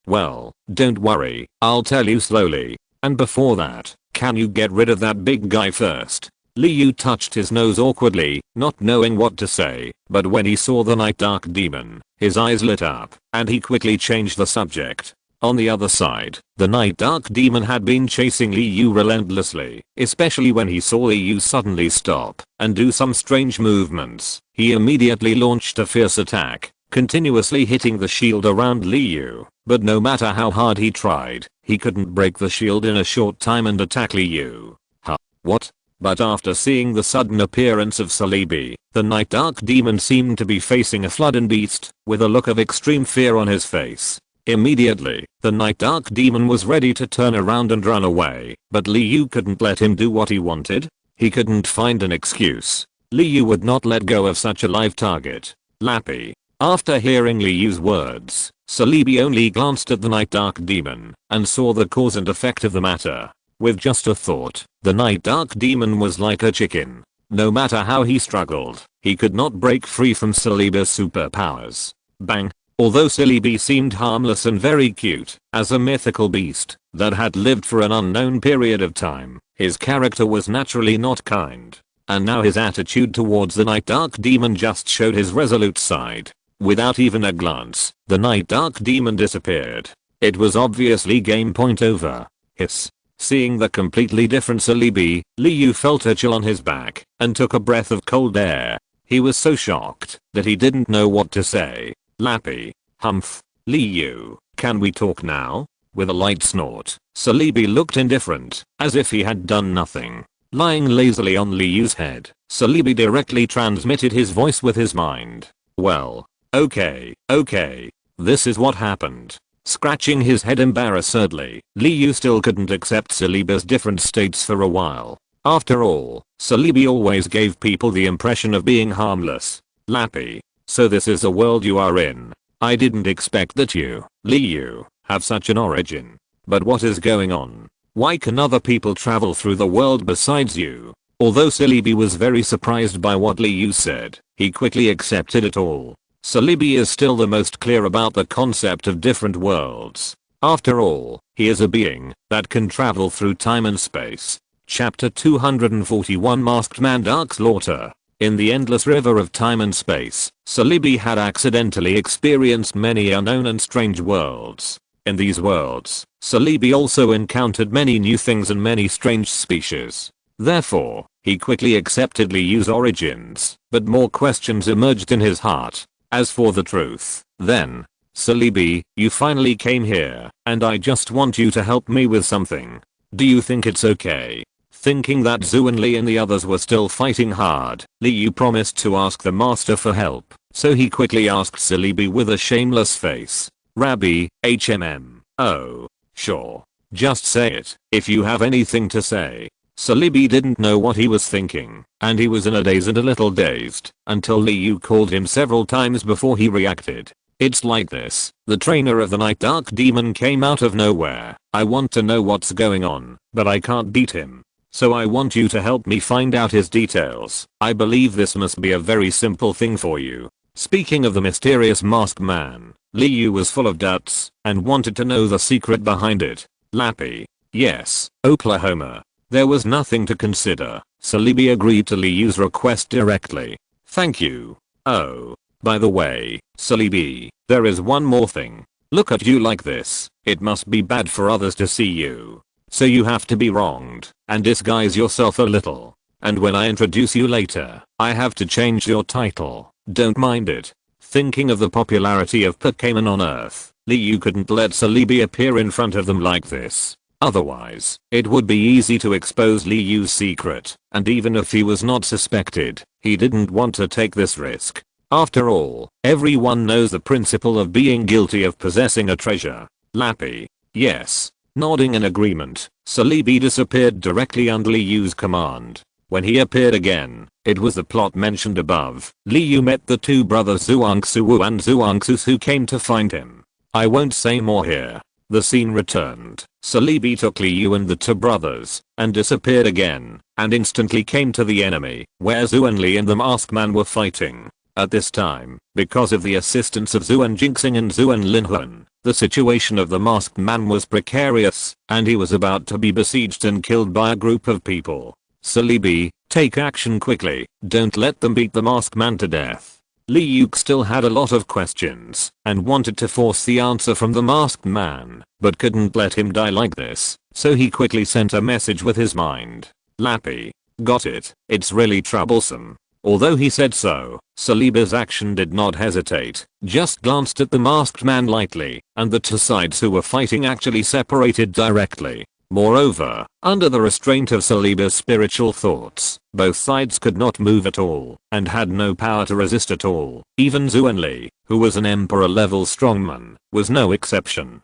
well, don't worry, I'll tell you slowly. And before that, can you get rid of that big guy first? Liu touched his nose awkwardly, not knowing what to say, but when he saw the Night Dark Demon, his eyes lit up, and he quickly changed the subject. On the other side, the Night Dark Demon had been chasing Liu relentlessly, especially when he saw Liu suddenly stop and do some strange movements. He immediately launched a fierce attack, continuously hitting the shield around Liu, but no matter how hard he tried, he couldn't break the shield in a short time and attack Liu. Huh? What? But after seeing the sudden appearance of Celebi, the Night Dark Demon seemed to be facing a flooded beast, with a look of extreme fear on his face. Immediately, the Night Dark Demon was ready to turn around and run away, but Liu couldn't let him do what he wanted. He couldn't find an excuse. Liu would not let go of such a live target. Lappy. After hearing Liu's words, Celebi only glanced at the Night Dark Demon and saw the cause and effect of the matter. With just a thought, the Night Dark Demon was like a chicken. No matter how he struggled, he could not break free from Celebi's superpowers. Bang. Although Celebi seemed harmless and very cute, as a mythical beast that had lived for an unknown period of time, his character was naturally not kind. And now his attitude towards the Night Dark Demon just showed his resolute side. Without even a glance, the Night Dark Demon disappeared. It was obviously game point over. Hiss. Seeing the completely different Celebi, Liu felt a chill on his back and took a breath of cold air. He was so shocked that he didn't know what to say. Lappy. Humph. Liu, can we talk now? With a light snort, Celebi looked indifferent, as if he had done nothing. Lying lazily on Liu's head, Celebi directly transmitted his voice with his mind. Well, okay. This is what happened. Scratching his head embarrassedly, Liu still couldn't accept Celebi's different states for a while. After all, Celebi always gave people the impression of being harmless. Lappy. So this is the world you are in. I didn't expect that you, Liu, have such an origin. But what is going on? Why can other people travel through the world besides you? Although Celebi was very surprised by what Liu said, he quickly accepted it all. Celebi is still the most clear about the concept of different worlds. After all, he is a being that can travel through time and space. Chapter 241 Masked Man Dark Slaughter. In the endless river of time and space, Celebi had accidentally experienced many unknown and strange worlds. In these worlds, Celebi also encountered many new things and many strange species. Therefore, he quickly accepted Liu's origins, but more questions emerged in his heart. As for the truth, then, Celebi, you finally came here, and I just want you to help me with something. Do you think it's okay? Thinking that Zhu and Li and the others were still fighting hard, Liu promised to ask the master for help, so he quickly asked Celebi with a shameless face. Rabbi, oh, sure. Just say it, if you have anything to say. Celebi didn't know what he was thinking, and he was in a daze and a little dazed, until Liu called him several times before he reacted. It's like this, the trainer of the Night Dark Demon came out of nowhere. I want to know what's going on, but I can't beat him. So I want you to help me find out his details. I believe this must be a very simple thing for you. Speaking of the mysterious masked man, Liu was full of doubts and wanted to know the secret behind it. Lappy. Yes, Oklahoma. There was nothing to consider. Celebi agreed to Liu's request directly. Thank you. Oh. By the way, Celebi, there is one more thing. Look at you like this. It must be bad for others to see you. So you have to be wronged and disguise yourself a little. And when I introduce you later, I have to change your title. Don't mind it. Thinking of the popularity of Pokémon on Earth, Liu couldn't let Celebi appear in front of them like this. Otherwise, it would be easy to expose Liu's secret, and even if he was not suspected, he didn't want to take this risk. After all, everyone knows the principle of being guilty of possessing a treasure. Lappy. Yes. Nodding in agreement, Celebi disappeared directly under Liu's command. When he appeared again, it was the plot mentioned above. Liu met the two brothers Zhuangsu and Zhuangsus who came to find him. I won't say more here. The scene returned. Celebi took Liu and the two brothers, and disappeared again, and instantly came to the enemy, where Zhu and Li and the masked man were fighting. At this time, because of the assistance of Zhu and Jinxing and Zhu and Linhuan, the situation of the masked man was precarious, and he was about to be besieged and killed by a group of people. Celebi, take action quickly, don't let them beat the masked man to death. Liu still had a lot of questions, and wanted to force the answer from the masked man, but couldn't let him die like this, so he quickly sent a message with his mind. Lappy. Got it, it's really troublesome. Although he said so, Celebi's action did not hesitate, just glanced at the masked man lightly, and the two sides who were fighting actually separated directly. Moreover, under the restraint of Celebi's spiritual thoughts, both sides could not move at all, and had no power to resist at all. Even Zhu and Li, who was an emperor level strongman, was no exception.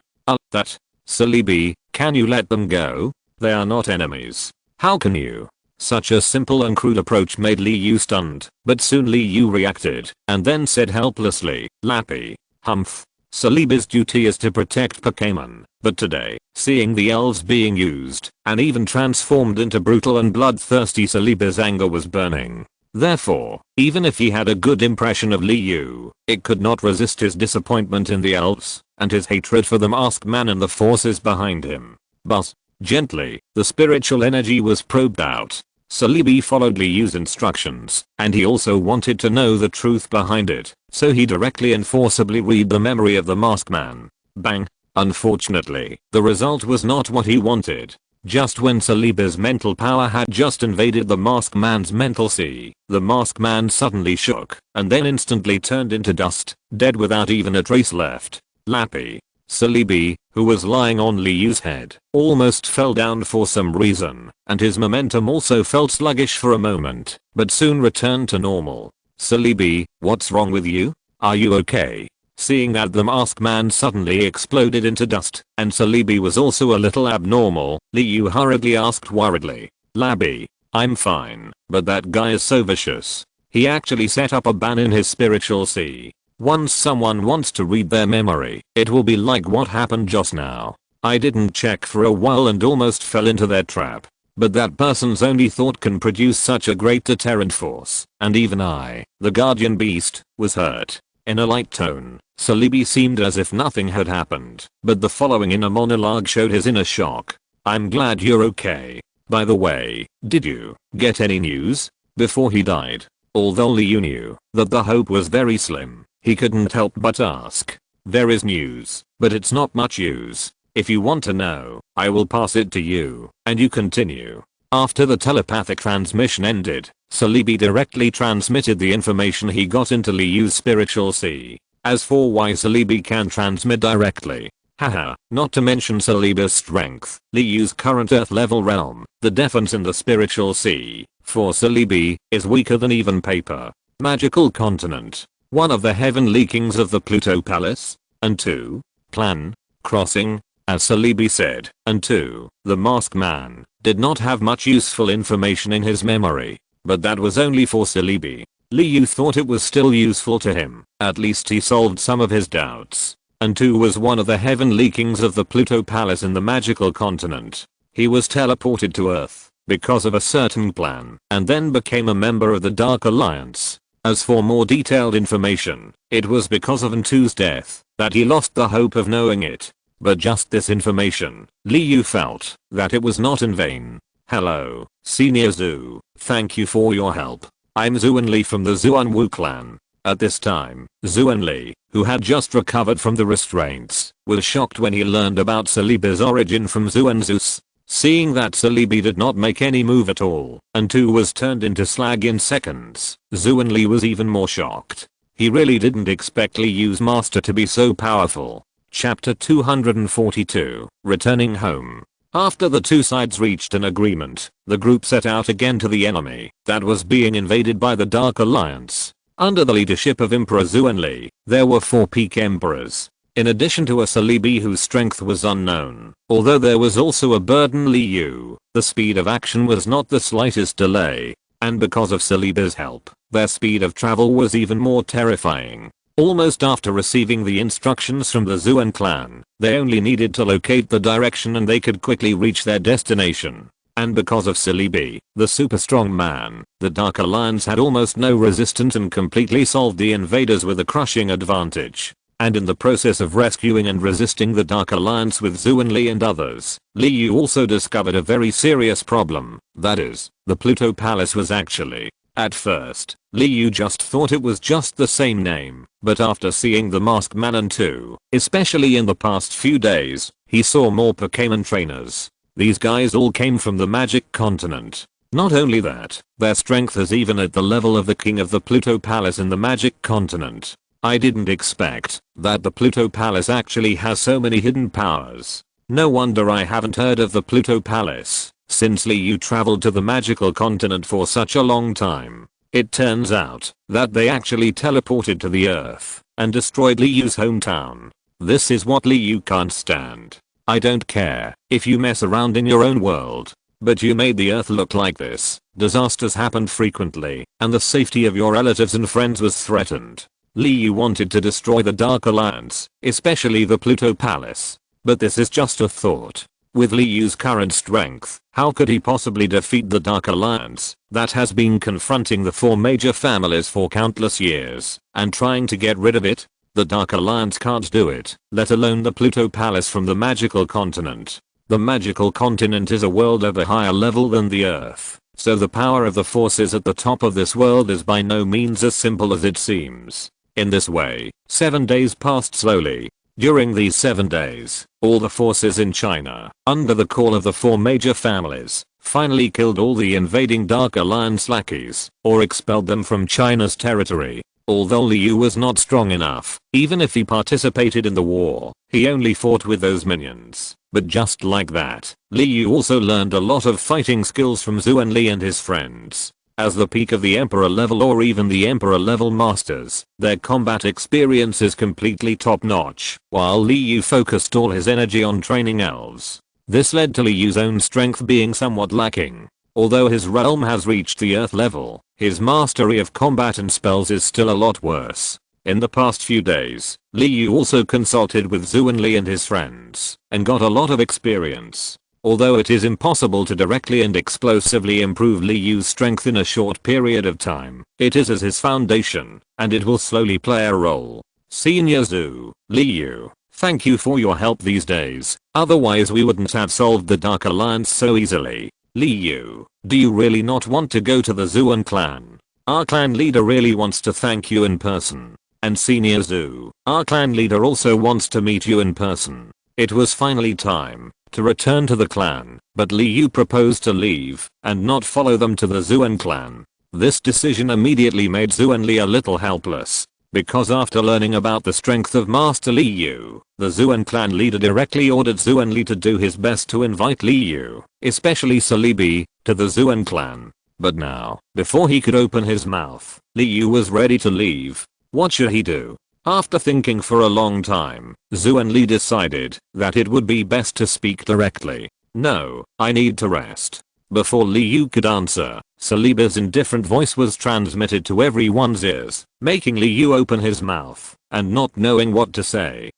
That. Celebi, can you let them go? They are not enemies. How can you? Such a simple and crude approach made Liu stunned, but soon Liu reacted, and then said helplessly, Lappy. Humph. Celebi's duty is to protect Pokémon, but today, seeing the elves being used, and even transformed into brutal and bloodthirsty, Celebi's anger was burning. Therefore, even if he had a good impression of Liu, it could not resist his disappointment in the elves, and his hatred for the masked man and the forces behind him. But, gently, the spiritual energy was probed out. Celebi followed Liu's instructions, and he also wanted to know the truth behind it, so he directly and forcibly read the memory of the masked man. Bang. Unfortunately, the result was not what he wanted. Just when Celebi's mental power had just invaded the masked man's mental sea, the masked man suddenly shook, and then instantly turned into dust, dead without even a trace left. Lappy. Celebi, who was lying on Liu's head, almost fell down for some reason, and his momentum also felt sluggish for a moment, but soon returned to normal. Celebi, what's wrong with you? Are you okay? Seeing that the masked man suddenly exploded into dust, and Celebi was also a little abnormal, Liu hurriedly asked worriedly. Labby, I'm fine, but that guy is so vicious. He actually set up a ban in his spiritual sea. Once someone wants to read their memory, it will be like what happened just now. I didn't check for a while and almost fell into their trap. But that person's only thought can produce such a great deterrent force, and even I, the guardian beast, was hurt. In a light tone, Celebi seemed as if nothing had happened, but the following inner monologue showed his inner shock. I'm glad you're okay. By the way, did you get any news? Before he died, although Liu knew that the hope was very slim, he couldn't help but ask. There is news, but it's not much use. If you want to know, I will pass it to you, and you continue. After the telepathic transmission ended, Celebi directly transmitted the information he got into Liu's spiritual sea. As for why Celebi can transmit directly, haha, not to mention Celebi's strength, Liu's current Earth level realm, the defense in the spiritual sea, for Celebi, is weaker than even paper. Magical continent. One of the heavenly kings of the Pluto Palace. And 2. Plan. Crossing. As Celebi said, and 2. The masked man did not have much useful information in his memory, but that was only for Celebi. Liu thought it was still useful to him, at least he solved some of his doubts. And 2 was one of the heavenly kings of the Pluto Palace in the magical continent. He was teleported to Earth because of a certain plan, and then became a member of the Dark Alliance. As for more detailed information, it was because of N2's death that he lost the hope of knowing it. But just this information, Liu felt that it was not in vain. Hello, Senior Zhu, thank you for your help. I'm Zhu and Li from the Zuan Wu clan. At this time, Zuan-Li, who had just recovered from the restraints, was shocked when he learned about Celebi's origin from Zuan-Zeus. Seeing that Celebi did not make any move at all, and 2 was turned into slag in seconds, Zuan-Li was even more shocked. He really didn't expect Li Yu's master to be so powerful. Chapter 242, Returning Home. After the two sides reached an agreement, the group set out again to the enemy that was being invaded by the Dark Alliance. Under the leadership of Emperor Zuan-Li, there were 4 peak emperors, in addition to a Celebi whose strength was unknown. Although there was also a burden Li Yu, the speed of action was not the slightest delay, and because of Celebi's help, their speed of travel was even more terrifying. Almost after receiving the instructions from the Zuan clan, they only needed to locate the direction and they could quickly reach their destination. And because of Celebi, the super strong man, the Dark Alliance had almost no resistance and completely solved the invaders with a crushing advantage. And in the process of rescuing and resisting the Dark Alliance with Zuan-Li and others, Li Yu also discovered a very serious problem. That is, the Pluto Palace was actually. At first, Li Yu just thought it was just the same name, but after seeing the Masked Man and 2, especially in the past few days, he saw more Pokémon trainers. These guys all came from the Magic Continent. Not only that, their strength is even at the level of the king of the Pluto Palace in the Magic Continent. I didn't expect that the Pluto Palace actually has so many hidden powers. No wonder I haven't heard of the Pluto Palace, since Li Yu traveled to the magical continent for such a long time. It turns out that they actually teleported to the Earth and destroyed Li Yu's hometown. This is what Li Yu can't stand. I don't care if you mess around in your own world, but you made the Earth look like this. Disasters happened frequently, and the safety of your relatives and friends was threatened. Li Yu wanted to destroy the Dark Alliance, especially the Pluto Palace. But this is just a thought. With Li Yu's current strength, how could he possibly defeat the Dark Alliance that has been confronting the 4 major families for countless years and trying to get rid of it? The Dark Alliance can't do it, let alone the Pluto Palace from the magical continent. The magical continent is a world of a higher level than the Earth, so the power of the forces at the top of this world is by no means as simple as it seems. In this way, 7 days passed slowly. During these 7 days, all the forces in China, under the call of the 4 major families, finally killed all the invading Dark Alliance lackeys, or expelled them from China's territory. Although Li Yu was not strong enough, even if he participated in the war, he only fought with those minions. But just like that, Li Yu also learned a lot of fighting skills from Zuan-Li and his friends. As the peak of the Emperor level or even the Emperor level masters, their combat experience is completely top notch, while Li Yu focused all his energy on training elves. This led to Li Yu's own strength being somewhat lacking. Although his realm has reached the Earth level, his mastery of combat and spells is still a lot worse. In the past few days, Li Yu also consulted with Zuan-Li and his friends, and got a lot of experience. Although it is impossible to directly and explosively improve Li Yu's strength in a short period of time, it is as his foundation, and it will slowly play a role. Senior Zu, Li Yu, thank you for your help these days, otherwise we wouldn't have solved the Dark Alliance so easily. Li Yu, do you really not want to go to the Zuan clan? Our clan leader really wants to thank you in person. And Senior Zu, our clan leader also wants to meet you in person. It was finally time to return to the clan, but Li Yu proposed to leave and not follow them to the Zuan clan. This decision immediately made Zuan-Li a little helpless, because after learning about the strength of Master Li Yu, the Zuan clan leader directly ordered Zuan-Li to do his best to invite Li Yu, especially Celebi, to the Zuan clan. But now, before he could open his mouth, Li Yu was ready to leave. What should he do? After thinking for a long time, Zuan-Li decided that it would be best to speak directly. No, I need to rest. Before Li Yu could answer, Celebi's indifferent voice was transmitted to everyone's ears, making Li Yu open his mouth and not knowing what to say.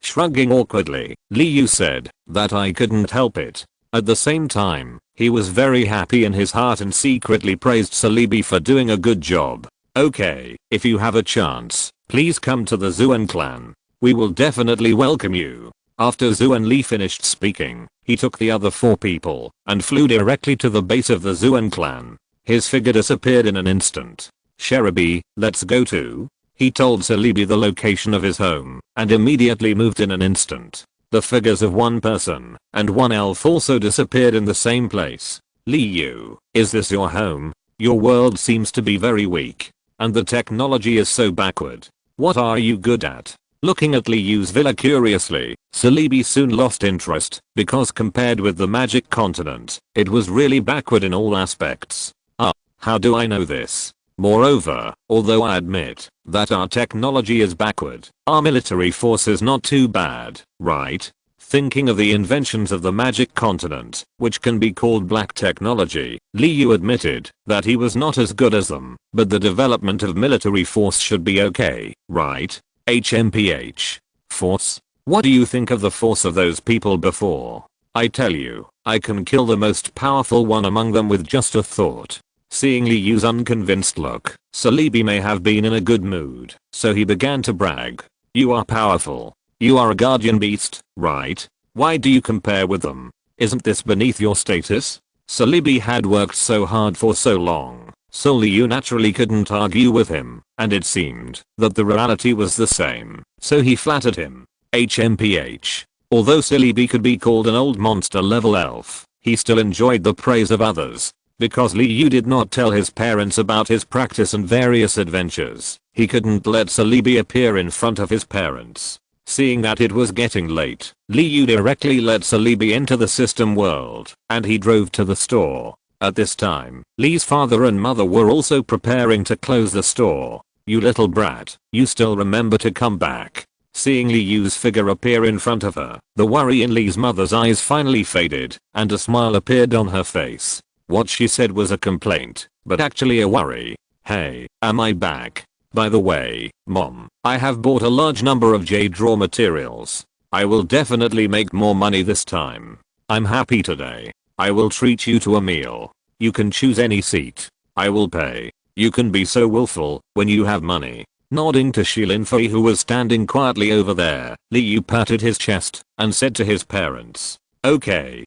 Shrugging awkwardly, Li Yu said that I couldn't help it. At the same time, he was very happy in his heart and secretly praised Celebi for doing a good job. Okay, if you have a chance, please come to the Zuan clan. We will definitely welcome you. After Zuan-Li finished speaking, he took the other 4 people and flew directly to the base of the Zuan clan. His figure disappeared in an instant. Cherubi, let's go to. He told Celebi the location of his home and immediately moved in an instant. The figures of one person and one elf also disappeared in the same place. Liu, is this your home? Your world seems to be very weak. And the technology is so backward. What are you good at? Looking at Liu's villa curiously, Celebi soon lost interest because compared with the magic continent, it was really backward in all aspects. How do I know this? Moreover, although I admit that our technology is backward, our military force is not too bad, right? Thinking of the inventions of the magic continent, which can be called black technology, Liu admitted that he was not as good as them, but the development of military force should be okay, right? HMPH. Force? What do you think of the force of those people before? I tell you, I can kill the most powerful one among them with just a thought. Seeing Liu's unconvinced look, Celebi may have been in a good mood, so he began to brag. You are powerful. You are a guardian beast, right? Why do you compare with them? Isn't this beneath your status? Celebi had worked so hard for so long, so Liu naturally couldn't argue with him, and it seemed that the reality was the same, so he flattered him. HMPH. Although Celebi could be called an old monster level elf, he still enjoyed the praise of others. Because Liu did not tell his parents about his practice and various adventures, he couldn't let Celebi appear in front of his parents. Seeing that it was getting late, Liu directly let Celebi enter the system world, and he drove to the store. At this time, Li's father and mother were also preparing to close the store. You little brat, you still remember to come back. Seeing Liu's figure appear in front of her, the worry in Li's mother's eyes finally faded, and a smile appeared on her face. What she said was a complaint, but actually a worry. Hey, am I back? By the way, Mom, I have bought a large number of jade raw materials. I will definitely make more money this time. I'm happy today. I will treat you to a meal. You can choose any seat. I will pay. You can be so willful when you have money. Nodding to Shilinfei who was standing quietly over there, Liu patted his chest and said to his parents. Okay,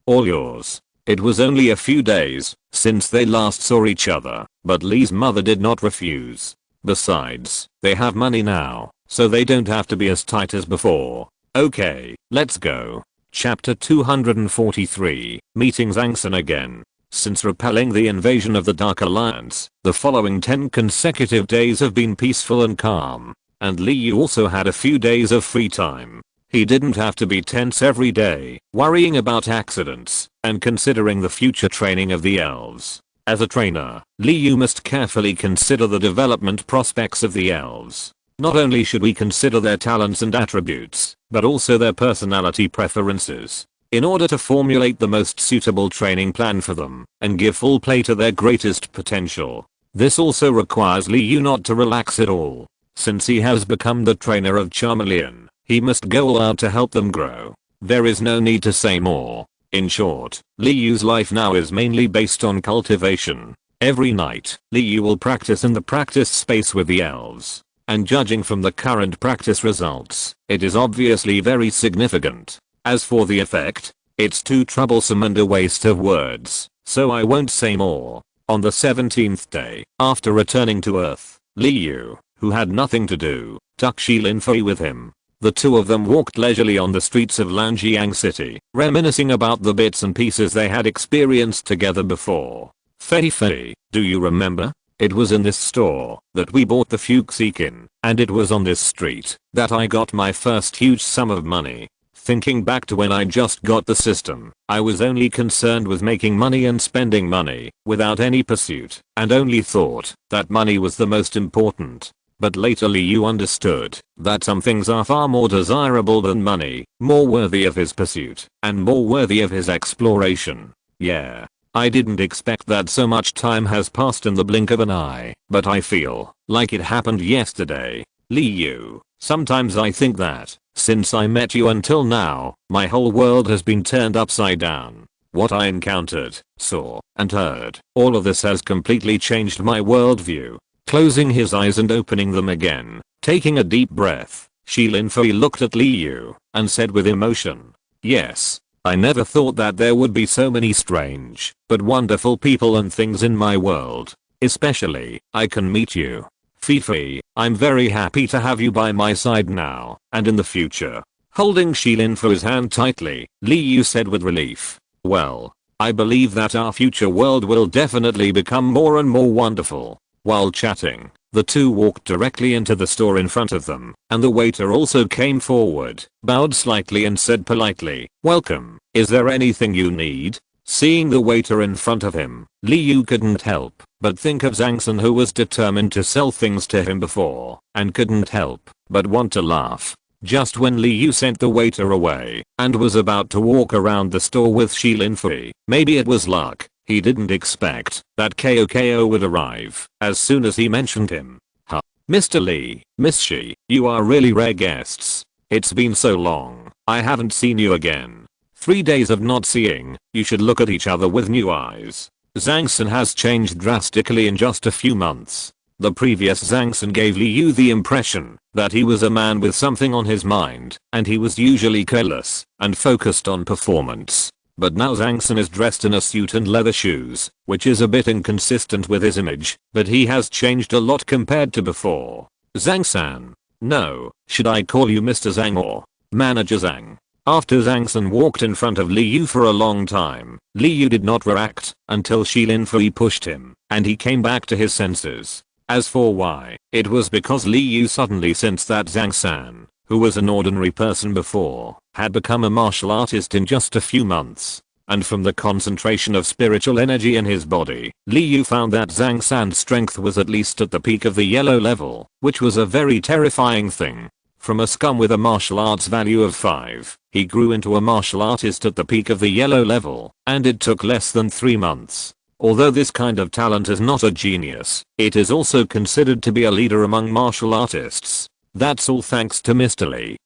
all yours. It was only a few days since they last saw each other, but Li's mother did not refuse. Besides, they have money now, so they don't have to be as tight as before. Okay, let's go. Chapter 243, Meeting Zhangsun again. Since repelling the invasion of the Dark Alliance, the following 10 consecutive days have been peaceful and calm, and Liu also had a few days of free time. He didn't have to be tense every day, worrying about accidents, and considering the future training of the elves. As a trainer, Liu must carefully consider the development prospects of the elves. Not only should we consider their talents and attributes, but also their personality preferences, in order to formulate the most suitable training plan for them, and give full play to their greatest potential. This also requires Liu not to relax at all. Since he has become the trainer of Charmeleon, he must go all out to help them grow. There is no need to say more. In short, Liu's life now is mainly based on cultivation. Every night, Liu will practice in the practice space with the elves. And judging from the current practice results, it is obviously very significant. As for the effect, it's too troublesome and a waste of words, so I won't say more. On the 17th day, after returning to Earth, Liu, who had nothing to do, took Shilinfei with him. The two of them walked leisurely on the streets of Lanjiang City, reminiscing about the bits and pieces they had experienced together before. Fei, do you remember? It was in this store that we bought the Fuxikin, and it was on this street that I got my first huge sum of money. Thinking back to when I just got the system, I was only concerned with making money and spending money, without any pursuit, and only thought that money was the most important. But later Liu understood that some things are far more desirable than money, more worthy of his pursuit, and more worthy of his exploration. Yeah. I didn't expect that so much time has passed in the blink of an eye, but I feel like it happened yesterday. Liu, sometimes I think that, since I met you until now, my whole world has been turned upside down. What I encountered, saw, and heard, all of this has completely changed my worldview. Closing his eyes and opening them again, taking a deep breath, Shilinfei looked at Liu and said with emotion, yes, I never thought that there would be so many strange, but wonderful people and things in my world. Especially, I can meet you. Fifi, I'm very happy to have you by my side now and in the future. Holding Shilin-Fu's hand tightly, Li Yu said with relief. Well, I believe that our future world will definitely become more and more wonderful. While chatting, the two walked directly into the store in front of them, and the waiter also came forward, bowed slightly and said politely, "Welcome, is there anything you need?" Seeing the waiter in front of him, Li Yu couldn't help but think of Zhang Sun, who was determined to sell things to him before, and couldn't help but want to laugh. Just when Li Yu sent the waiter away and was about to walk around the store with Shilin-Fu, maybe it was luck, he didn't expect that Ko would arrive as soon as he mentioned him. Huh. Mr. Li, Miss Shi, you are really rare guests. It's been so long, I haven't seen you again. 3 days of not seeing, you should look at each other with new eyes. Zhang Sun has changed drastically in just a few months. The previous Zhang Sun gave Li Yu the impression that he was a man with something on his mind, and he was usually careless and focused on performance. But now Zhang Sun is dressed in a suit and leather shoes, which is a bit inconsistent with his image, but he has changed a lot compared to before. Zhang San. No, should I call you Mr. Zhang or Manager Zhang? After Zhang Sun walked in front of Li Yu for a long time, Li Yu did not react until Shilin-Fu pushed him, and he came back to his senses. As for why, it was because Li Yu suddenly sensed that Zhang San, who was an ordinary person before, had become a martial artist in just a few months. And from the concentration of spiritual energy in his body, Li Yu found that Zhang San's strength was at least at the peak of the yellow level, which was a very terrifying thing. From a scum with a martial arts value of 5, he grew into a martial artist at the peak of the yellow level, and it took less than 3 months. Although this kind of talent is not a genius, it is also considered to be a leader among martial artists. That's all thanks to Mr. Li.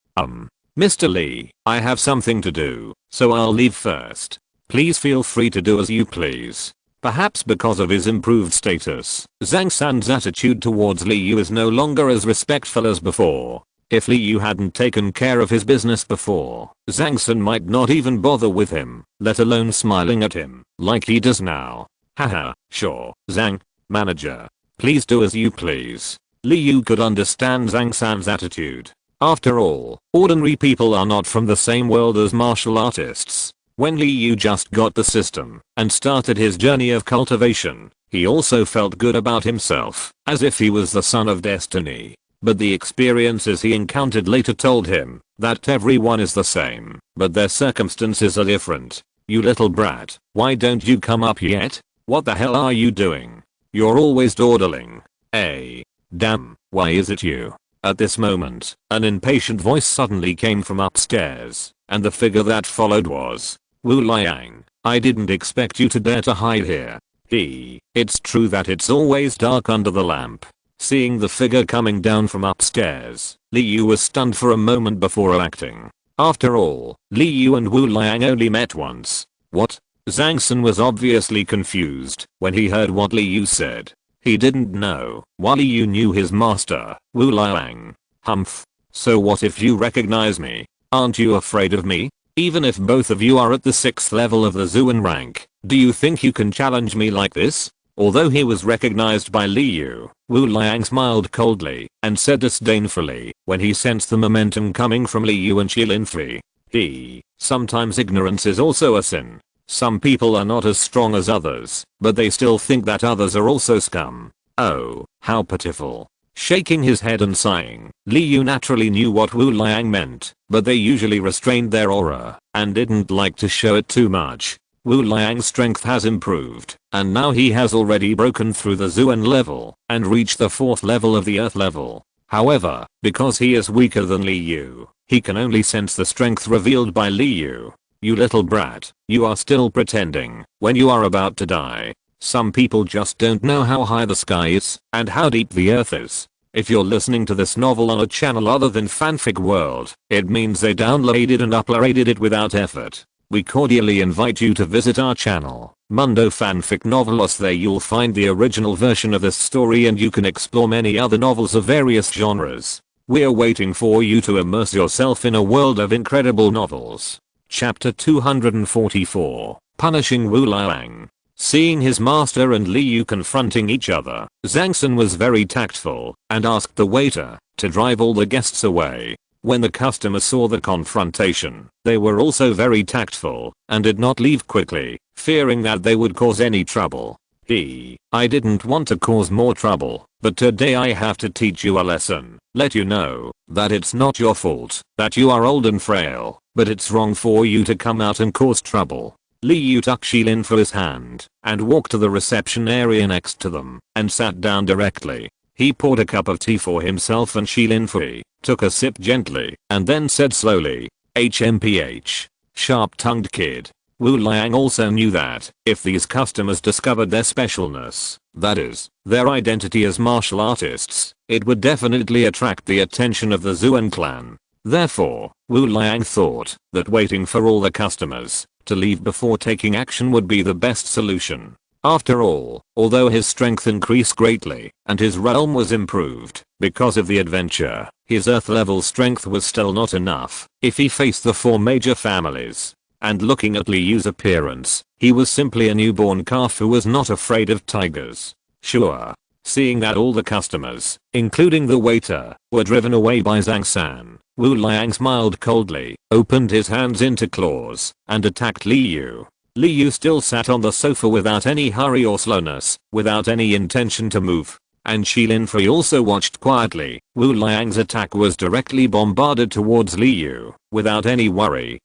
Mr. Li, I have something to do, so I'll leave first. Please feel free to do as you please. Perhaps because of his improved status, Zhang San's attitude towards Li Yu is no longer as respectful as before. If Li Yu hadn't taken care of his business before, Zhang San might not even bother with him, let alone smiling at him, like he does now. Haha, sure, Zhang, manager. Please do as you please. Li Yu could understand Zhang San's attitude. After all, ordinary people are not from the same world as martial artists. When Li Yu just got the system and started his journey of cultivation, he also felt good about himself, as if he was the son of destiny. But the experiences he encountered later told him that everyone is the same, but their circumstances are different. You little brat, why don't you come up yet? What the hell are you doing? You're always dawdling. Hey. Damn, why is it you? At this moment, an impatient voice suddenly came from upstairs, and the figure that followed was Wu Liang. I didn't expect you to dare to hide here. It's true that it's always dark under the lamp. Seeing the figure coming down from upstairs, Li Yu was stunned for a moment before acting. After all, Li Yu and Wu Liang only met once. What? Zhang San was obviously confused when he heard what Li Yu said. He didn't know why Li Yu knew his master, Wu Liang. Humph. So what if you recognize me? Aren't you afraid of me? Even if both of you are at the 6th level of the Zuan rank, do you think you can challenge me like this? Although he was recognized by Li Yu, Wu Liang smiled coldly and said disdainfully when he sensed the momentum coming from Li Yu and Shilin-Fu. Sometimes ignorance is also a sin. Some people are not as strong as others, but they still think that others are also scum. Oh, how pitiful. Shaking his head and sighing, Li Yu naturally knew what Wu Liang meant, but they usually restrained their aura and didn't like to show it too much. Wu Liang's strength has improved, and now he has already broken through the Zuan level and reached the 4th level of the Earth level. However, because he is weaker than Li Yu, he can only sense the strength revealed by Li Yu. You little brat, you are still pretending when you are about to die. Some people just don't know how high the sky is and how deep the earth is. If you're listening to this novel on a channel other than Fanfic World, it means they downloaded and uploaded it without effort. We cordially invite you to visit our channel, Mundo Fanfic Novelos. There you'll find the original version of this story and you can explore many other novels of various genres. We're waiting for you to immerse yourself in a world of incredible novels. Chapter 244, Punishing Wu Liang. Seeing his master and Li Yu confronting each other, Zhang Sun was very tactful and asked the waiter to drive all the guests away. When the customers saw the confrontation, they were also very tactful and did not leave quickly, fearing that they would cause any trouble. I didn't want to cause more trouble, but today I have to teach you a lesson. Let you know that it's not your fault that you are old and frail, but it's wrong for you to come out and cause trouble. Li Yu took Shilin for his hand and walked to the reception area next to them and sat down directly. He poured a cup of tea for himself and Shilin Fui, took a sip gently, and then said slowly, HMPH. Sharp-tongued kid. Wu Liang also knew that if these customers discovered their specialness, that is, their identity as martial artists, it would definitely attract the attention of the Zuan clan. Therefore, Wu Liang thought that waiting for all the customers to leave before taking action would be the best solution. After all, although his strength increased greatly and his realm was improved because of the adventure, his earth level strength was still not enough if he faced the 4 major families. And looking at Li Yu's appearance, he was simply a newborn calf who was not afraid of tigers. Sure. Seeing that all the customers, including the waiter, were driven away by Zhang San, Wu Liang smiled coldly, opened his hands into claws, and attacked Li Yu. Li Yu still sat on the sofa without any hurry or slowness, without any intention to move. And Shilin Fui also watched quietly. Wu Liang's attack was directly bombarded towards Li Yu, without any worry.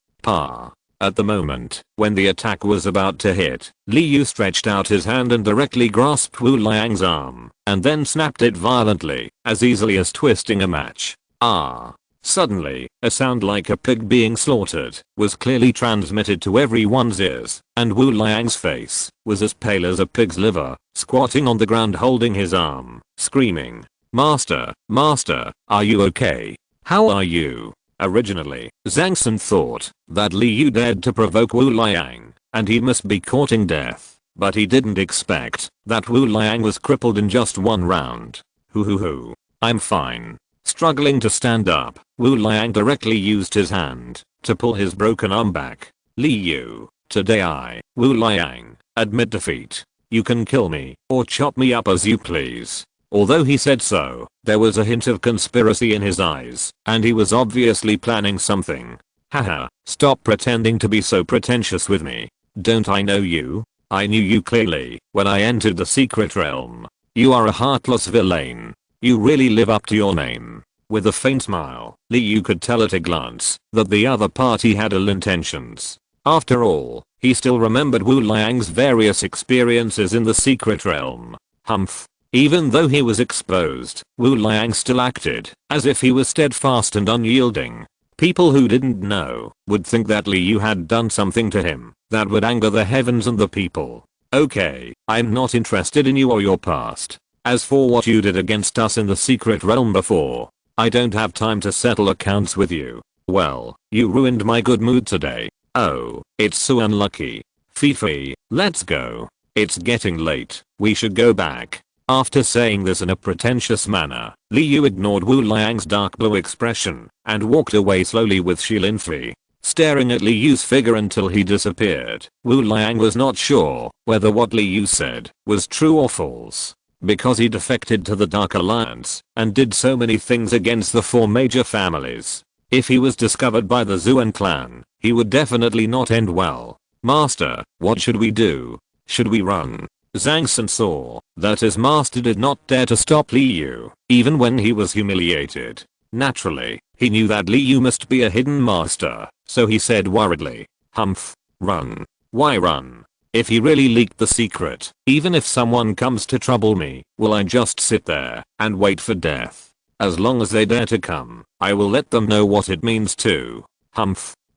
At the moment, when the attack was about to hit, Li Yu stretched out his hand and directly grasped Wu Liang's arm, and then snapped it violently, as easily as twisting a match. Suddenly, a sound like a pig being slaughtered was clearly transmitted to everyone's ears, and Wu Liang's face was as pale as a pig's liver, squatting on the ground holding his arm, screaming, Master, Master, are you okay? How are you? Originally, Zhang Sun thought that Li Yu dared to provoke Wu Liang, and he must be courting death, but he didn't expect that Wu Liang was crippled in just one round. I'm fine. Struggling to stand up, Wu Liang directly used his hand to pull his broken arm back. Li Yu, today I, Wu Liang, admit defeat. You can kill me or chop me up as you please. Although he said so, there was a hint of conspiracy in his eyes, and he was obviously planning something. Haha, stop pretending to be so pretentious with me. Don't I know you? I knew you clearly when I entered the secret realm. You are a heartless villain. You really live up to your name. With a faint smile, Li Yu could tell at a glance that the other party had ill intentions. After all, he still remembered Wu Liang's various experiences in the secret realm. Even though he was exposed, Wu Liang still acted as if he was steadfast and unyielding. People who didn't know would think that Li Yu had done something to him that would anger the heavens and the people. Okay, I'm not interested in you or your past. As for what you did against us in the secret realm before, I don't have time to settle accounts with you. Well, you ruined my good mood today. Oh, it's so unlucky. Fifi, let's go. It's getting late. We should go back. After saying this in a pretentious manner, Li Yu ignored Wu Liang's dark blue expression and walked away slowly with Shilin Fui, staring at Li Yu's figure until he disappeared. Wu Liang was not sure whether what Li Yu said was true or false, because he defected to the Dark Alliance and did so many things against the 4 major families. If he was discovered by the Zuan clan, he would definitely not end well. Master, what should we do? Should we run? Zhang Sun saw that his master did not dare to stop Li Yu, even when he was humiliated. Naturally, he knew that Li Yu must be a hidden master, so he said worriedly, run. Why run? If he really leaked the secret, even if someone comes to trouble me, will I just sit there and wait for death? As long as they dare to come, I will let them know what it means to.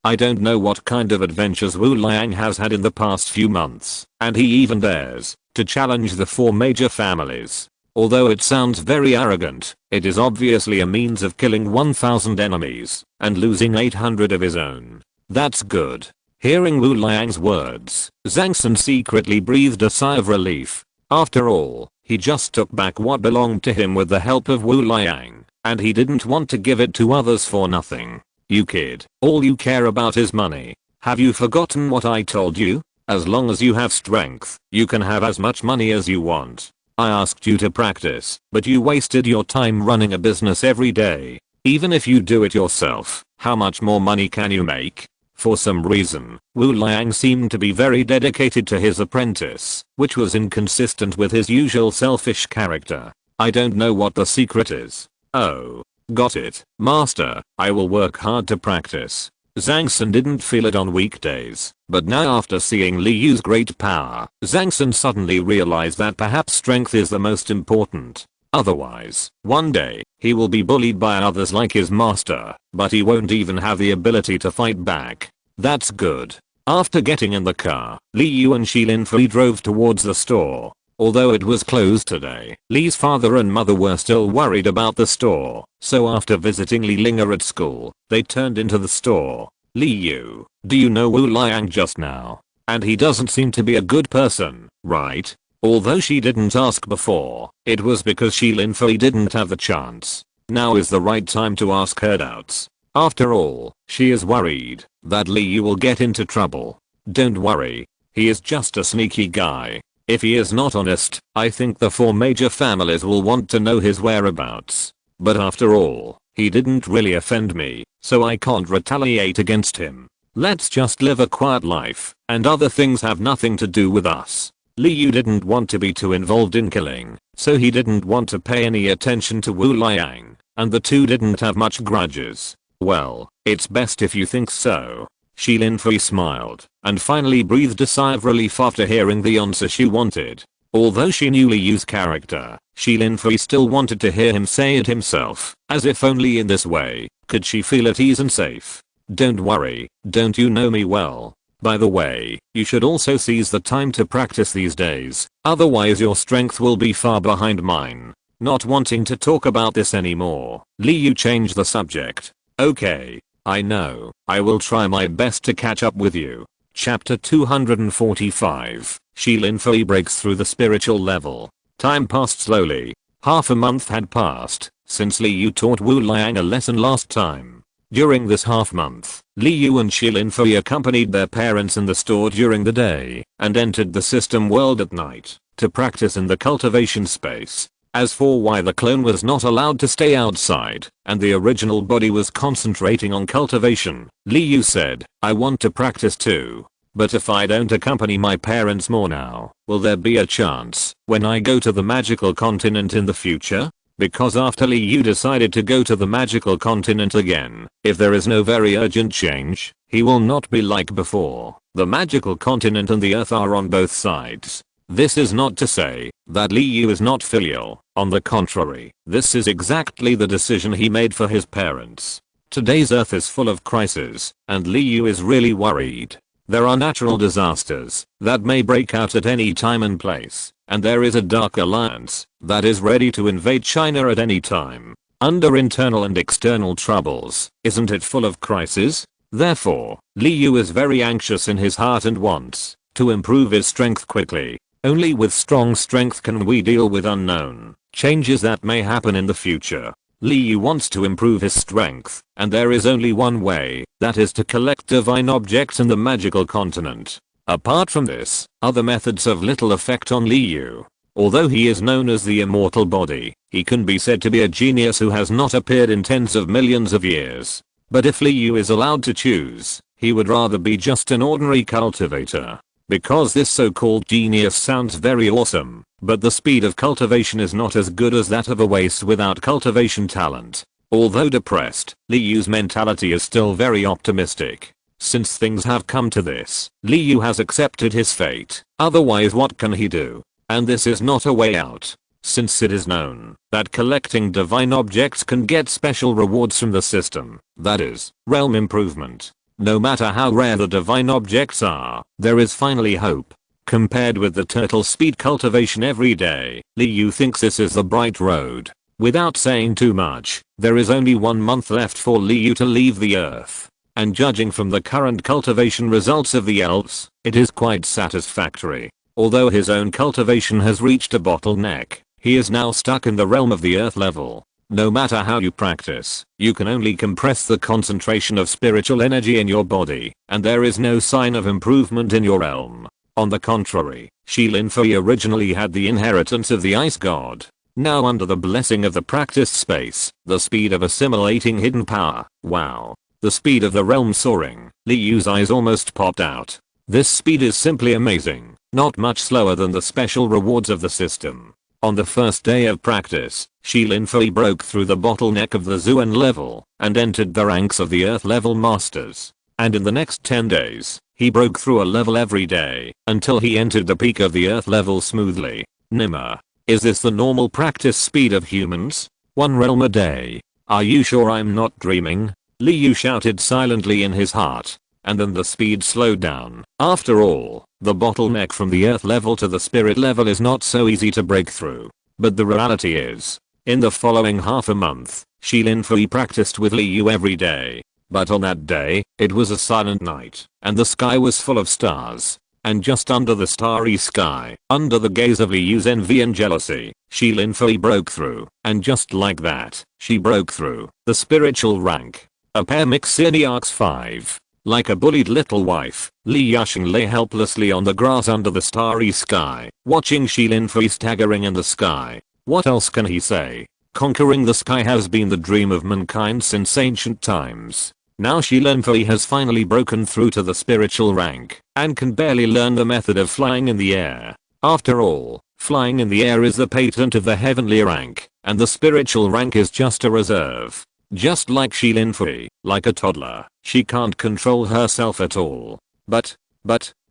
I don't know what kind of adventures Wu Liang has had in the past few months, and he even dares to challenge the 4 major families. Although it sounds very arrogant, it is obviously a means of killing 1,000 enemies and losing 800 of his own. That's good. Hearing Wu Liang's words, Zhang Sun secretly breathed a sigh of relief. After all, he just took back what belonged to him with the help of Wu Liang, and he didn't want to give it to others for nothing. You kid, all you care about is money. Have you forgotten what I told you? As long as you have strength, you can have as much money as you want. I asked you to practice, but you wasted your time running a business every day. Even if you do it yourself, how much more money can you make? For some reason, Wu Liang seemed to be very dedicated to his apprentice, which was inconsistent with his usual selfish character. I don't know what the secret is. Oh. Got it, master, I will work hard to practice. Zhang San didn't feel it on weekdays, but now after seeing Li Yu's great power, Zhang San suddenly realized that perhaps strength is the most important. Otherwise, one day, he will be bullied by others like his master, but he won't even have the ability to fight back. That's good. After getting in the car, Li Yu and Shilin Fei drove towards the store. Although it was closed today, Li's father and mother were still worried about the store, so after visiting Li Linger at school, they turned into the store. Li Yu, do you know Wu Liang just now? And he doesn't seem to be a good person, right? Although she didn't ask before, it was because Shilin Fei didn't have the chance. Now is the right time to ask her doubts. After all, she is worried that Li Yu will get into trouble. Don't worry. He is just a sneaky guy. If he is not honest, I think the 4 major families will want to know his whereabouts. But after all, he didn't really offend me, so I can't retaliate against him. Let's just live a quiet life, and other things have nothing to do with us. Li Yu didn't want to be too involved in killing, so he didn't want to pay any attention to Wu Liang, and the two didn't have much grudges. Well, it's best if you think so. Shilin Fei smiled, and finally breathed a sigh of relief after hearing the answer she wanted. Although she knew Li Yu's character, Shilin Fei still wanted to hear him say it himself, as if only in this way could she feel at ease and safe. Don't worry, don't you know me well? By the way, you should also seize the time to practice these days, otherwise your strength will be far behind mine. Not wanting to talk about this anymore, Li Yu changed the subject. Okay. I know, I will try my best to catch up with you. Chapter 245, Shilin Fei breaks through the spiritual level. Time passed slowly. Half a month had passed since Li Yu taught Wu Liang a lesson last time. During this half month, Li Yu and Shilin Fei accompanied their parents in the store during the day and entered the system world at night to practice in the cultivation space. As for why the clone was not allowed to stay outside, and the original body was concentrating on cultivation, Li Yu said, I want to practice too. But if I don't accompany my parents more now, will there be a chance when I go to the magical continent in the future? Because after Li Yu decided to go to the magical continent again, if there is no very urgent change, he will not be like before. The magical continent and the earth are on both sides. This is not to say that Li Yu is not filial. On the contrary, this is exactly the decision he made for his parents. Today's earth is full of crises, and Li Yu is really worried. There are natural disasters that may break out at any time and place, and there is a dark alliance that is ready to invade China at any time. Under internal and external troubles, isn't it full of crises? Therefore, Li Yu is very anxious in his heart and wants to improve his strength quickly. Only with strong strength can we deal with unknown changes that may happen in the future. Li Yu wants to improve his strength, and there is only one way, that is to collect divine objects in the magical continent. Apart from this, other methods have little effect on Li Yu. Although he is known as the immortal body, he can be said to be a genius who has not appeared in tens of millions of years. But if Li Yu is allowed to choose, he would rather be just an ordinary cultivator. Because this so-called genius sounds very awesome, but the speed of cultivation is not as good as that of a waste without cultivation talent. Although depressed, Li Yu's mentality is still very optimistic. Since things have come to this, Li Yu has accepted his fate, otherwise what can he do? And this is not a way out. Since it is known that collecting divine objects can get special rewards from the system, that is, realm improvement. No matter how rare the divine objects are, there is finally hope. Compared with the turtle speed cultivation every day, Li Yu thinks this is the bright road. Without saying too much, there is only 1 month left for Li Yu to leave the earth. And judging from the current cultivation results of the elves, it is quite satisfactory. Although his own cultivation has reached a bottleneck, he is now stuck in the realm of the earth level. No matter how you practice, you can only compress the concentration of spiritual energy in your body, and there is no sign of improvement in your realm. On the contrary, Shi Linfei originally had the inheritance of the ice god. Now under the blessing of the practice space, the speed of assimilating hidden power, wow. The speed of the realm soaring, Li Yu's eyes almost popped out. This speed is simply amazing, not much slower than the special rewards of the system. On the first day of practice, Shi Linfei broke through the bottleneck of the Zuan level and entered the ranks of the Earth level masters. And in the next 10 days, he broke through a level every day until he entered the peak of the Earth level smoothly. Nimmer. Is this the normal practice speed of humans? 1 realm a day. Are you sure I'm not dreaming? Li Yu shouted silently in his heart. And then the speed slowed down. After all, the bottleneck from the Earth level to the spirit level is not so easy to break through. But the reality is, in the following half a month, Shi Linfei practiced with Li Yu every day. But on that day, it was a silent night, and the sky was full of stars. And just under the starry sky, under the gaze of Li Yu's envy and jealousy, Shi Linfei broke through. And just like that, she broke through the spiritual rank. A pair Mixiniarchs 5. Like a bullied little wife, Li Yusheng lay helplessly on the grass under the starry sky, watching Shi Linfei staggering in the sky. What else can he say? Conquering the sky has been the dream of mankind since ancient times. Now Shi Linfei has finally broken through to the spiritual rank, and can barely learn the method of flying in the air. After all, flying in the air is the patent of the heavenly rank, and the spiritual rank is just a reserve. Just like Shi Linfei, like a toddler, she can't control herself at all. But,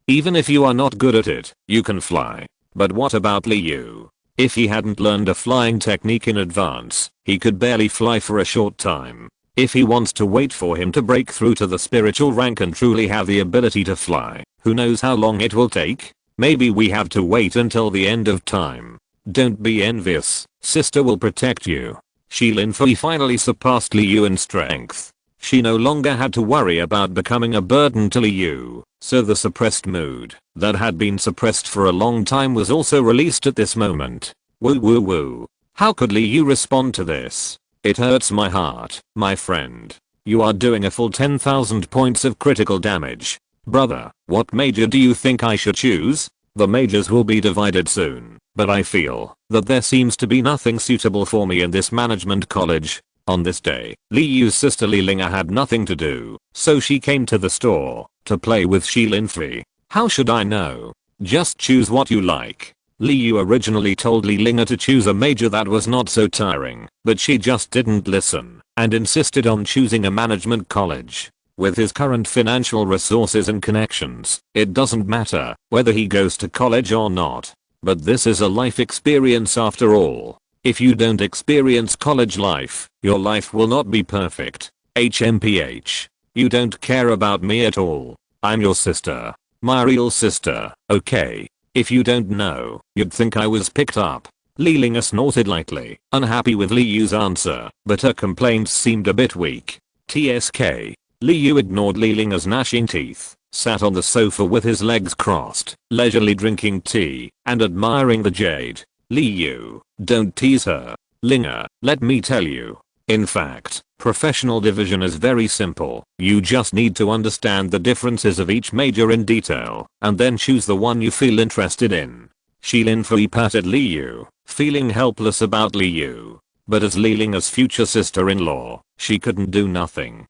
even if you are not good at it, you can fly. But what about Li Yu? If he hadn't learned a flying technique in advance, he could barely fly for a short time. If he wants to wait for him to break through to the spiritual rank and truly have the ability to fly, who knows how long it will take? Maybe we have to wait until the end of time. Don't be envious, sister will protect you. Shi Linfei finally surpassed Li Yu in strength. She no longer had to worry about becoming a burden to Li Yu, so the suppressed mood that had been suppressed for a long time was also released at this moment. Woo woo woo. How could Li Yu respond to this? It hurts my heart, my friend. You are doing a full 10,000 points of critical damage. Brother, what major do you think I should choose? The majors will be divided soon, but I feel that there seems to be nothing suitable for me in this management college. On this day, Li Yu's sister Li Linga had nothing to do, so she came to the store to play with Shi Linfei. How should I know? Just choose what you like. Li Yu originally told Li Linga to choose a major that was not so tiring, but she just didn't listen and insisted on choosing a management college. With his current financial resources and connections, it doesn't matter whether he goes to college or not. But this is a life experience after all. If you don't experience college life, your life will not be perfect. HMPH. You don't care about me at all. I'm your sister. My real sister, okay? If you don't know, you'd think I was picked up. Li Linga snorted lightly, unhappy with Li Yu's answer, but her complaints seemed a bit weak. TSK. Li Yu ignored Li Linga's gnashing teeth, sat on the sofa with his legs crossed, leisurely drinking tea, and admiring the jade. Li Yu, don't tease her. Linga, let me tell you. In fact, professional division is very simple. You just need to understand the differences of each major in detail, and then choose the one you feel interested in. Shi Linfei patted Li Yu, feeling helpless about Li Yu. But as Li Linga's future sister-in-law, she couldn't do nothing.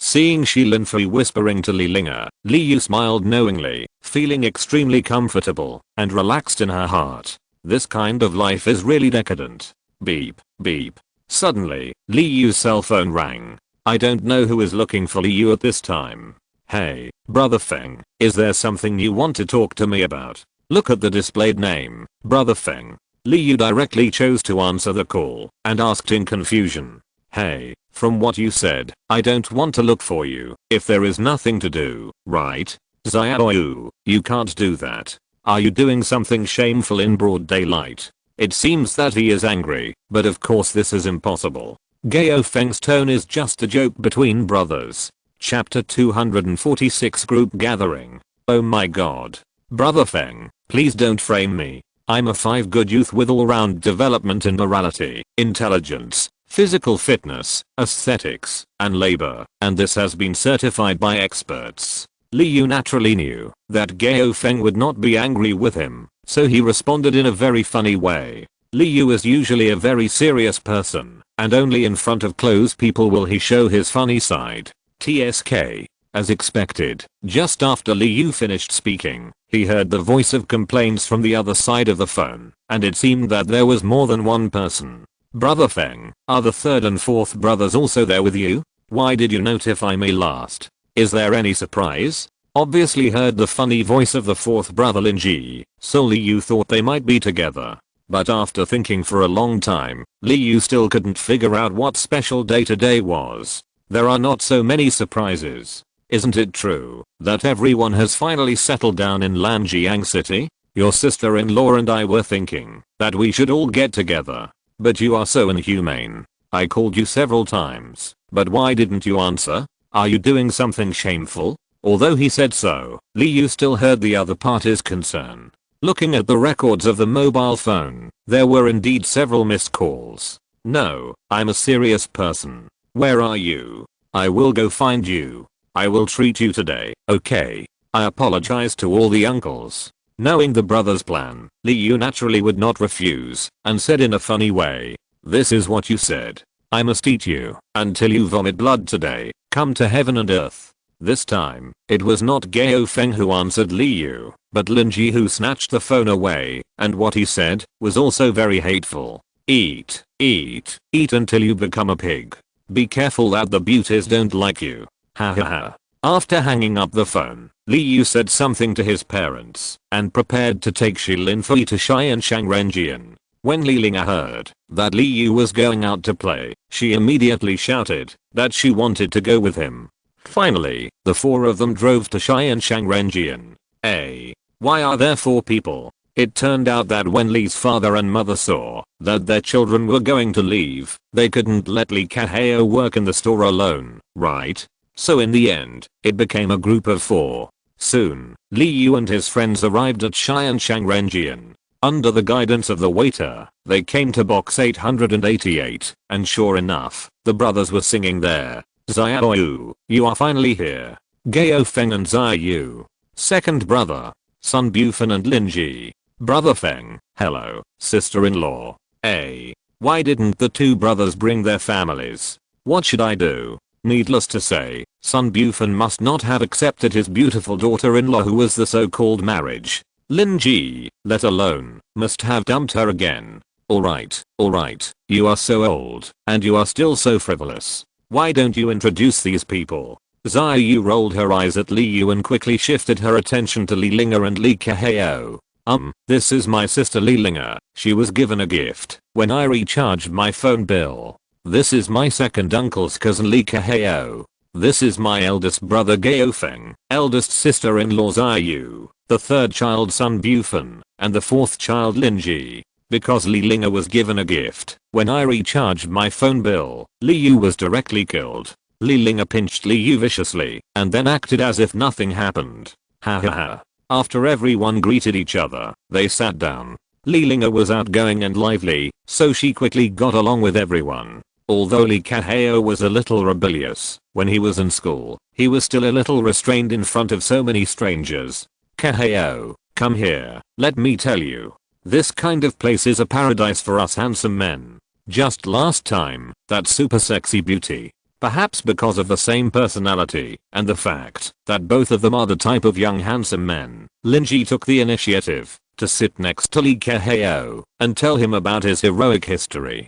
Seeing Shi Linfei whispering to Li Linga, Li Yu smiled knowingly, feeling extremely comfortable and relaxed in her heart. This kind of life is really decadent. Beep, beep. Suddenly, Li Yu's cell phone rang. I don't know who is looking for Li Yu at this time. Hey, Brother Feng, is there something you want to talk to me about? Look at the displayed name, Brother Feng. Li Yu directly chose to answer the call and asked in confusion. Hey, from what you said, I don't want to look for you if there is nothing to do, right? Xiaoyu, you can't do that. Are you doing something shameful in broad daylight? It seems that he is angry, but of course this is impossible. Gao Feng's tone is just a joke between brothers. Chapter 246 Group Gathering. Oh my god. Brother Feng, please don't frame me. I'm a 5 good youth with all-round development in morality, intelligence, physical fitness, aesthetics, and labor, and this has been certified by experts. Li Yu naturally knew that Gao Feng would not be angry with him, so he responded in a very funny way. Li Yu is usually a very serious person, and only in front of closed people will he show his funny side. TSK. As expected, just after Li Yu finished speaking, he heard the voice of complaints from the other side of the phone, and it seemed that there was more than one person. Brother Feng, are the third and fourth brothers also there with you? Why did you notify me last? Is there any surprise? Obviously heard the funny voice of the fourth brother Lin Ji, so Li Yu thought they might be together. But after thinking for a long time, Li Yu still couldn't figure out what special day today was. There are not so many surprises. Isn't it true that everyone has finally settled down in Lanjiang City? Your sister-in-law and I were thinking that we should all get together. But you are so inhumane. I called you several times, but why didn't you answer? Are you doing something shameful? Although he said so, Li Yu still heard the other party's concern. Looking at the records of the mobile phone, there were indeed several missed calls. No, I'm a serious person. Where are you? I will go find you. I will treat you today, okay? I apologize to all the uncles. Knowing the brothers' plan, Li Yu naturally would not refuse, and said in a funny way, this is what you said. I must eat you until you vomit blood today. Come to heaven and earth. This time, it was not Gao Feng who answered Li Yu, but Lin Ji who snatched the phone away, and what he said was also very hateful. Eat, eat, eat until you become a pig. Be careful that the beauties don't like you. Ha ha ha. After hanging up the phone, Li Yu said something to his parents and prepared to take Shi Linfei to Xianshan Renjian. When Li Ling heard that Li Yu was going out to play, she immediately shouted that she wanted to go with him. Finally, the four of them drove to Xianshan Renjian. Why are there four people? It turned out that when Li's father and mother saw that their children were going to leave, they couldn't let Li Kaheo work in the store alone, right? So in the end, it became a group of four. Soon, Li Yu and his friends arrived at Xianshan Renjian. Under the guidance of the waiter, they came to box 888, and sure enough, the brothers were singing there. Xiaoyu, you are finally here. Gao Feng and Xiaoyu. Second brother. Sun Bufan and Lin Ji. Brother Feng, hello, sister-in-law. Why didn't the two brothers bring their families? What should I do? Needless to say, Sun Bufan must not have accepted his beautiful daughter-in-law who was the so-called marriage. Lin Ji, let alone, must have dumped her again. Alright, you are so old, and you are still so frivolous. Why don't you introduce these people? Xiaoyu rolled her eyes at Li Yu and quickly shifted her attention to Li Linger and Li Kaheo. This is my sister Li Linger. She was given a gift when I recharged my phone bill. This is my second uncle's cousin Li Kaheo. This is my eldest brother Gao Feng, eldest sister-in-law Xiaoyu, the third child Sun Bufan, and the fourth child Lin Ji. Because Li Linger was given a gift when I recharged my phone bill, Li Yu was directly killed. Li Linger pinched Li Yu viciously and then acted as if nothing happened. Ha ha ha. After everyone greeted each other, they sat down. Li Linger was outgoing and lively, so she quickly got along with everyone. Although Li Kaheo was a little rebellious when he was in school, he was still a little restrained in front of so many strangers. Kaheo, come here, let me tell you. This kind of place is a paradise for us handsome men. Just last time, that super sexy beauty. Perhaps because of the same personality and the fact that both of them are the type of young handsome men, Lin Ji took the initiative to sit next to Li Kaheo and tell him about his heroic history.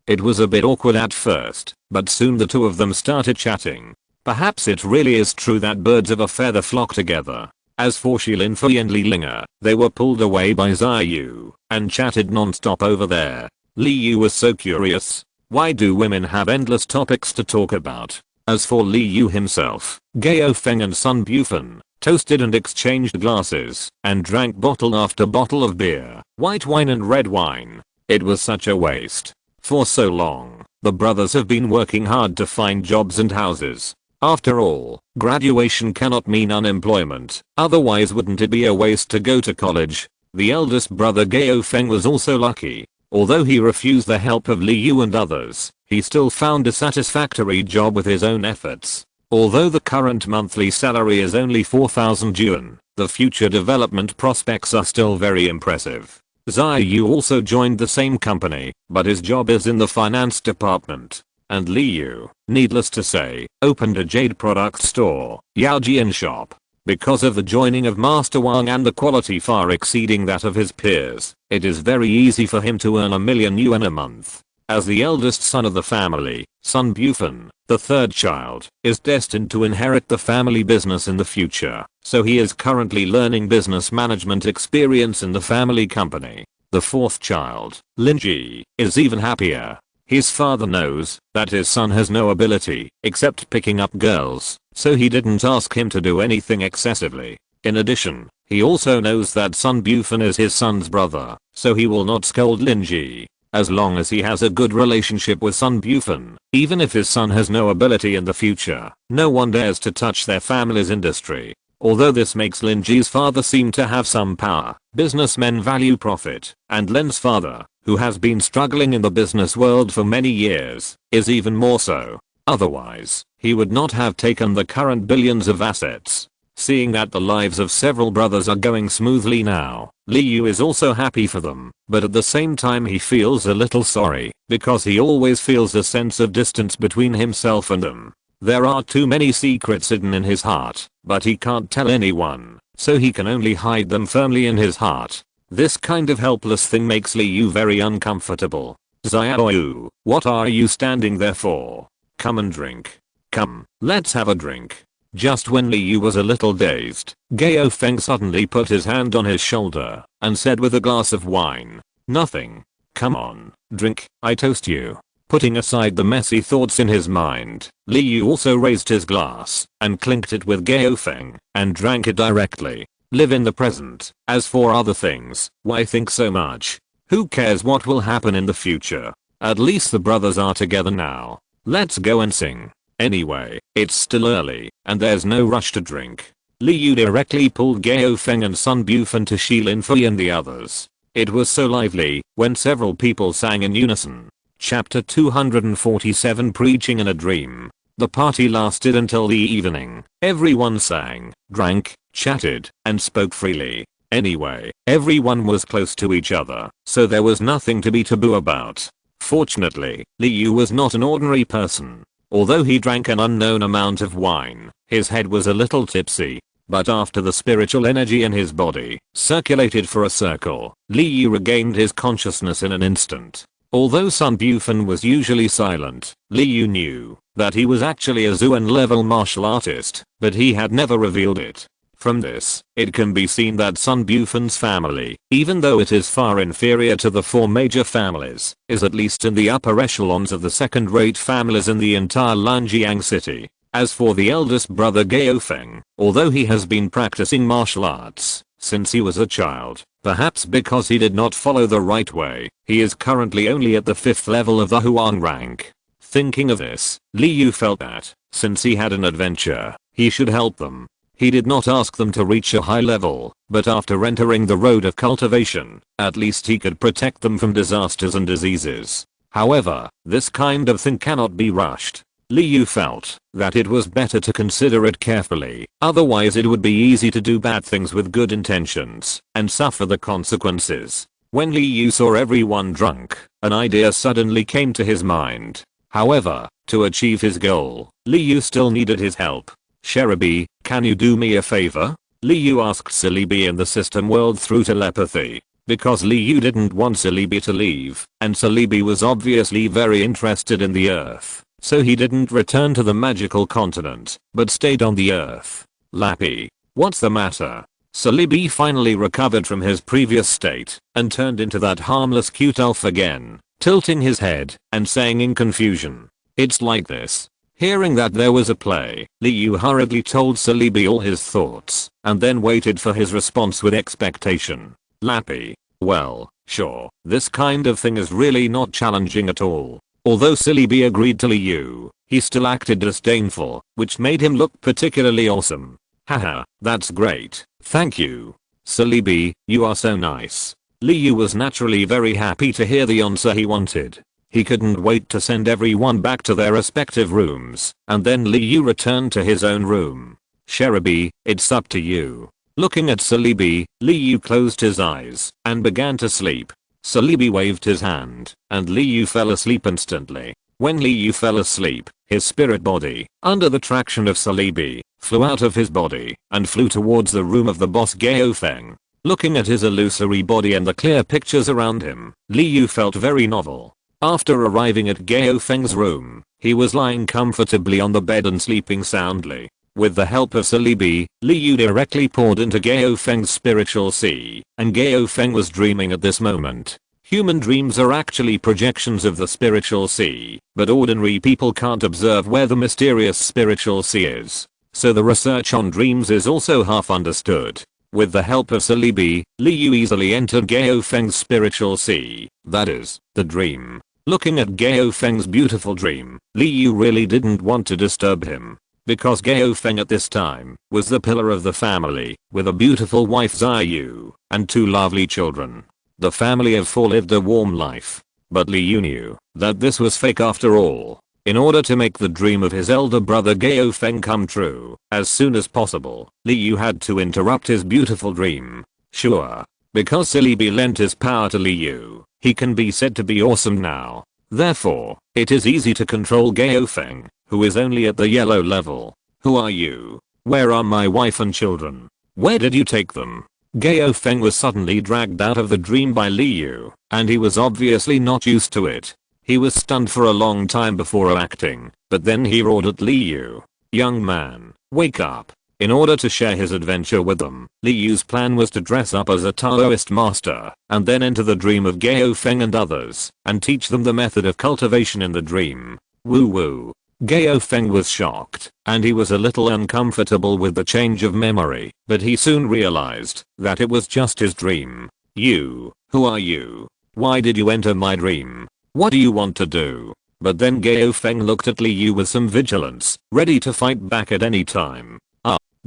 It was a bit awkward at first, but soon the two of them started chatting. Perhaps it really is true that birds of a feather flock together. As for Shi Linfei and Li Linger, they were pulled away by Xiaoyu and chatted non-stop over there. Li Yu was so curious. Why do women have endless topics to talk about? As for Li Yu himself, Gao Feng and Sun Bufan toasted and exchanged glasses and drank bottle after bottle of beer, white wine and red wine. It was such a waste. For so long, the brothers have been working hard to find jobs and houses. After all, graduation cannot mean unemployment, otherwise wouldn't it be a waste to go to college? The eldest brother Gao Feng was also lucky. Although he refused the help of Li Yu and others, he still found a satisfactory job with his own efforts. Although the current monthly salary is only 4,000 yuan, the future development prospects are still very impressive. Xia Yu also joined the same company, but his job is in the finance department. And Li Yu, needless to say, opened a jade product store, Yaojian shop. Because of the joining of Master Wang and the quality far exceeding that of his peers, it is very easy for him to earn 1,000,000 yuan a month. As the eldest son of the family, Sun Bufan, the third child, is destined to inherit the family business in the future, so he is currently learning business management experience in the family company. The fourth child, Lin Ji, is even happier. His father knows that his son has no ability except picking up girls, so he didn't ask him to do anything excessively. In addition, he also knows that Sun Bufan is his son's brother, so he will not scold Lin Ji. As long as he has a good relationship with Sun Bufan, even if his son has no ability in the future, no one dares to touch their family's industry. Although this makes Lin Ji's father seem to have some power, businessmen value profit, and Lin's father, who has been struggling in the business world for many years, is even more so. Otherwise, he would not have taken the current billions of assets. Seeing that the lives of several brothers are going smoothly now, Li Yu is also happy for them, but at the same time he feels a little sorry, because he always feels a sense of distance between himself and them. There are too many secrets hidden in his heart, but he can't tell anyone, so he can only hide them firmly in his heart. This kind of helpless thing makes Li Yu very uncomfortable. Xiao Yu, what are you standing there for? Come and drink. Come, let's have a drink. Just when Li Yu was a little dazed, Gao Feng suddenly put his hand on his shoulder and said with a glass of wine, "Nothing. Come on, drink, I toast you." Putting aside the messy thoughts in his mind, Li Yu also raised his glass and clinked it with Gao Feng and drank it directly. Live in the present. As for other things, why think so much? Who cares what will happen in the future? At least the brothers are together now. Let's go and sing. Anyway, it's still early, and there's no rush to drink. Li Yu directly pulled Gao Feng and Sun Bufan to Shilin Fei and the others. It was so lively when several people sang in unison. Chapter 247 Preaching in a Dream. The party lasted until the evening. Everyone sang, drank, chatted, and spoke freely. Anyway, everyone was close to each other, so there was nothing to be taboo about. Fortunately, Li Yu was not an ordinary person. Although he drank an unknown amount of wine, his head was a little tipsy. But after the spiritual energy in his body circulated for a circle, Li Yu regained his consciousness in an instant. Although Sun Bufan was usually silent, Li Yu knew that he was actually a Zuan level martial artist, but he had never revealed it. From this, it can be seen that Sun Bufan's family, even though it is far inferior to the four major families, is at least in the upper echelons of the second-rate families in the entire Lanjiang city. As for the eldest brother Gao Feng, although he has been practicing martial arts since he was a child, perhaps because he did not follow the right way, he is currently only at the 5th level of the Huang rank. Thinking of this, Li Yu felt that, since he had an adventure, he should help them. He did not ask them to reach a high level, but after entering the road of cultivation, at least he could protect them from disasters and diseases. However, this kind of thing cannot be rushed. Li Yu felt that it was better to consider it carefully, otherwise it would be easy to do bad things with good intentions and suffer the consequences. When Li Yu saw everyone drunk, an idea suddenly came to his mind. However, to achieve his goal, Li Yu still needed his help. "Sheribi, can you do me a favor?" Li Yu asked Celebi in the system world through telepathy. Because Li Yu didn't want Celebi to leave, and Celebi was obviously very interested in the earth, so he didn't return to the magical continent, but stayed on the earth. "Lappy, what's the matter?" Celebi finally recovered from his previous state, and turned into that harmless cute elf again, tilting his head, and saying in confusion, "It's like this." Hearing that there was a play, Li Yu hurriedly told Celebi all his thoughts, and then waited for his response with expectation. "Lappy, well, sure, this kind of thing is really not challenging at all." Although Celebi agreed to Li Yu, he still acted disdainful, which made him look particularly awesome. "Haha, that's great, thank you. Celebi, you are so nice." Li Yu was naturally very happy to hear the answer he wanted. He couldn't wait to send everyone back to their respective rooms, and then Liu returned to his own room. Cherubi, it's up to you. Looking at Celebi, Liu closed his eyes and began to sleep. Celebi waved his hand, and Liu fell asleep instantly. When Liu fell asleep, his spirit body, under the traction of Celebi, flew out of his body and flew towards the room of the boss Gao Feng. Looking at his illusory body and the clear pictures around him, Liu felt very novel. After arriving at Gao Feng's room, he was lying comfortably on the bed and sleeping soundly. With the help of Celebi, Liu directly poured into Gao Feng's spiritual sea, and Gao Feng was dreaming at this moment. Human dreams are actually projections of the spiritual sea, but ordinary people can't observe where the mysterious spiritual sea is. So the research on dreams is also half understood. With the help of Celebi, Liu easily entered Gao Feng's spiritual sea, that is, the dream. Looking at Gao Feng's beautiful dream, Liu really didn't want to disturb him. Because Gao Feng at this time was the pillar of the family, with a beautiful wife Ziyu, and 2 lovely children. The family of 4 lived a warm life. But Liu knew that this was fake after all. In order to make the dream of his elder brother Gao Feng come true as soon as possible, Liu had to interrupt his beautiful dream. Sure, because Celebi lent his power to Liu, he can be said to be awesome now. Therefore, it is easy to control Gao Feng, who is only at the yellow level. Who are you? Where are my wife and children? Where did you take them? Gao Feng was suddenly dragged out of the dream by Liu, and he was obviously not used to it. He was stunned for a long time before acting, but then he roared at Liu. Young man, wake up. In order to share his adventure with them, Liu's plan was to dress up as a Taoist master, and then enter the dream of Gao Feng and others, and teach them the method of cultivation in the dream. Woo woo. Gao Feng was shocked, and he was a little uncomfortable with the change of memory, but he soon realized that it was just his dream. You, who are you? Why did you enter my dream? What do you want to do? But then Gao Feng looked at Liu with some vigilance, ready to fight back at any time.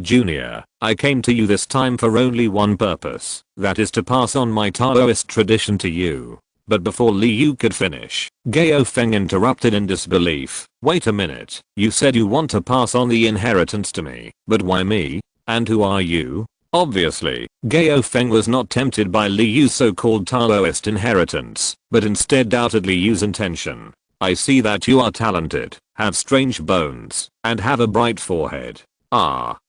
Junior, I came to you this time for only one purpose, that is to pass on my Taoist tradition to you. But before Liu could finish, Gao Feng interrupted in disbelief. Wait a minute, you said you want to pass on the inheritance to me, but why me? And who are you? Obviously, Gao Feng was not tempted by Liu's so-called Taoist inheritance, but instead doubted Liu's intention. I see that you are talented, have strange bones, and have a bright forehead.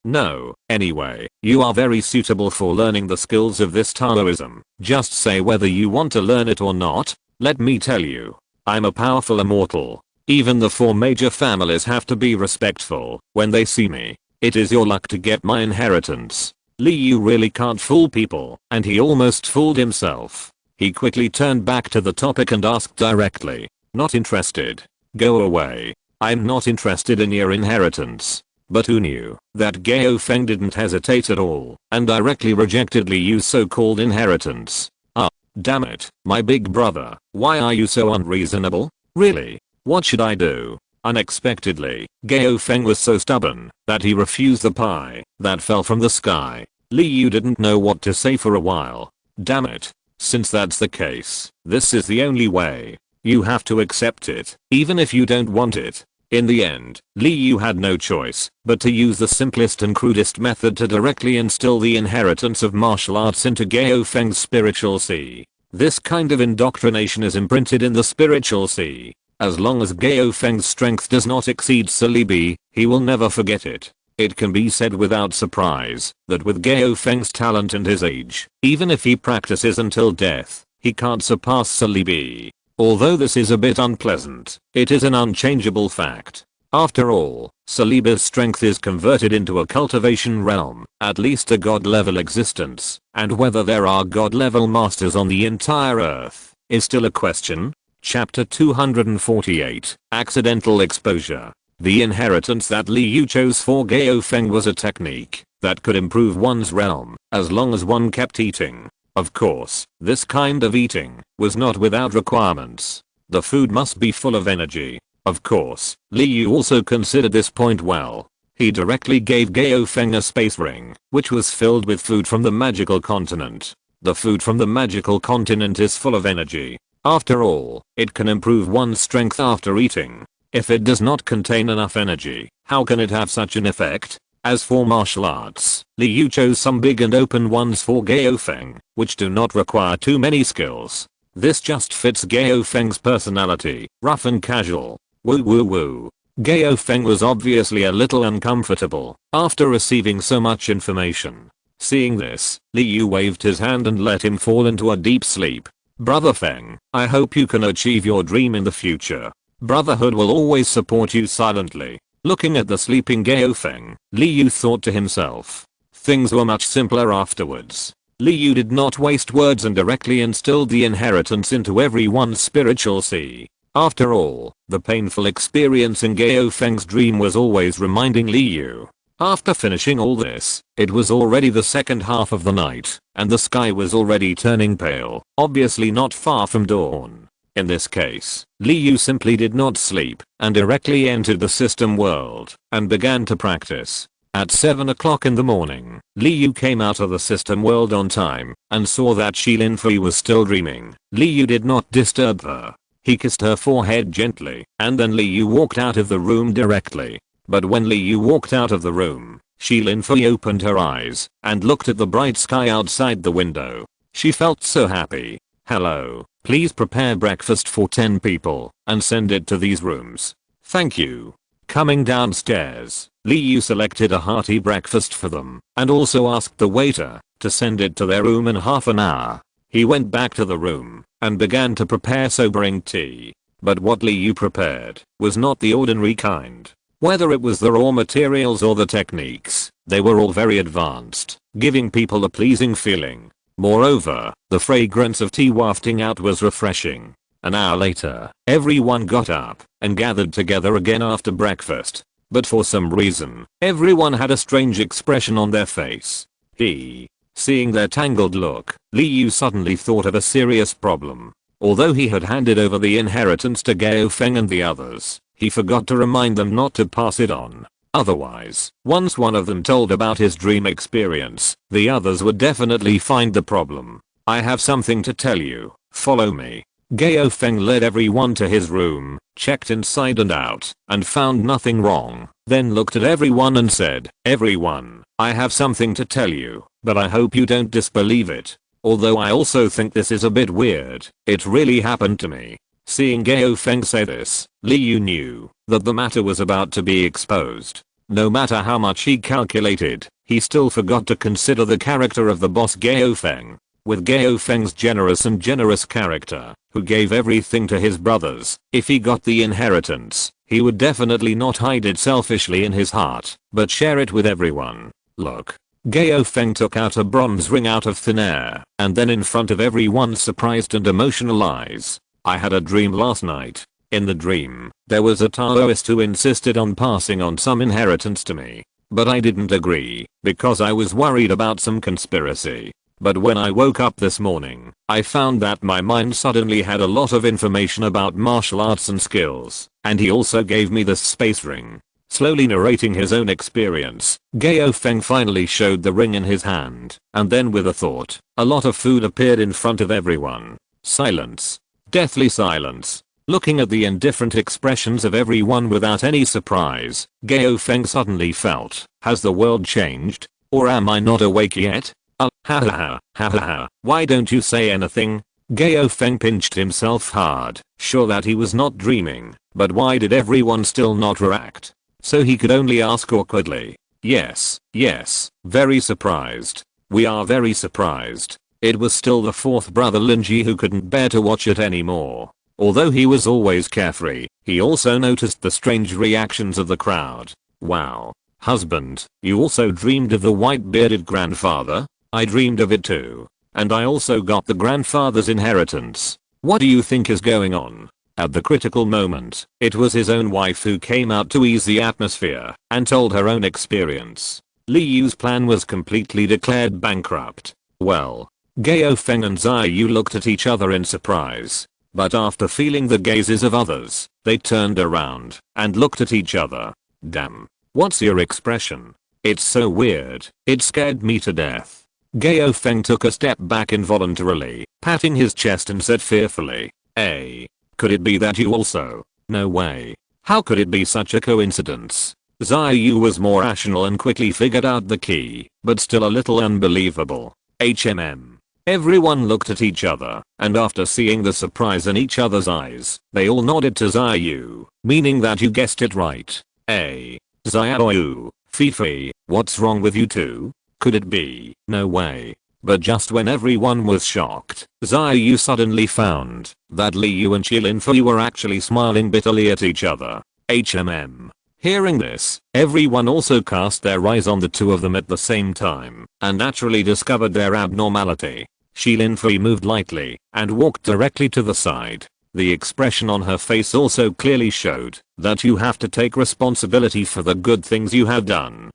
No. Anyway, you are very suitable for learning the skills of this Taoism. Just say whether you want to learn it or not. Let me tell you, I'm a powerful immortal. Even the 4 major families have to be respectful when they see me. It is your luck to get my inheritance. Liu really can't fool people, and he almost fooled himself. He quickly turned back to the topic and asked directly. Not interested. Go away. I'm not interested in your inheritance. But who knew that Gao Feng didn't hesitate at all and directly rejected Liu's so-called inheritance. Damn it, my big brother, why are you so unreasonable? Really? What should I do? Unexpectedly, Gao Feng was so stubborn that he refused the pie that fell from the sky. Liu didn't know what to say for a while. Damn it. Since that's the case, this is the only way. You have to accept it, even if you don't want it. In the end, Liu had no choice but to use the simplest and crudest method to directly instill the inheritance of martial arts into Gao Feng's spiritual sea. This kind of indoctrination is imprinted in the spiritual sea. As long as Gao Feng's strength does not exceed Celebi, he will never forget it. It can be said without surprise that with Gao Feng's talent and his age, even if he practices until death, he can't surpass Celebi. Although this is a bit unpleasant, it is an unchangeable fact. After all, Celebi's strength is converted into a cultivation realm, at least a god-level existence, and whether there are god-level masters on the entire earth is still a question. Chapter 248, Accidental Exposure. The inheritance that Liu chose for Gao Feng was a technique that could improve one's realm as long as one kept eating. Of course, this kind of eating was not without requirements. The food must be full of energy. Of course, Liu also considered this point well. He directly gave Gao Feng a space ring, which was filled with food from the magical continent. The food from the magical continent is full of energy. After all, it can improve one's strength after eating. If it does not contain enough energy, how can it have such an effect? As for martial arts, Liu chose some big and open ones for Gaofeng, which do not require too many skills. This just fits Gaofeng's personality, rough and casual. Woo woo woo. Gaofeng was obviously a little uncomfortable after receiving so much information. Seeing this, Liu waved his hand and let him fall into a deep sleep. Brother Feng, I hope you can achieve your dream in the future. Brotherhood will always support you silently. Looking at the sleeping Gaofeng, Liu thought to himself. Things were much simpler afterwards. Liu did not waste words and directly instilled the inheritance into everyone's spiritual sea. After all, the painful experience in Gaofeng's dream was always reminding Liu. After finishing all this, it was already the second half of the night, and the sky was already turning pale, obviously not far from dawn. In this case, Liu simply did not sleep and directly entered the system world and began to practice. At 7 o'clock in the morning, Liu came out of the system world on time and saw that Shilin Fei was still dreaming. Liu did not disturb her. He kissed her forehead gently and then Liu walked out of the room directly. But when Liu walked out of the room, Shilin Fei opened her eyes and looked at the bright sky outside the window. She felt so happy. Hello, please prepare breakfast for 10 people and send it to these rooms. Thank you. Coming downstairs, Liu selected a hearty breakfast for them and also asked the waiter to send it to their room in half an hour. He went back to the room and began to prepare sobering tea. But what Liu prepared was not the ordinary kind. Whether it was the raw materials or the techniques, they were all very advanced, giving people a pleasing feeling. Moreover, the fragrance of tea wafting out was refreshing. An hour later, everyone got up and gathered together again after breakfast. But for some reason, everyone had a strange expression on their face. Seeing their tangled look, Liu suddenly thought of a serious problem. Although he had handed over the inheritance to Gaofeng and the others, he forgot to remind them not to pass it on. Otherwise, once one of them told about his dream experience, the others would definitely find the problem. I have something to tell you, follow me. Gaofeng led everyone to his room, checked inside and out, and found nothing wrong, then looked at everyone and said, everyone, I have something to tell you, but I hope you don't disbelieve it. Although I also think this is a bit weird, it really happened to me. Seeing Gaofeng say this, Liu knew that the matter was about to be exposed. No matter how much he calculated, he still forgot to consider the character of the boss Gaofeng. With Gaofeng's generous character, who gave everything to his brothers, if he got the inheritance, he would definitely not hide it selfishly in his heart, but share it with everyone. Look. Gaofeng took out a bronze ring out of thin air, and then in front of everyone's surprised and emotional eyes. I had a dream last night. In the dream, there was a Taoist who insisted on passing on some inheritance to me. But I didn't agree, because I was worried about some conspiracy. But when I woke up this morning, I found that my mind suddenly had a lot of information about martial arts and skills, and he also gave me this space ring. Slowly narrating his own experience, Gaofeng finally showed the ring in his hand, and then with a thought, a lot of food appeared in front of everyone. Silence. Deathly silence. Looking at the indifferent expressions of everyone without any surprise, Gaofeng suddenly felt, has the world changed? Or am I not awake yet? Ha ha ha, why don't you say anything? Gaofeng pinched himself hard, sure that he was not dreaming, but why did everyone still not react? So he could only ask awkwardly. Yes, very surprised. We are very surprised. It was still the fourth brother Linji who couldn't bear to watch it anymore. Although he was always carefree, he also noticed the strange reactions of the crowd. Wow. Husband, you also dreamed of the white-bearded grandfather? I dreamed of it too. And I also got the grandfather's inheritance. What do you think is going on? At the critical moment, it was his own wife who came out to ease the atmosphere and told her own experience. Liu's plan was completely declared bankrupt. Well, Gaofeng and Ziyu looked at each other in surprise. But after feeling the gazes of others, they turned around and looked at each other. Damn. What's your expression? It's so weird. It scared me to death. Gaofeng took a step back involuntarily, patting his chest and said fearfully. A. Could it be that you also? No way. How could it be such a coincidence? Xiaoyu was more rational and quickly figured out the key, but still a little unbelievable. HMM. Everyone looked at each other, and after seeing the surprise in each other's eyes, they all nodded to Xiaoyu, meaning that you guessed it right. A. Xiaoyu, Fifi, what's wrong with you two? Could it be? No way. But just when everyone was shocked, Xiaoyu suddenly found that Liu and Qilinfei were actually smiling bitterly at each other. HMM. Hearing this, everyone also cast their eyes on the two of them at the same time, and naturally discovered their abnormality. Qilinfei moved lightly, and walked directly to the side. The expression on her face also clearly showed that you have to take responsibility for the good things you have done.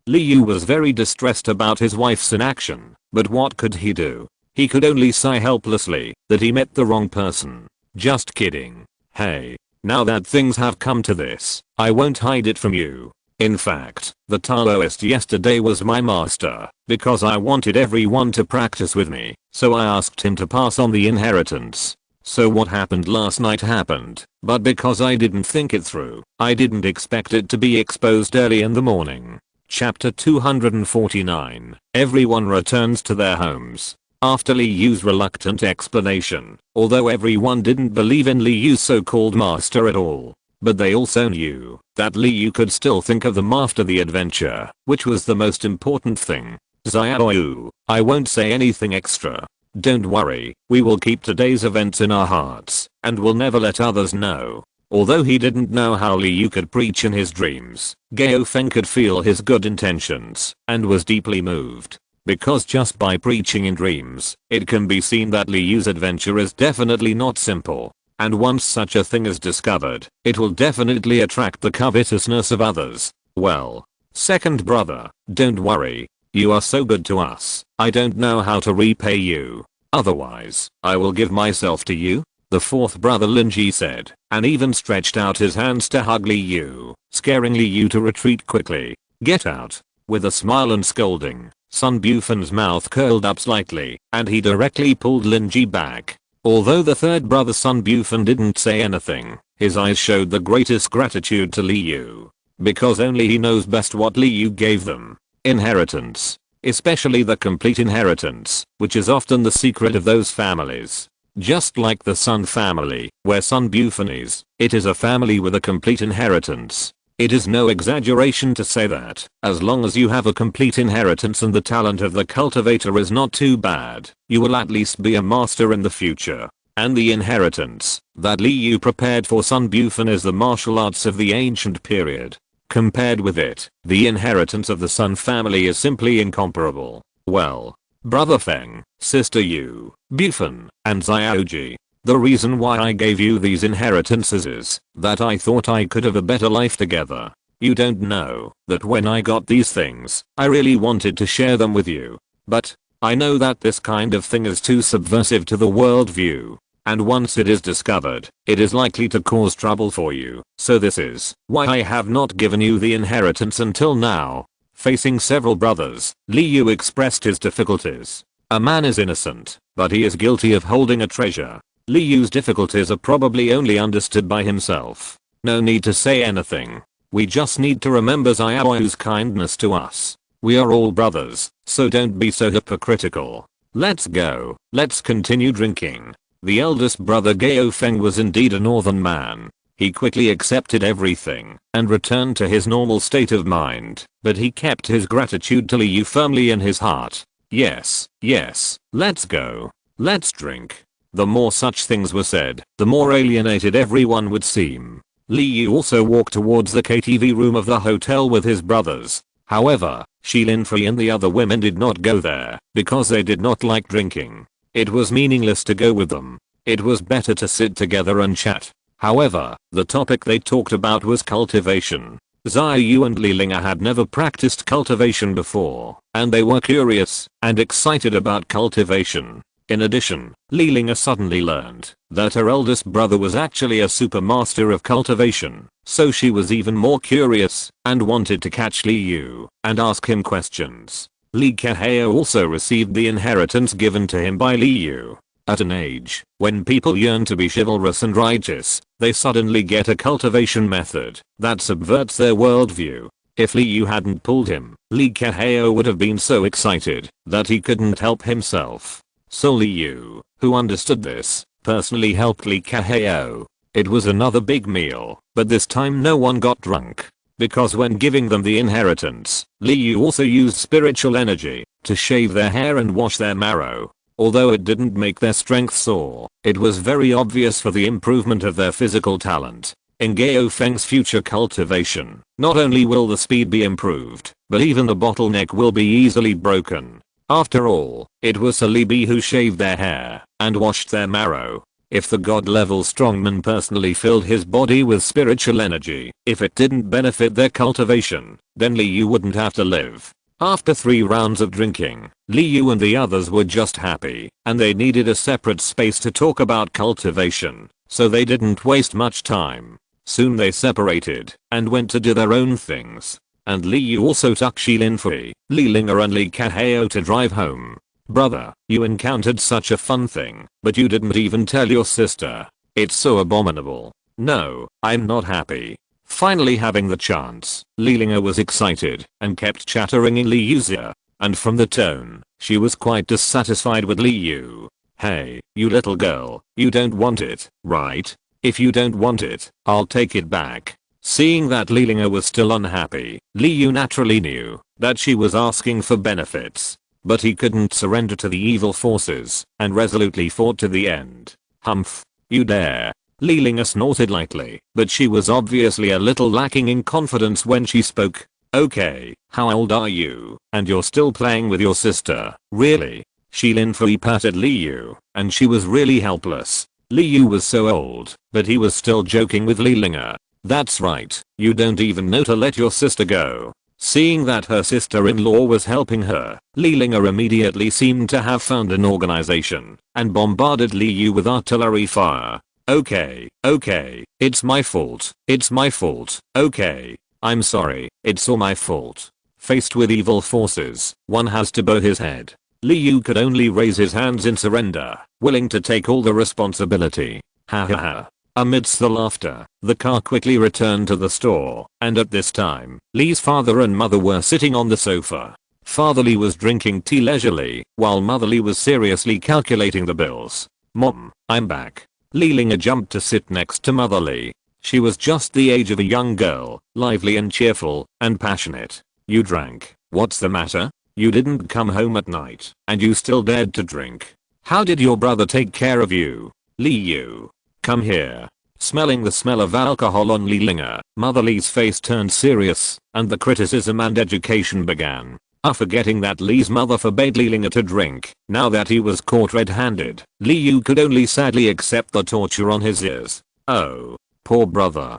Liu was very distressed about his wife's inaction, but what could he do? He could only sigh helplessly that he met the wrong person. Just kidding. Hey, now that things have come to this, I won't hide it from you. In fact, the Taoist yesterday was my master, because I wanted everyone to practice with me, so I asked him to pass on the inheritance. So what happened last night happened, but because I didn't think it through, I didn't expect it to be exposed early in the morning. Chapter 249. Everyone returns to their homes. After Liu's reluctant explanation, although everyone didn't believe in Liu's so-called master at all, but they also knew that Liu could still think of them after the adventure, which was the most important thing. Xiaoyu, I won't say anything extra. Don't worry, we will keep today's events in our hearts, and will never let others know. Although he didn't know how Liu could preach in his dreams, Gao Feng could feel his good intentions, and was deeply moved. Because just by preaching in dreams, it can be seen that Liu's adventure is definitely not simple. And once such a thing is discovered, it will definitely attract the covetousness of others. Well, second brother, don't worry. You are so good to us, I don't know how to repay you. Otherwise, I will give myself to you. The fourth brother Linji said, and even stretched out his hands to hug Liu, scaring Liu to retreat quickly. Get out. With a smile and scolding, Sun Bufen's mouth curled up slightly, and he directly pulled Linji back. Although the third brother Sun Bufen didn't say anything, his eyes showed the greatest gratitude to Liu. Because only he knows best what Liu gave them. Inheritance. Especially the complete inheritance, which is often the secret of those families. Just like the Sun family, where Sun Bufen is, it is a family with a complete inheritance. It is no exaggeration to say that, as long as you have a complete inheritance and the talent of the cultivator is not too bad, you will at least be a master in the future. And the inheritance that Liu prepared for Sun Bufen is the martial arts of the ancient period. Compared with it, the inheritance of the Sun family is simply incomparable. Well, Brother Feng, Sister Yu, Bufen, and Xiaoji. The reason why I gave you these inheritances is that I thought I could have a better life together. You don't know that when I got these things, I really wanted to share them with you. But I know that this kind of thing is too subversive to the worldview. And once it is discovered, it is likely to cause trouble for you. So this is why I have not given you the inheritance until now. Facing several brothers, Liu expressed his difficulties. A man is innocent, but he is guilty of holding a treasure. Liu's difficulties are probably only understood by himself. No need to say anything. We just need to remember Xiaoyu's kindness to us. We are all brothers, so don't be so hypocritical. Let's go. Let's continue drinking. The eldest brother Gao Feng was indeed a northern man. He quickly accepted everything and returned to his normal state of mind, but he kept his gratitude to Liu firmly in his heart. Yes, let's go. Let's drink. The more such things were said, the more alienated everyone would seem. Liu also walked towards the KTV room of the hotel with his brothers. However, Qilinfei and the other women did not go there because they did not like drinking. It was meaningless to go with them. It was better to sit together and chat. However, the topic they talked about was cultivation. Xiaoyu and Lilinga had never practiced cultivation before, and they were curious and excited about cultivation. In addition, Lilinga suddenly learned that her eldest brother was actually a super master of cultivation, so she was even more curious and wanted to catch Liu and ask him questions. Li Kaheo also received the inheritance given to him by Liu. At an age when people yearn to be chivalrous and righteous, they suddenly get a cultivation method that subverts their worldview. If Liu hadn't pulled him, Lee Kaheo would have been so excited that he couldn't help himself. So Liu, who understood this, personally helped Lee Kaheo. It was another big meal, but this time no one got drunk. Because when giving them the inheritance, Liu also used spiritual energy to shave their hair and wash their marrow. Although it didn't make their strength soar, it was very obvious for the improvement of their physical talent. In Gao Feng's future cultivation, not only will the speed be improved, but even the bottleneck will be easily broken. After all, it was Celebi who shaved their hair and washed their marrow. If the god-level strongman personally filled his body with spiritual energy, if it didn't benefit their cultivation, then Liu wouldn't have to live. After 3 rounds of drinking, Liu and the others were just happy, and they needed a separate space to talk about cultivation, so they didn't waste much time. Soon they separated and went to do their own things. And Liu also took Shilinfei, Lilinga and Lee Kaheo to drive home. Brother, you encountered such a fun thing, but you didn't even tell your sister. It's so abominable. No, I'm not happy. Finally having the chance, Lilinga was excited and kept chattering in Liu's ear. And from the tone, she was quite dissatisfied with Liu. Hey, you little girl, you don't want it, right? If you don't want it, I'll take it back. Seeing that Lilinga was still unhappy, Liu naturally knew that she was asking for benefits. But he couldn't surrender to the evil forces and resolutely fought to the end. Humph, you dare. Lilinga snorted lightly, but she was obviously a little lacking in confidence when she spoke. Okay, how old are you? And you're still playing with your sister, really? Shilinfei patted Liu, and she was really helpless. Liu was so old, but he was still joking with Lilinga. That's right, you don't even know to let your sister go. Seeing that her sister-in-law was helping her, Lilinga immediately seemed to have found an organization and bombarded Liu with artillery fire. Okay, it's my fault, okay, I'm sorry, it's all my fault. Faced with evil forces, one has to bow his head. Liu could only raise his hands in surrender, willing to take all the responsibility. Ha ha ha. Amidst the laughter, the car quickly returned to the store, and at this time, Lee's father and mother were sitting on the sofa. Father Lee was drinking tea leisurely, while Mother Lee was seriously calculating the bills. Mom, I'm back. Lilinga jumped to sit next to Mother Lee. She was just the age of a young girl, lively and cheerful, and passionate. You drank. What's the matter? You didn't come home at night, and you still dared to drink. How did your brother take care of you? Liu. Come here. Smelling the smell of alcohol on Lilinga, Mother Lee's face turned serious, and the criticism and education began. Forgetting that Lee's mother forbade Lilinga to drink, now that he was caught red-handed, Liu could only sadly accept the torture on his ears. Oh, poor brother.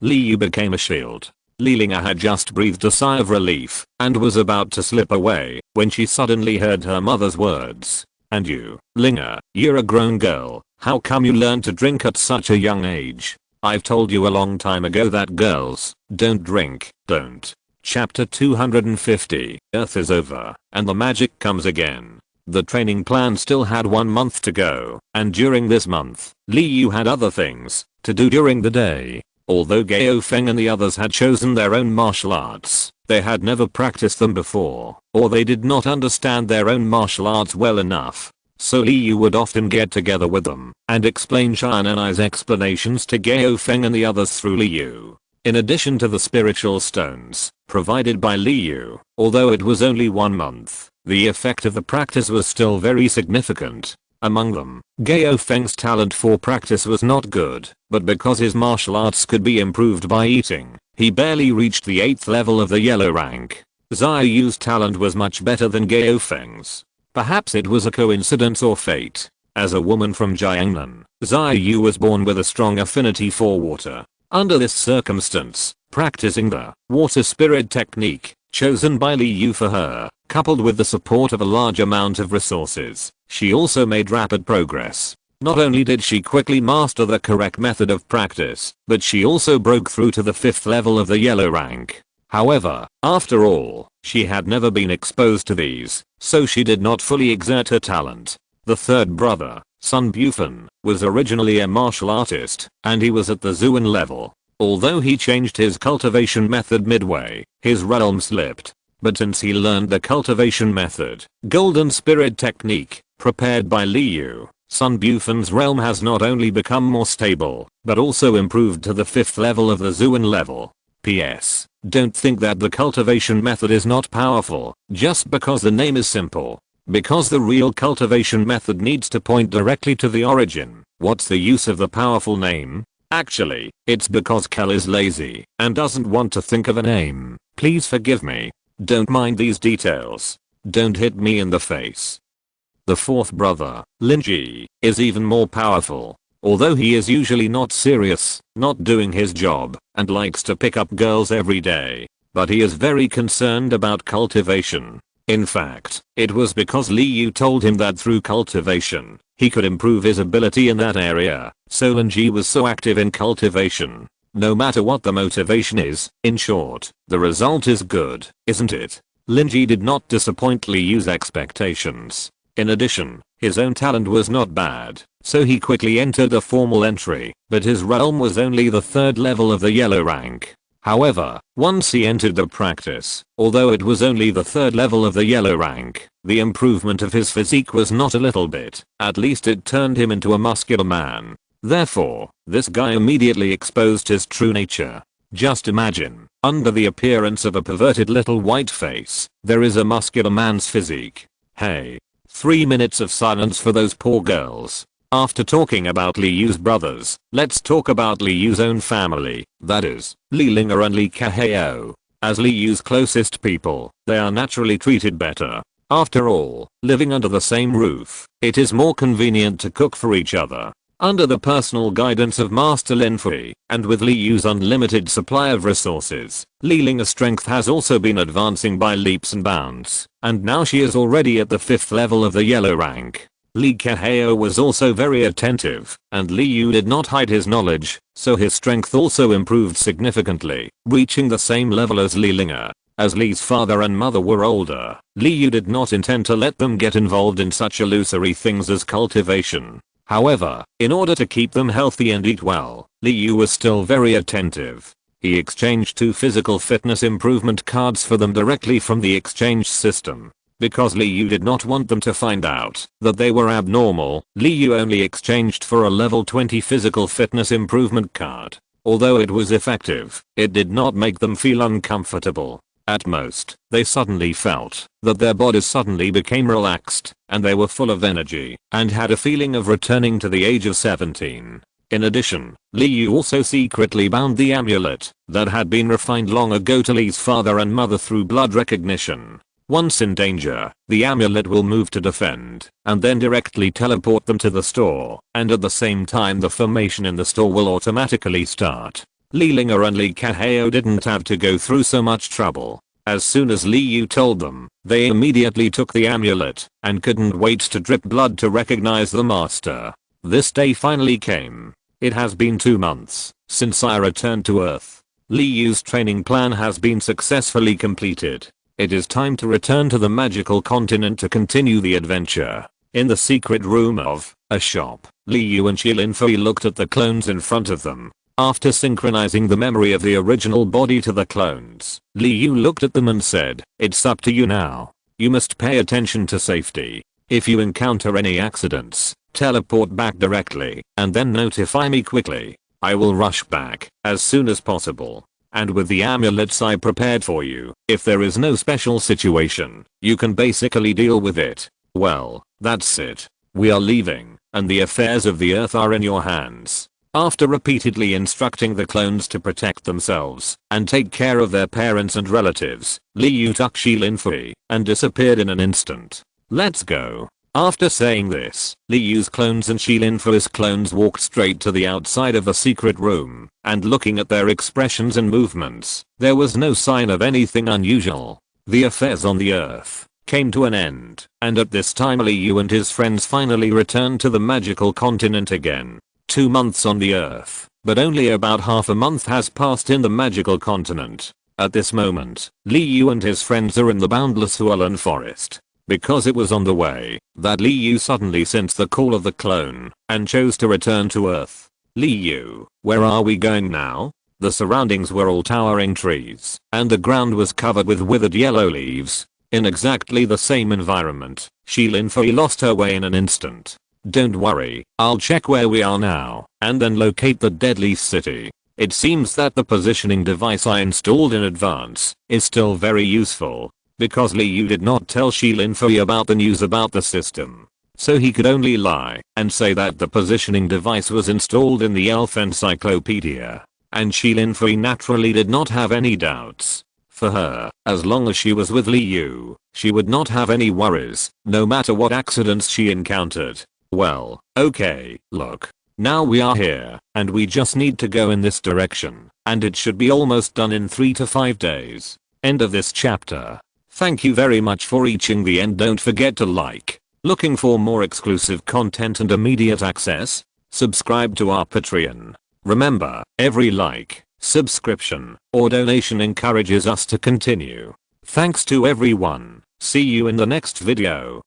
Liu became a shield. Lilinga had just breathed a sigh of relief, and was about to slip away, when she suddenly heard her mother's words. And you, Linga, you're a grown girl, how come you learned to drink at such a young age? I've told you a long time ago that girls don't drink, don't. Chapter 250, Earth is over, and the magic comes again. The training plan still had 1 month to go, and during this month, Liu had other things to do during the day. Although Gao Feng and the others had chosen their own martial arts, they had never practiced them before, or they did not understand their own martial arts well enough. So Liu would often get together with them and explain Shananai's explanations to Gao Feng and the others through Liu. In addition to the spiritual stones provided by Liu, although it was only 1 month, the effect of the practice was still very significant. Among them, Gao Feng's talent for practice was not good, but because his martial arts could be improved by eating, he barely reached the 8th level of the yellow rank. Xiaoyu's talent was much better than Gao Feng's. Perhaps it was a coincidence or fate. As a woman from Jiangnan, Xiaoyu was born with a strong affinity for water. Under this circumstance, practicing the water spirit technique chosen by Liu for her, coupled with the support of a large amount of resources, she also made rapid progress. Not only did she quickly master the correct method of practice, but she also broke through to the 5th level of the yellow rank. However, after all, she had never been exposed to these, so she did not fully exert her talent. The third brother, Sun Bufan, was originally a martial artist, and he was at the Zuan level. Although he changed his cultivation method midway, his realm slipped. But since he learned the cultivation method, Golden Spirit technique, prepared by Liu, Sun Bufan's realm has not only become more stable, but also improved to the 5th level of the Zuan level. PS. Don't think that the cultivation method is not powerful, just because the name is simple. Because the real cultivation method needs to point directly to the origin. What's the use of the powerful name? Actually, it's because Kel is lazy and doesn't want to think of a name. Please forgive me. Don't mind these details. Don't hit me in the face. The 4th brother, Linji, is even more powerful. Although he is usually not serious, not doing his job, and likes to pick up girls every day. But he is very concerned about cultivation. In fact, it was because Liu told him that through cultivation, he could improve his ability in that area, so Linji was so active in cultivation. No matter what the motivation is, in short, the result is good, isn't it? Linji did not disappoint Liu's expectations. In addition, his own talent was not bad, so he quickly entered a formal entry, but his realm was only the 3rd level of the yellow rank. However, once he entered the practice, although it was only the 3rd level of the yellow rank, the improvement of his physique was not a little bit, at least it turned him into a muscular man. Therefore, this guy immediately exposed his true nature. Just imagine, under the appearance of a perverted little white face, there is a muscular man's physique. Hey. 3 minutes of silence for those poor girls. After talking about Liu's brothers, let's talk about Liu's own family, that is, Lilinga and Li Kaheo. As Liu's closest people, they are naturally treated better. After all, living under the same roof, it is more convenient to cook for each other. Under the personal guidance of Master Lin Fei, and with Liu's unlimited supply of resources, Lilinga's strength has also been advancing by leaps and bounds, and now she is already at the 5th level of the yellow rank. Li Kaheo was also very attentive, and Liu did not hide his knowledge, so his strength also improved significantly, reaching the same level as Lilinga. As Li's father and mother were older, Liu did not intend to let them get involved in such illusory things as cultivation. However, in order to keep them healthy and eat well, Liu was still very attentive. He exchanged 2 physical fitness improvement cards for them directly from the exchange system. Because Liu did not want them to find out that they were abnormal, Liu only exchanged for a level 20 physical fitness improvement card. Although it was effective, it did not make them feel uncomfortable. At most, they suddenly felt that their bodies suddenly became relaxed, and they were full of energy, and had a feeling of returning to the age of 17. In addition, Liu also secretly bound the amulet that had been refined long ago to Li's father and mother through blood recognition. Once in danger, the amulet will move to defend, and then directly teleport them to the store, and at the same time the formation in the store will automatically start. Lilinga and Li Kaheo didn't have to go through so much trouble. As soon as Liu told them, they immediately took the amulet, and couldn't wait to drip blood to recognize the master. This day finally came. It has been 2 months since I returned to Earth. Liu's training plan has been successfully completed. It is time to return to the magical continent to continue the adventure. In the secret room of a shop, Liu and Lin Fei looked at the clones in front of them. After synchronizing the memory of the original body to the clones, Liu looked at them and said, "It's up to you now. You must pay attention to safety. If you encounter any accidents, teleport back directly, and then notify me quickly. I will rush back as soon as possible. And with the amulets I prepared for you, if there is no special situation, you can basically deal with it. Well, that's it. We are leaving, and the affairs of the Earth are in your hands." After repeatedly instructing the clones to protect themselves and take care of their parents and relatives, Liu took Lin Fei and disappeared in an instant. "Let's go." After saying this, Liu's clones and Lin Fei's clones walked straight to the outside of the secret room, and looking at their expressions and movements, there was no sign of anything unusual. The affairs on the Earth came to an end, and at this time Liu and his friends finally returned to the magical continent again. 2 months on the Earth, but only about half a month has passed in the magical continent. At this moment, Liu and his friends are in the boundless Hualan forest. because it was on the way that Liu suddenly sensed the call of the clone and chose to return to Earth. Liu, where are we going now? The surroundings were all towering trees, and the ground was covered with withered yellow leaves. In exactly the same environment, Shilin Fei lost her way in an instant. Don't worry, I'll check where we are now, and then locate the deadly city. It seems that the positioning device I installed in advance is still very useful, because Liu did not tell Shilin Fei about the news about the system. So he could only lie and say that the positioning device was installed in the Elf Encyclopedia. And Shilin Fei naturally did not have any doubts. For her, as long as she was with Liu, she would not have any worries, no matter what accidents she encountered. Well, okay, look. Now we are here, and we just need to go in this direction, and it should be almost done in 3 to 5 days. End of this chapter. Thank you very much for reaching the end. Don't forget to like. Looking for more exclusive content and immediate access? Subscribe to our Patreon. Remember, every like, subscription, or donation encourages us to continue. Thanks to everyone. See you in the next video.